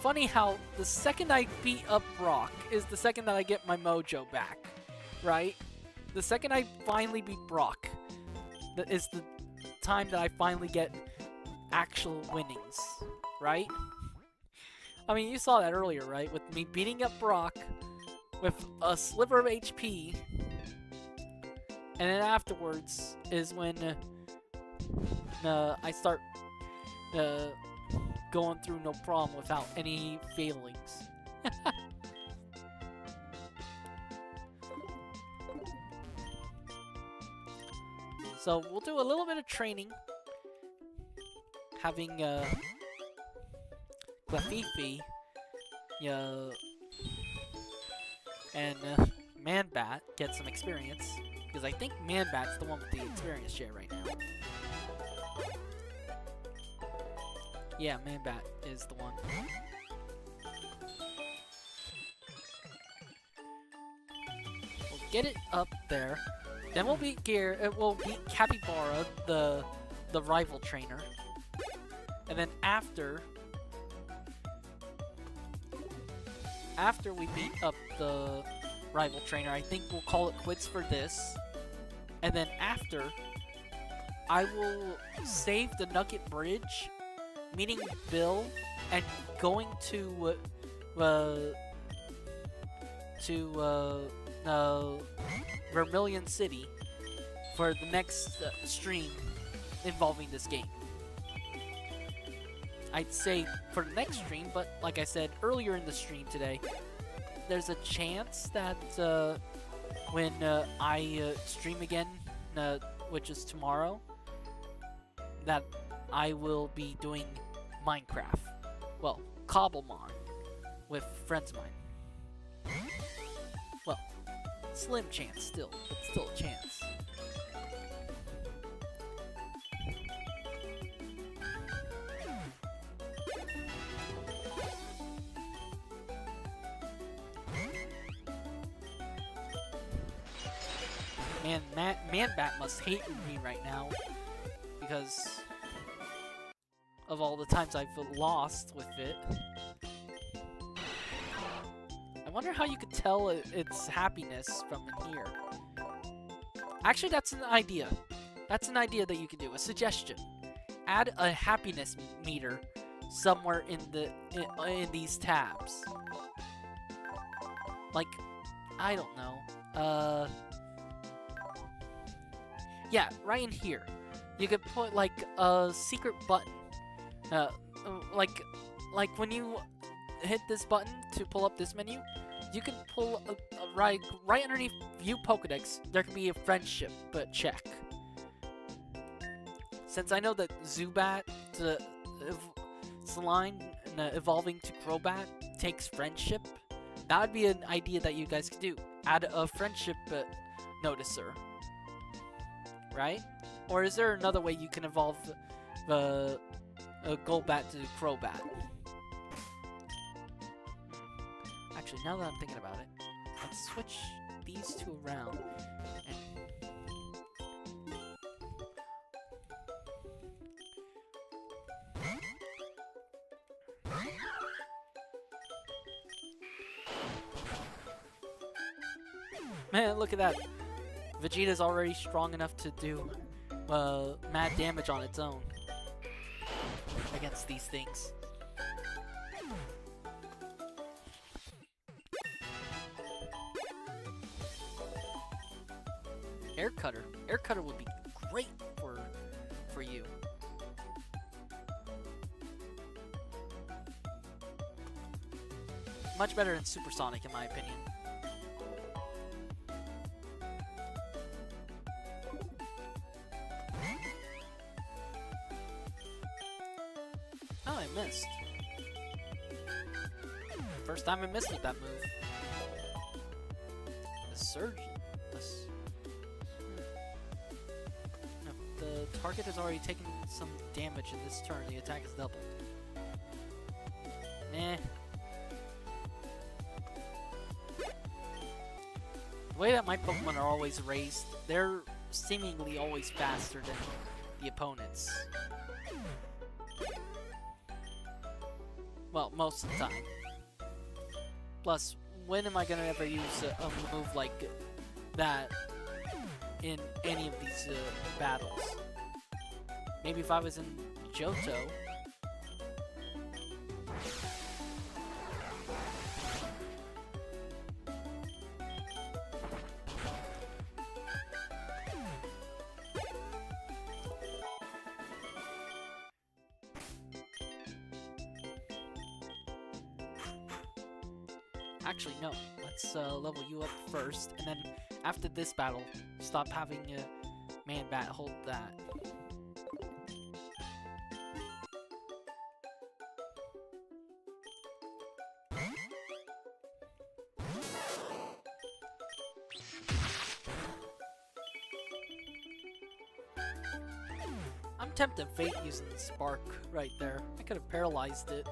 funny how the second I beat up Brock is the second that I get my mojo back, right? The second I finally beat Brock is the time that I finally get actual winnings, right? I mean, you saw that earlier, right? With me beating up Brock with a sliver of HP, and then afterwards is when I start going through no problem without any failings. So we'll do a little bit of training, having Clefairy and Man-Bat get some experience, because I think Man-Bat's the one with the experience share right now. Yeah, Man-Bat is the one. We'll get it up there. Then we'll beat we'll beat Capybara, the rival trainer. And then after we beat up the rival trainer, I think we'll call it quits for this. And then after, I will save the Nugget Bridge, meeting Bill, and going to Vermilion City for the next stream involving this game. I'd say for the next stream, but like I said earlier in the stream today, there's a chance that when I stream again, which is tomorrow, that I will be doing Minecraft. Well, Cobblemon with friends of mine. Well, slim chance still, but still a chance. Man, Man-Bat must hate me right now because of all the times I've lost with it. I wonder how you could tell its happiness from in here. Actually, that's an idea. That's an idea that you can do. A suggestion. Add a happiness meter somewhere in these tabs. Like, I don't know. Yeah, right in here. You could put like a secret button. Like when you hit this button to pull up this menu, you can pull right underneath View Pokedex. There can be a friendship check. Since I know that Zubat, Slime, evolving to Crobat takes friendship, that would be an idea that you guys could do. Add a friendship noticer. Right? Or is there another way you can evolve Golbat to Crobat? Actually, now that I'm thinking about it, let's switch these two around. Man, look at that. Vegeta's already strong enough to do mad damage on its own against these things. Air Cutter. Air Cutter would be great for you. Much better than Supersonic, in my opinion. Oh, I missed. First time I missed with that move. The Surgeon. No, the target has already taken some damage in this turn. The attack is doubled. Nah. The way that my Pokemon are always raised, they're seemingly always faster than the opponents. Well, most of the time. Plus, when am I gonna ever use a move like that in any of these battles? Maybe if I was in Johto. Actually, no. Let's level you up first, and then after this battle, stop having Man-Bat hold that. I'm tempted Fate using the Spark right there. I could have paralyzed it.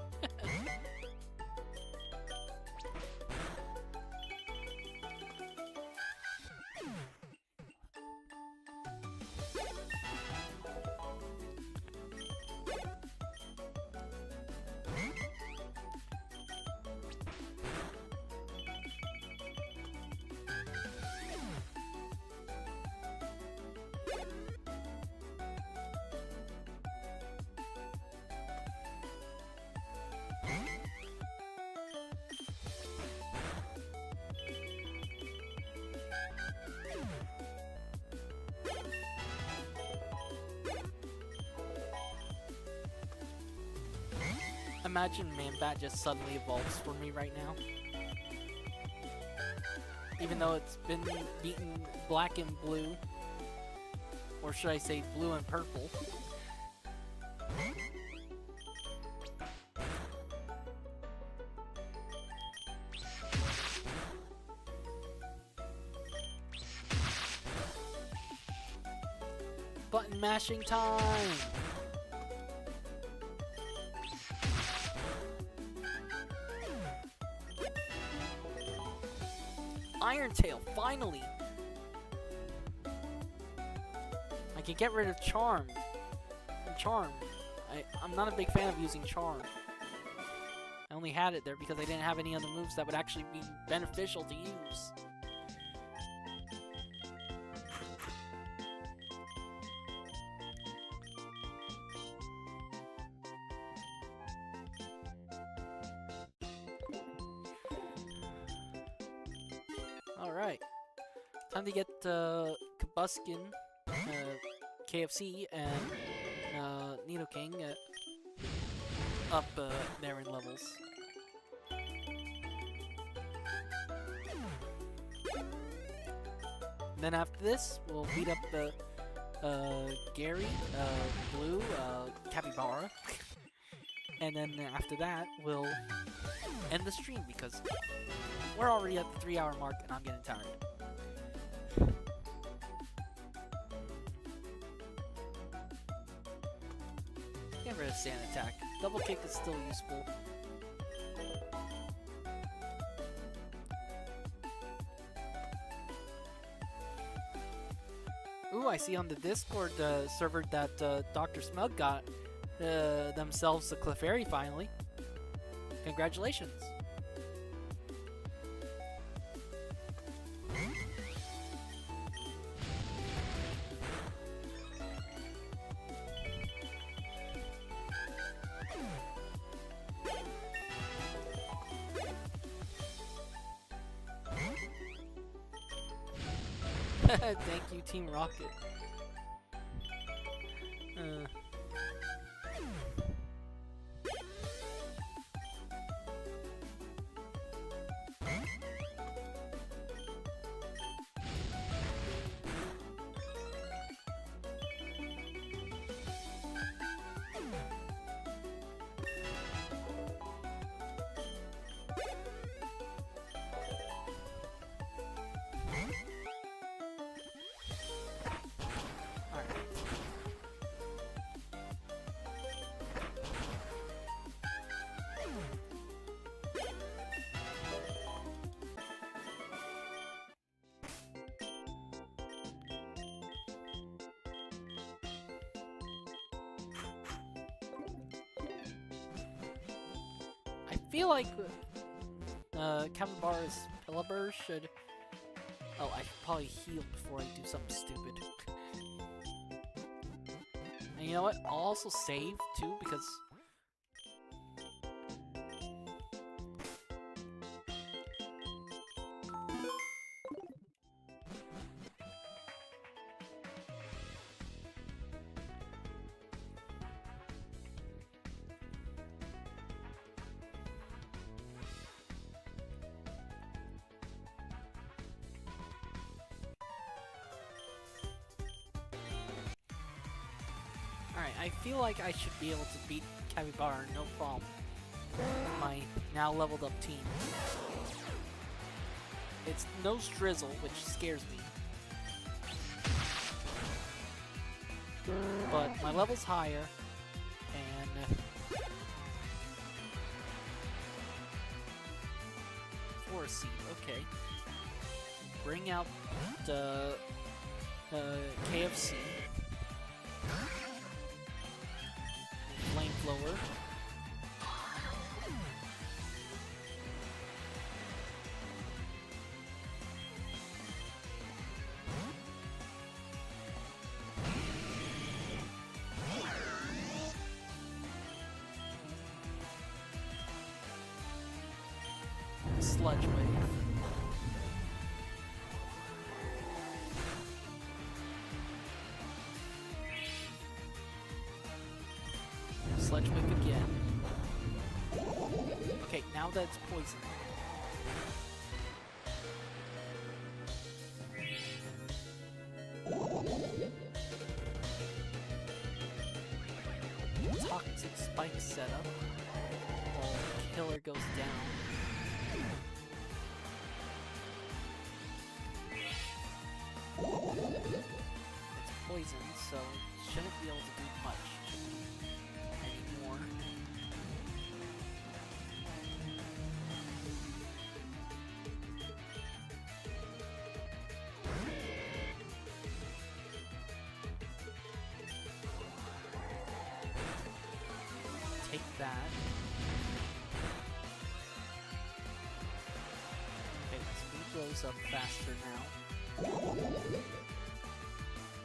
Imagine Man-Bat just suddenly evolves for me right now. Even though it's been beaten black and blue. Or should I say blue and purple. Button mashing time! Iron Tail, finally! I can get rid of Charm. I'm not a big fan of using Charm. I only had it there because I didn't have any other moves that would actually be beneficial to use. Alright, time to get Kabuskin, KFC, and Nidoking up there in levels. And then after this, we'll beat up the Gary, Blue, Capybara. And then after that, we'll end the stream because we're already at the 3-hour mark and I'm getting tired. Get rid of Sand Attack. Double Kick is still useful. Ooh, I see on the Discord server that Dr. Smug got themselves a Clefairy finally. Congratulations. Thank you, Team Rocket. feel like Capybara's Pillar should... Oh, I should probably heal before I do something stupid. And you know what? I'll also save, too, because... Alright, I feel like I should be able to beat Capybara, no problem. With my now leveled up team. It's no Drizzle, which scares me. But my level's higher, and... Forest Seed, okay. Bring out the KFC. Flamethrower. Sludge Wave. Sludge Wave again. Okay, now that it's poison. Toxic Spike setup. While the killer goes down. It's poison, so it shouldn't be able to do much anymore. Take that. Okay, speed goes up faster now.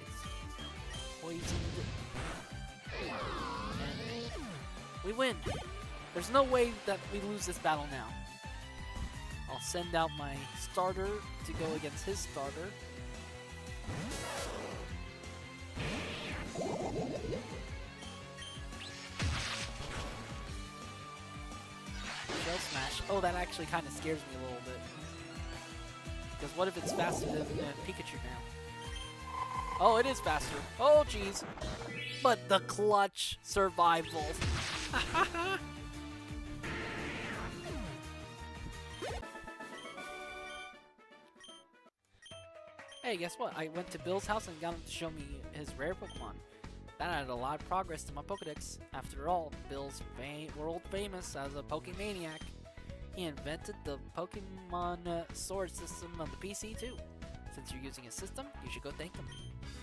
It's poisoned. And we win! There's no way that we lose this battle now. I'll send out my starter to go against his starter. Shell Smash. Oh, that actually kind of scares me a little bit. Because what if it's faster than Pikachu now? Oh, it is faster. Oh, jeez. But the clutch survival. Hey, guess what? I went to Bill's house and got him to show me his rare Pokemon. That added a lot of progress to my Pokedex. After all, Bill's world famous as a Pokemaniac. He invented the Pokemon Sword system on the PC too. Since you're using his system, you should go thank him.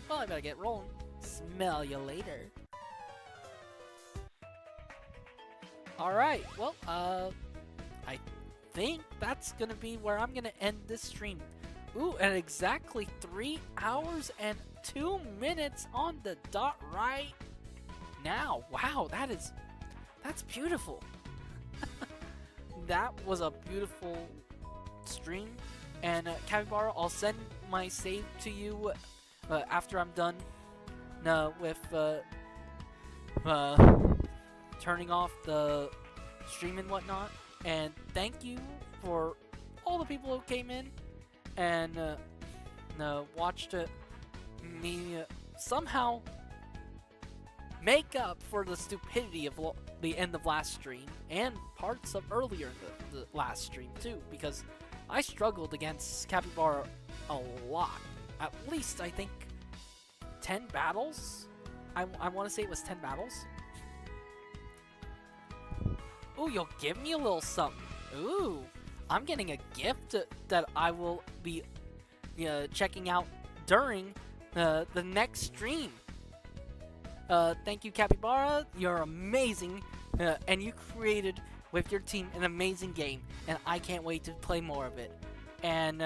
Well, I better get rolling. Smell you later. Alright, well, I think that's gonna be where I'm gonna end this stream. Ooh, at exactly 3 hours and 2 minutes on the dot right now. Wow, that's beautiful. That was a beautiful stream. And Capybara, I'll send my save to you after I'm done with turning off the stream and whatnot. And thank you for all the people who came in and watched me somehow make up for the stupidity of the end of last stream and parts of earlier in the last stream too, because I struggled against Capybara a lot. At least, I think, 10 battles? I want to say it was 10 battles. Ooh, you'll give me a little something. Ooh, I'm getting a gift that I will be checking out during the next stream. Thank you, Capybara. You're amazing. And you created with your team an amazing game, and I can't wait to play more of it. And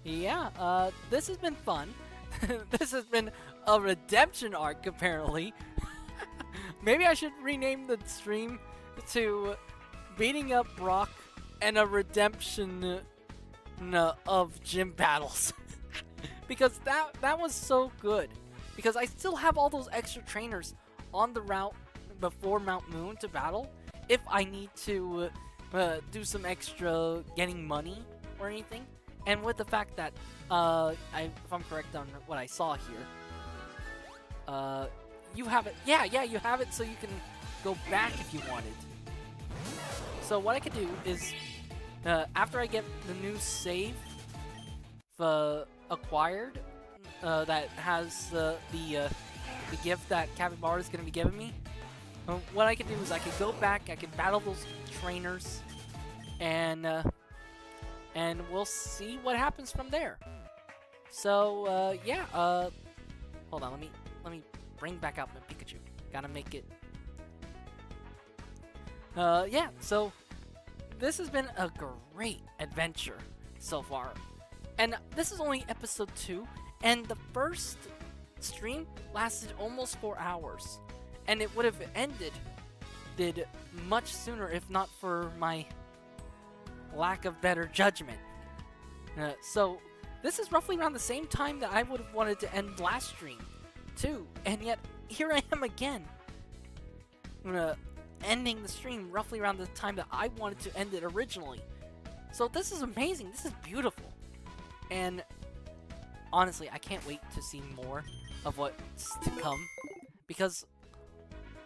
yeah, this has been fun. This has been a redemption arc, apparently. Maybe I should rename the stream to Beating Up Brock and a Redemption of Gym Battles. Because that was so good. Because I still have all those extra trainers on the route before Mount Moon to battle. If I need to do some extra getting money or anything. And with the fact that, if I'm correct on what I saw here, you have it. Yeah, you have it so you can go back if you wanted. So what I could do is, after I get the new save acquired, that has the gift that Capybara is going to be giving me, what I could do is I could go back, I could battle those trainers, and we'll see what happens from there. So yeah, hold on, let me bring back out my Pikachu. Gotta make it. Yeah, so this has been a great adventure so far. And this is only episode 2, and the first stream lasted almost 4 hours. And it would have ended much sooner if not for my lack of better judgment. So this is roughly around the same time that I would have wanted to end last stream too, and yet here I am again, ending the stream roughly around the time that I wanted to end it originally. So this is amazing. This is beautiful, and honestly, I can't wait to see more of what's to come, because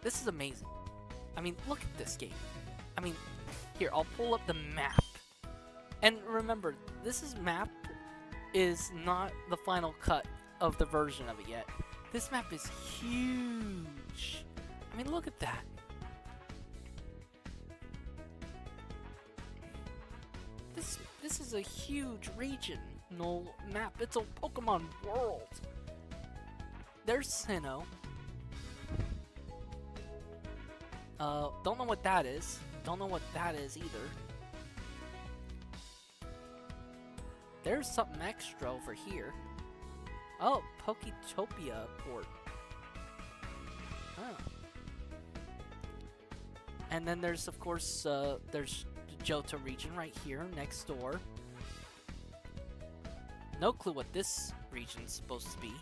this is amazing. I mean, look at this game. I mean, here, I'll pull up the map. And remember, this map is not the final cut of the version of it yet. This map is huge. I mean, look at that. This is a huge regional map. It's a Pokemon world. There's Sinnoh. Don't know what that is. Don't know what that is either. There's something extra over here. Oh, Poketopia port. Huh. And then there's, of course, there's the Johto region right here next door. No clue what this region's supposed to be.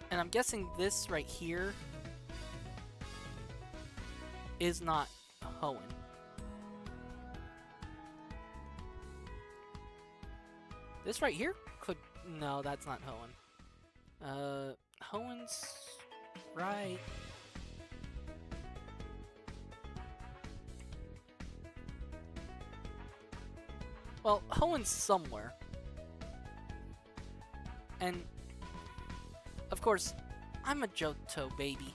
And I'm guessing this right here is not Hoenn. This right here could... No, that's not Hoenn. Hoenn's right... Well, Hoenn's somewhere. And... Of course, I'm a Johto baby.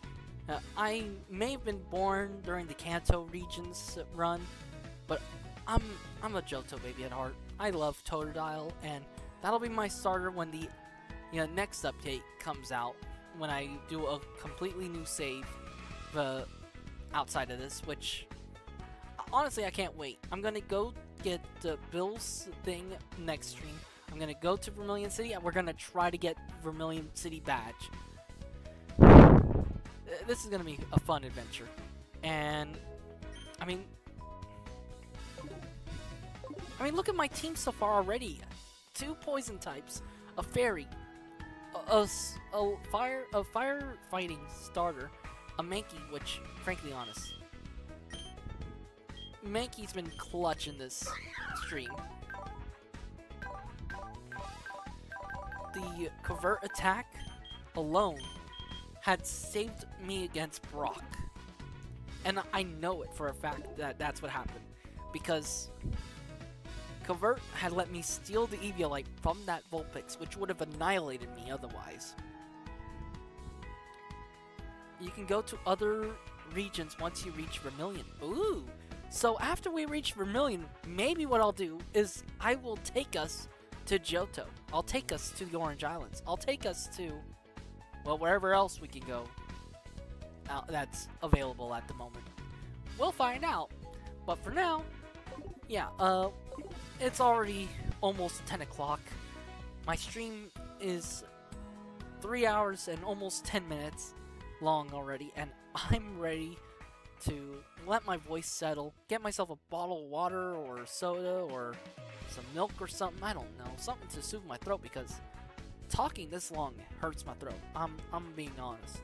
I may have been born during the Kanto region's run, but I'm a Johto baby at heart. I love Totodile, and that'll be my starter when the next update comes out, when I do a completely new save outside of this, which honestly I can't wait. I'm gonna go get Bill's thing next stream. I'm gonna go to Vermilion City, and we're gonna try to get Vermilion City badge. This is gonna be a fun adventure, and I mean, look at my team so far already. 2 poison types, a fairy, a firefighting starter, a Mankey, which, frankly honest, Mankey's been clutch in this stream. The covert attack alone had saved me against Brock. And I know it for a fact that that's what happened. Because covert had let me steal the Eviolite from that Vulpix, which would have annihilated me otherwise. You can go to other regions once you reach Vermilion. Ooh! So after we reach Vermilion, maybe what I'll do is I will take us to Johto. I'll take us to the Orange Islands. I'll take us to well, wherever else we can go that's available at the moment. We'll find out. But for now, yeah, it's already almost 10 o'clock. My stream is 3 hours and almost 10 minutes long already, and I'm ready to let my voice settle, get myself a bottle of water or soda or some milk or something, I don't know, something to soothe my throat, because talking this long hurts my throat. I'm being honest.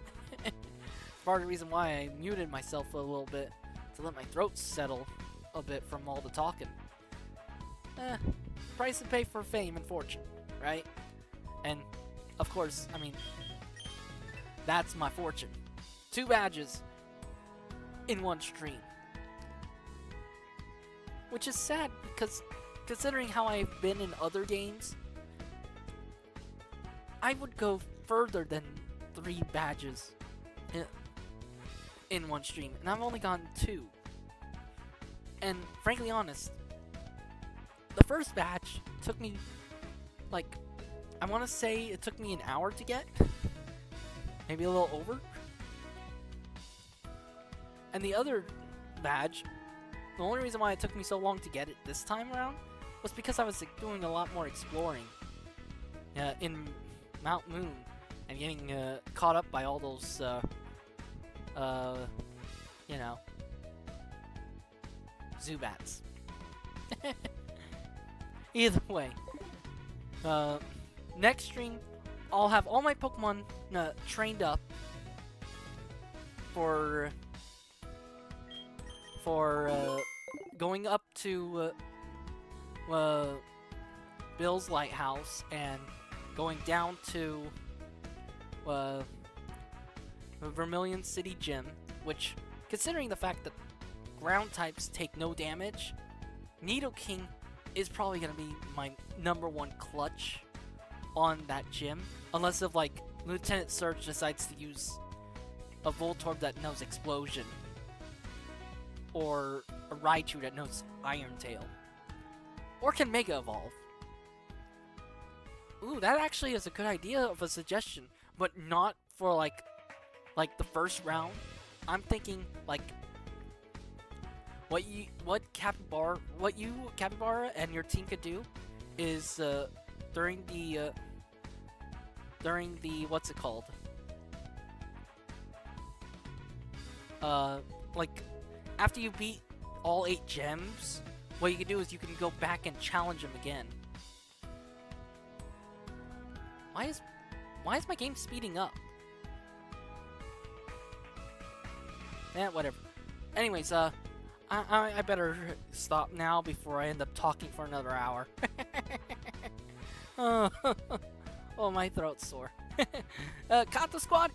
Part of the reason why I muted myself a little bit, to let my throat settle a bit from all the talking. Price to pay for fame and fortune, right? And, of course, I mean, that's my fortune. 2 badges in one stream. Which is sad, because considering how I've been in other games, I would go further than 3 badges in one stream, and I've only gotten 2. And frankly honest, the first badge took me, like, I want to say it took me an hour to get, maybe a little over. And the other badge, the only reason why it took me so long to get it this time around was because I was doing a lot more exploring in Mount Moon and getting caught up by all those, you know, Zubats. Either way, next stream, I'll have all my Pokemon trained up for going up to Bill's Lighthouse and going down to Vermilion City Gym, which, considering the fact that ground types take no damage, Nidoking is probably going to be my #1 clutch on that gym, unless if, like, Lieutenant Surge decides to use a Voltorb that knows Explosion, or a Raichu that knows Iron Tail, or can Mega Evolve. Ooh, that actually is a good idea of a suggestion, but not for, like the first round. I'm thinking, like, what Capybara and your team could do is during the what's it called? Like, after you beat all 8 gems, what you can do is you can go back and challenge them again. Why is my game speeding up? Whatever. Anyways, I better stop now before I end up talking for another hour. Oh, my throat's sore. Kata Squad,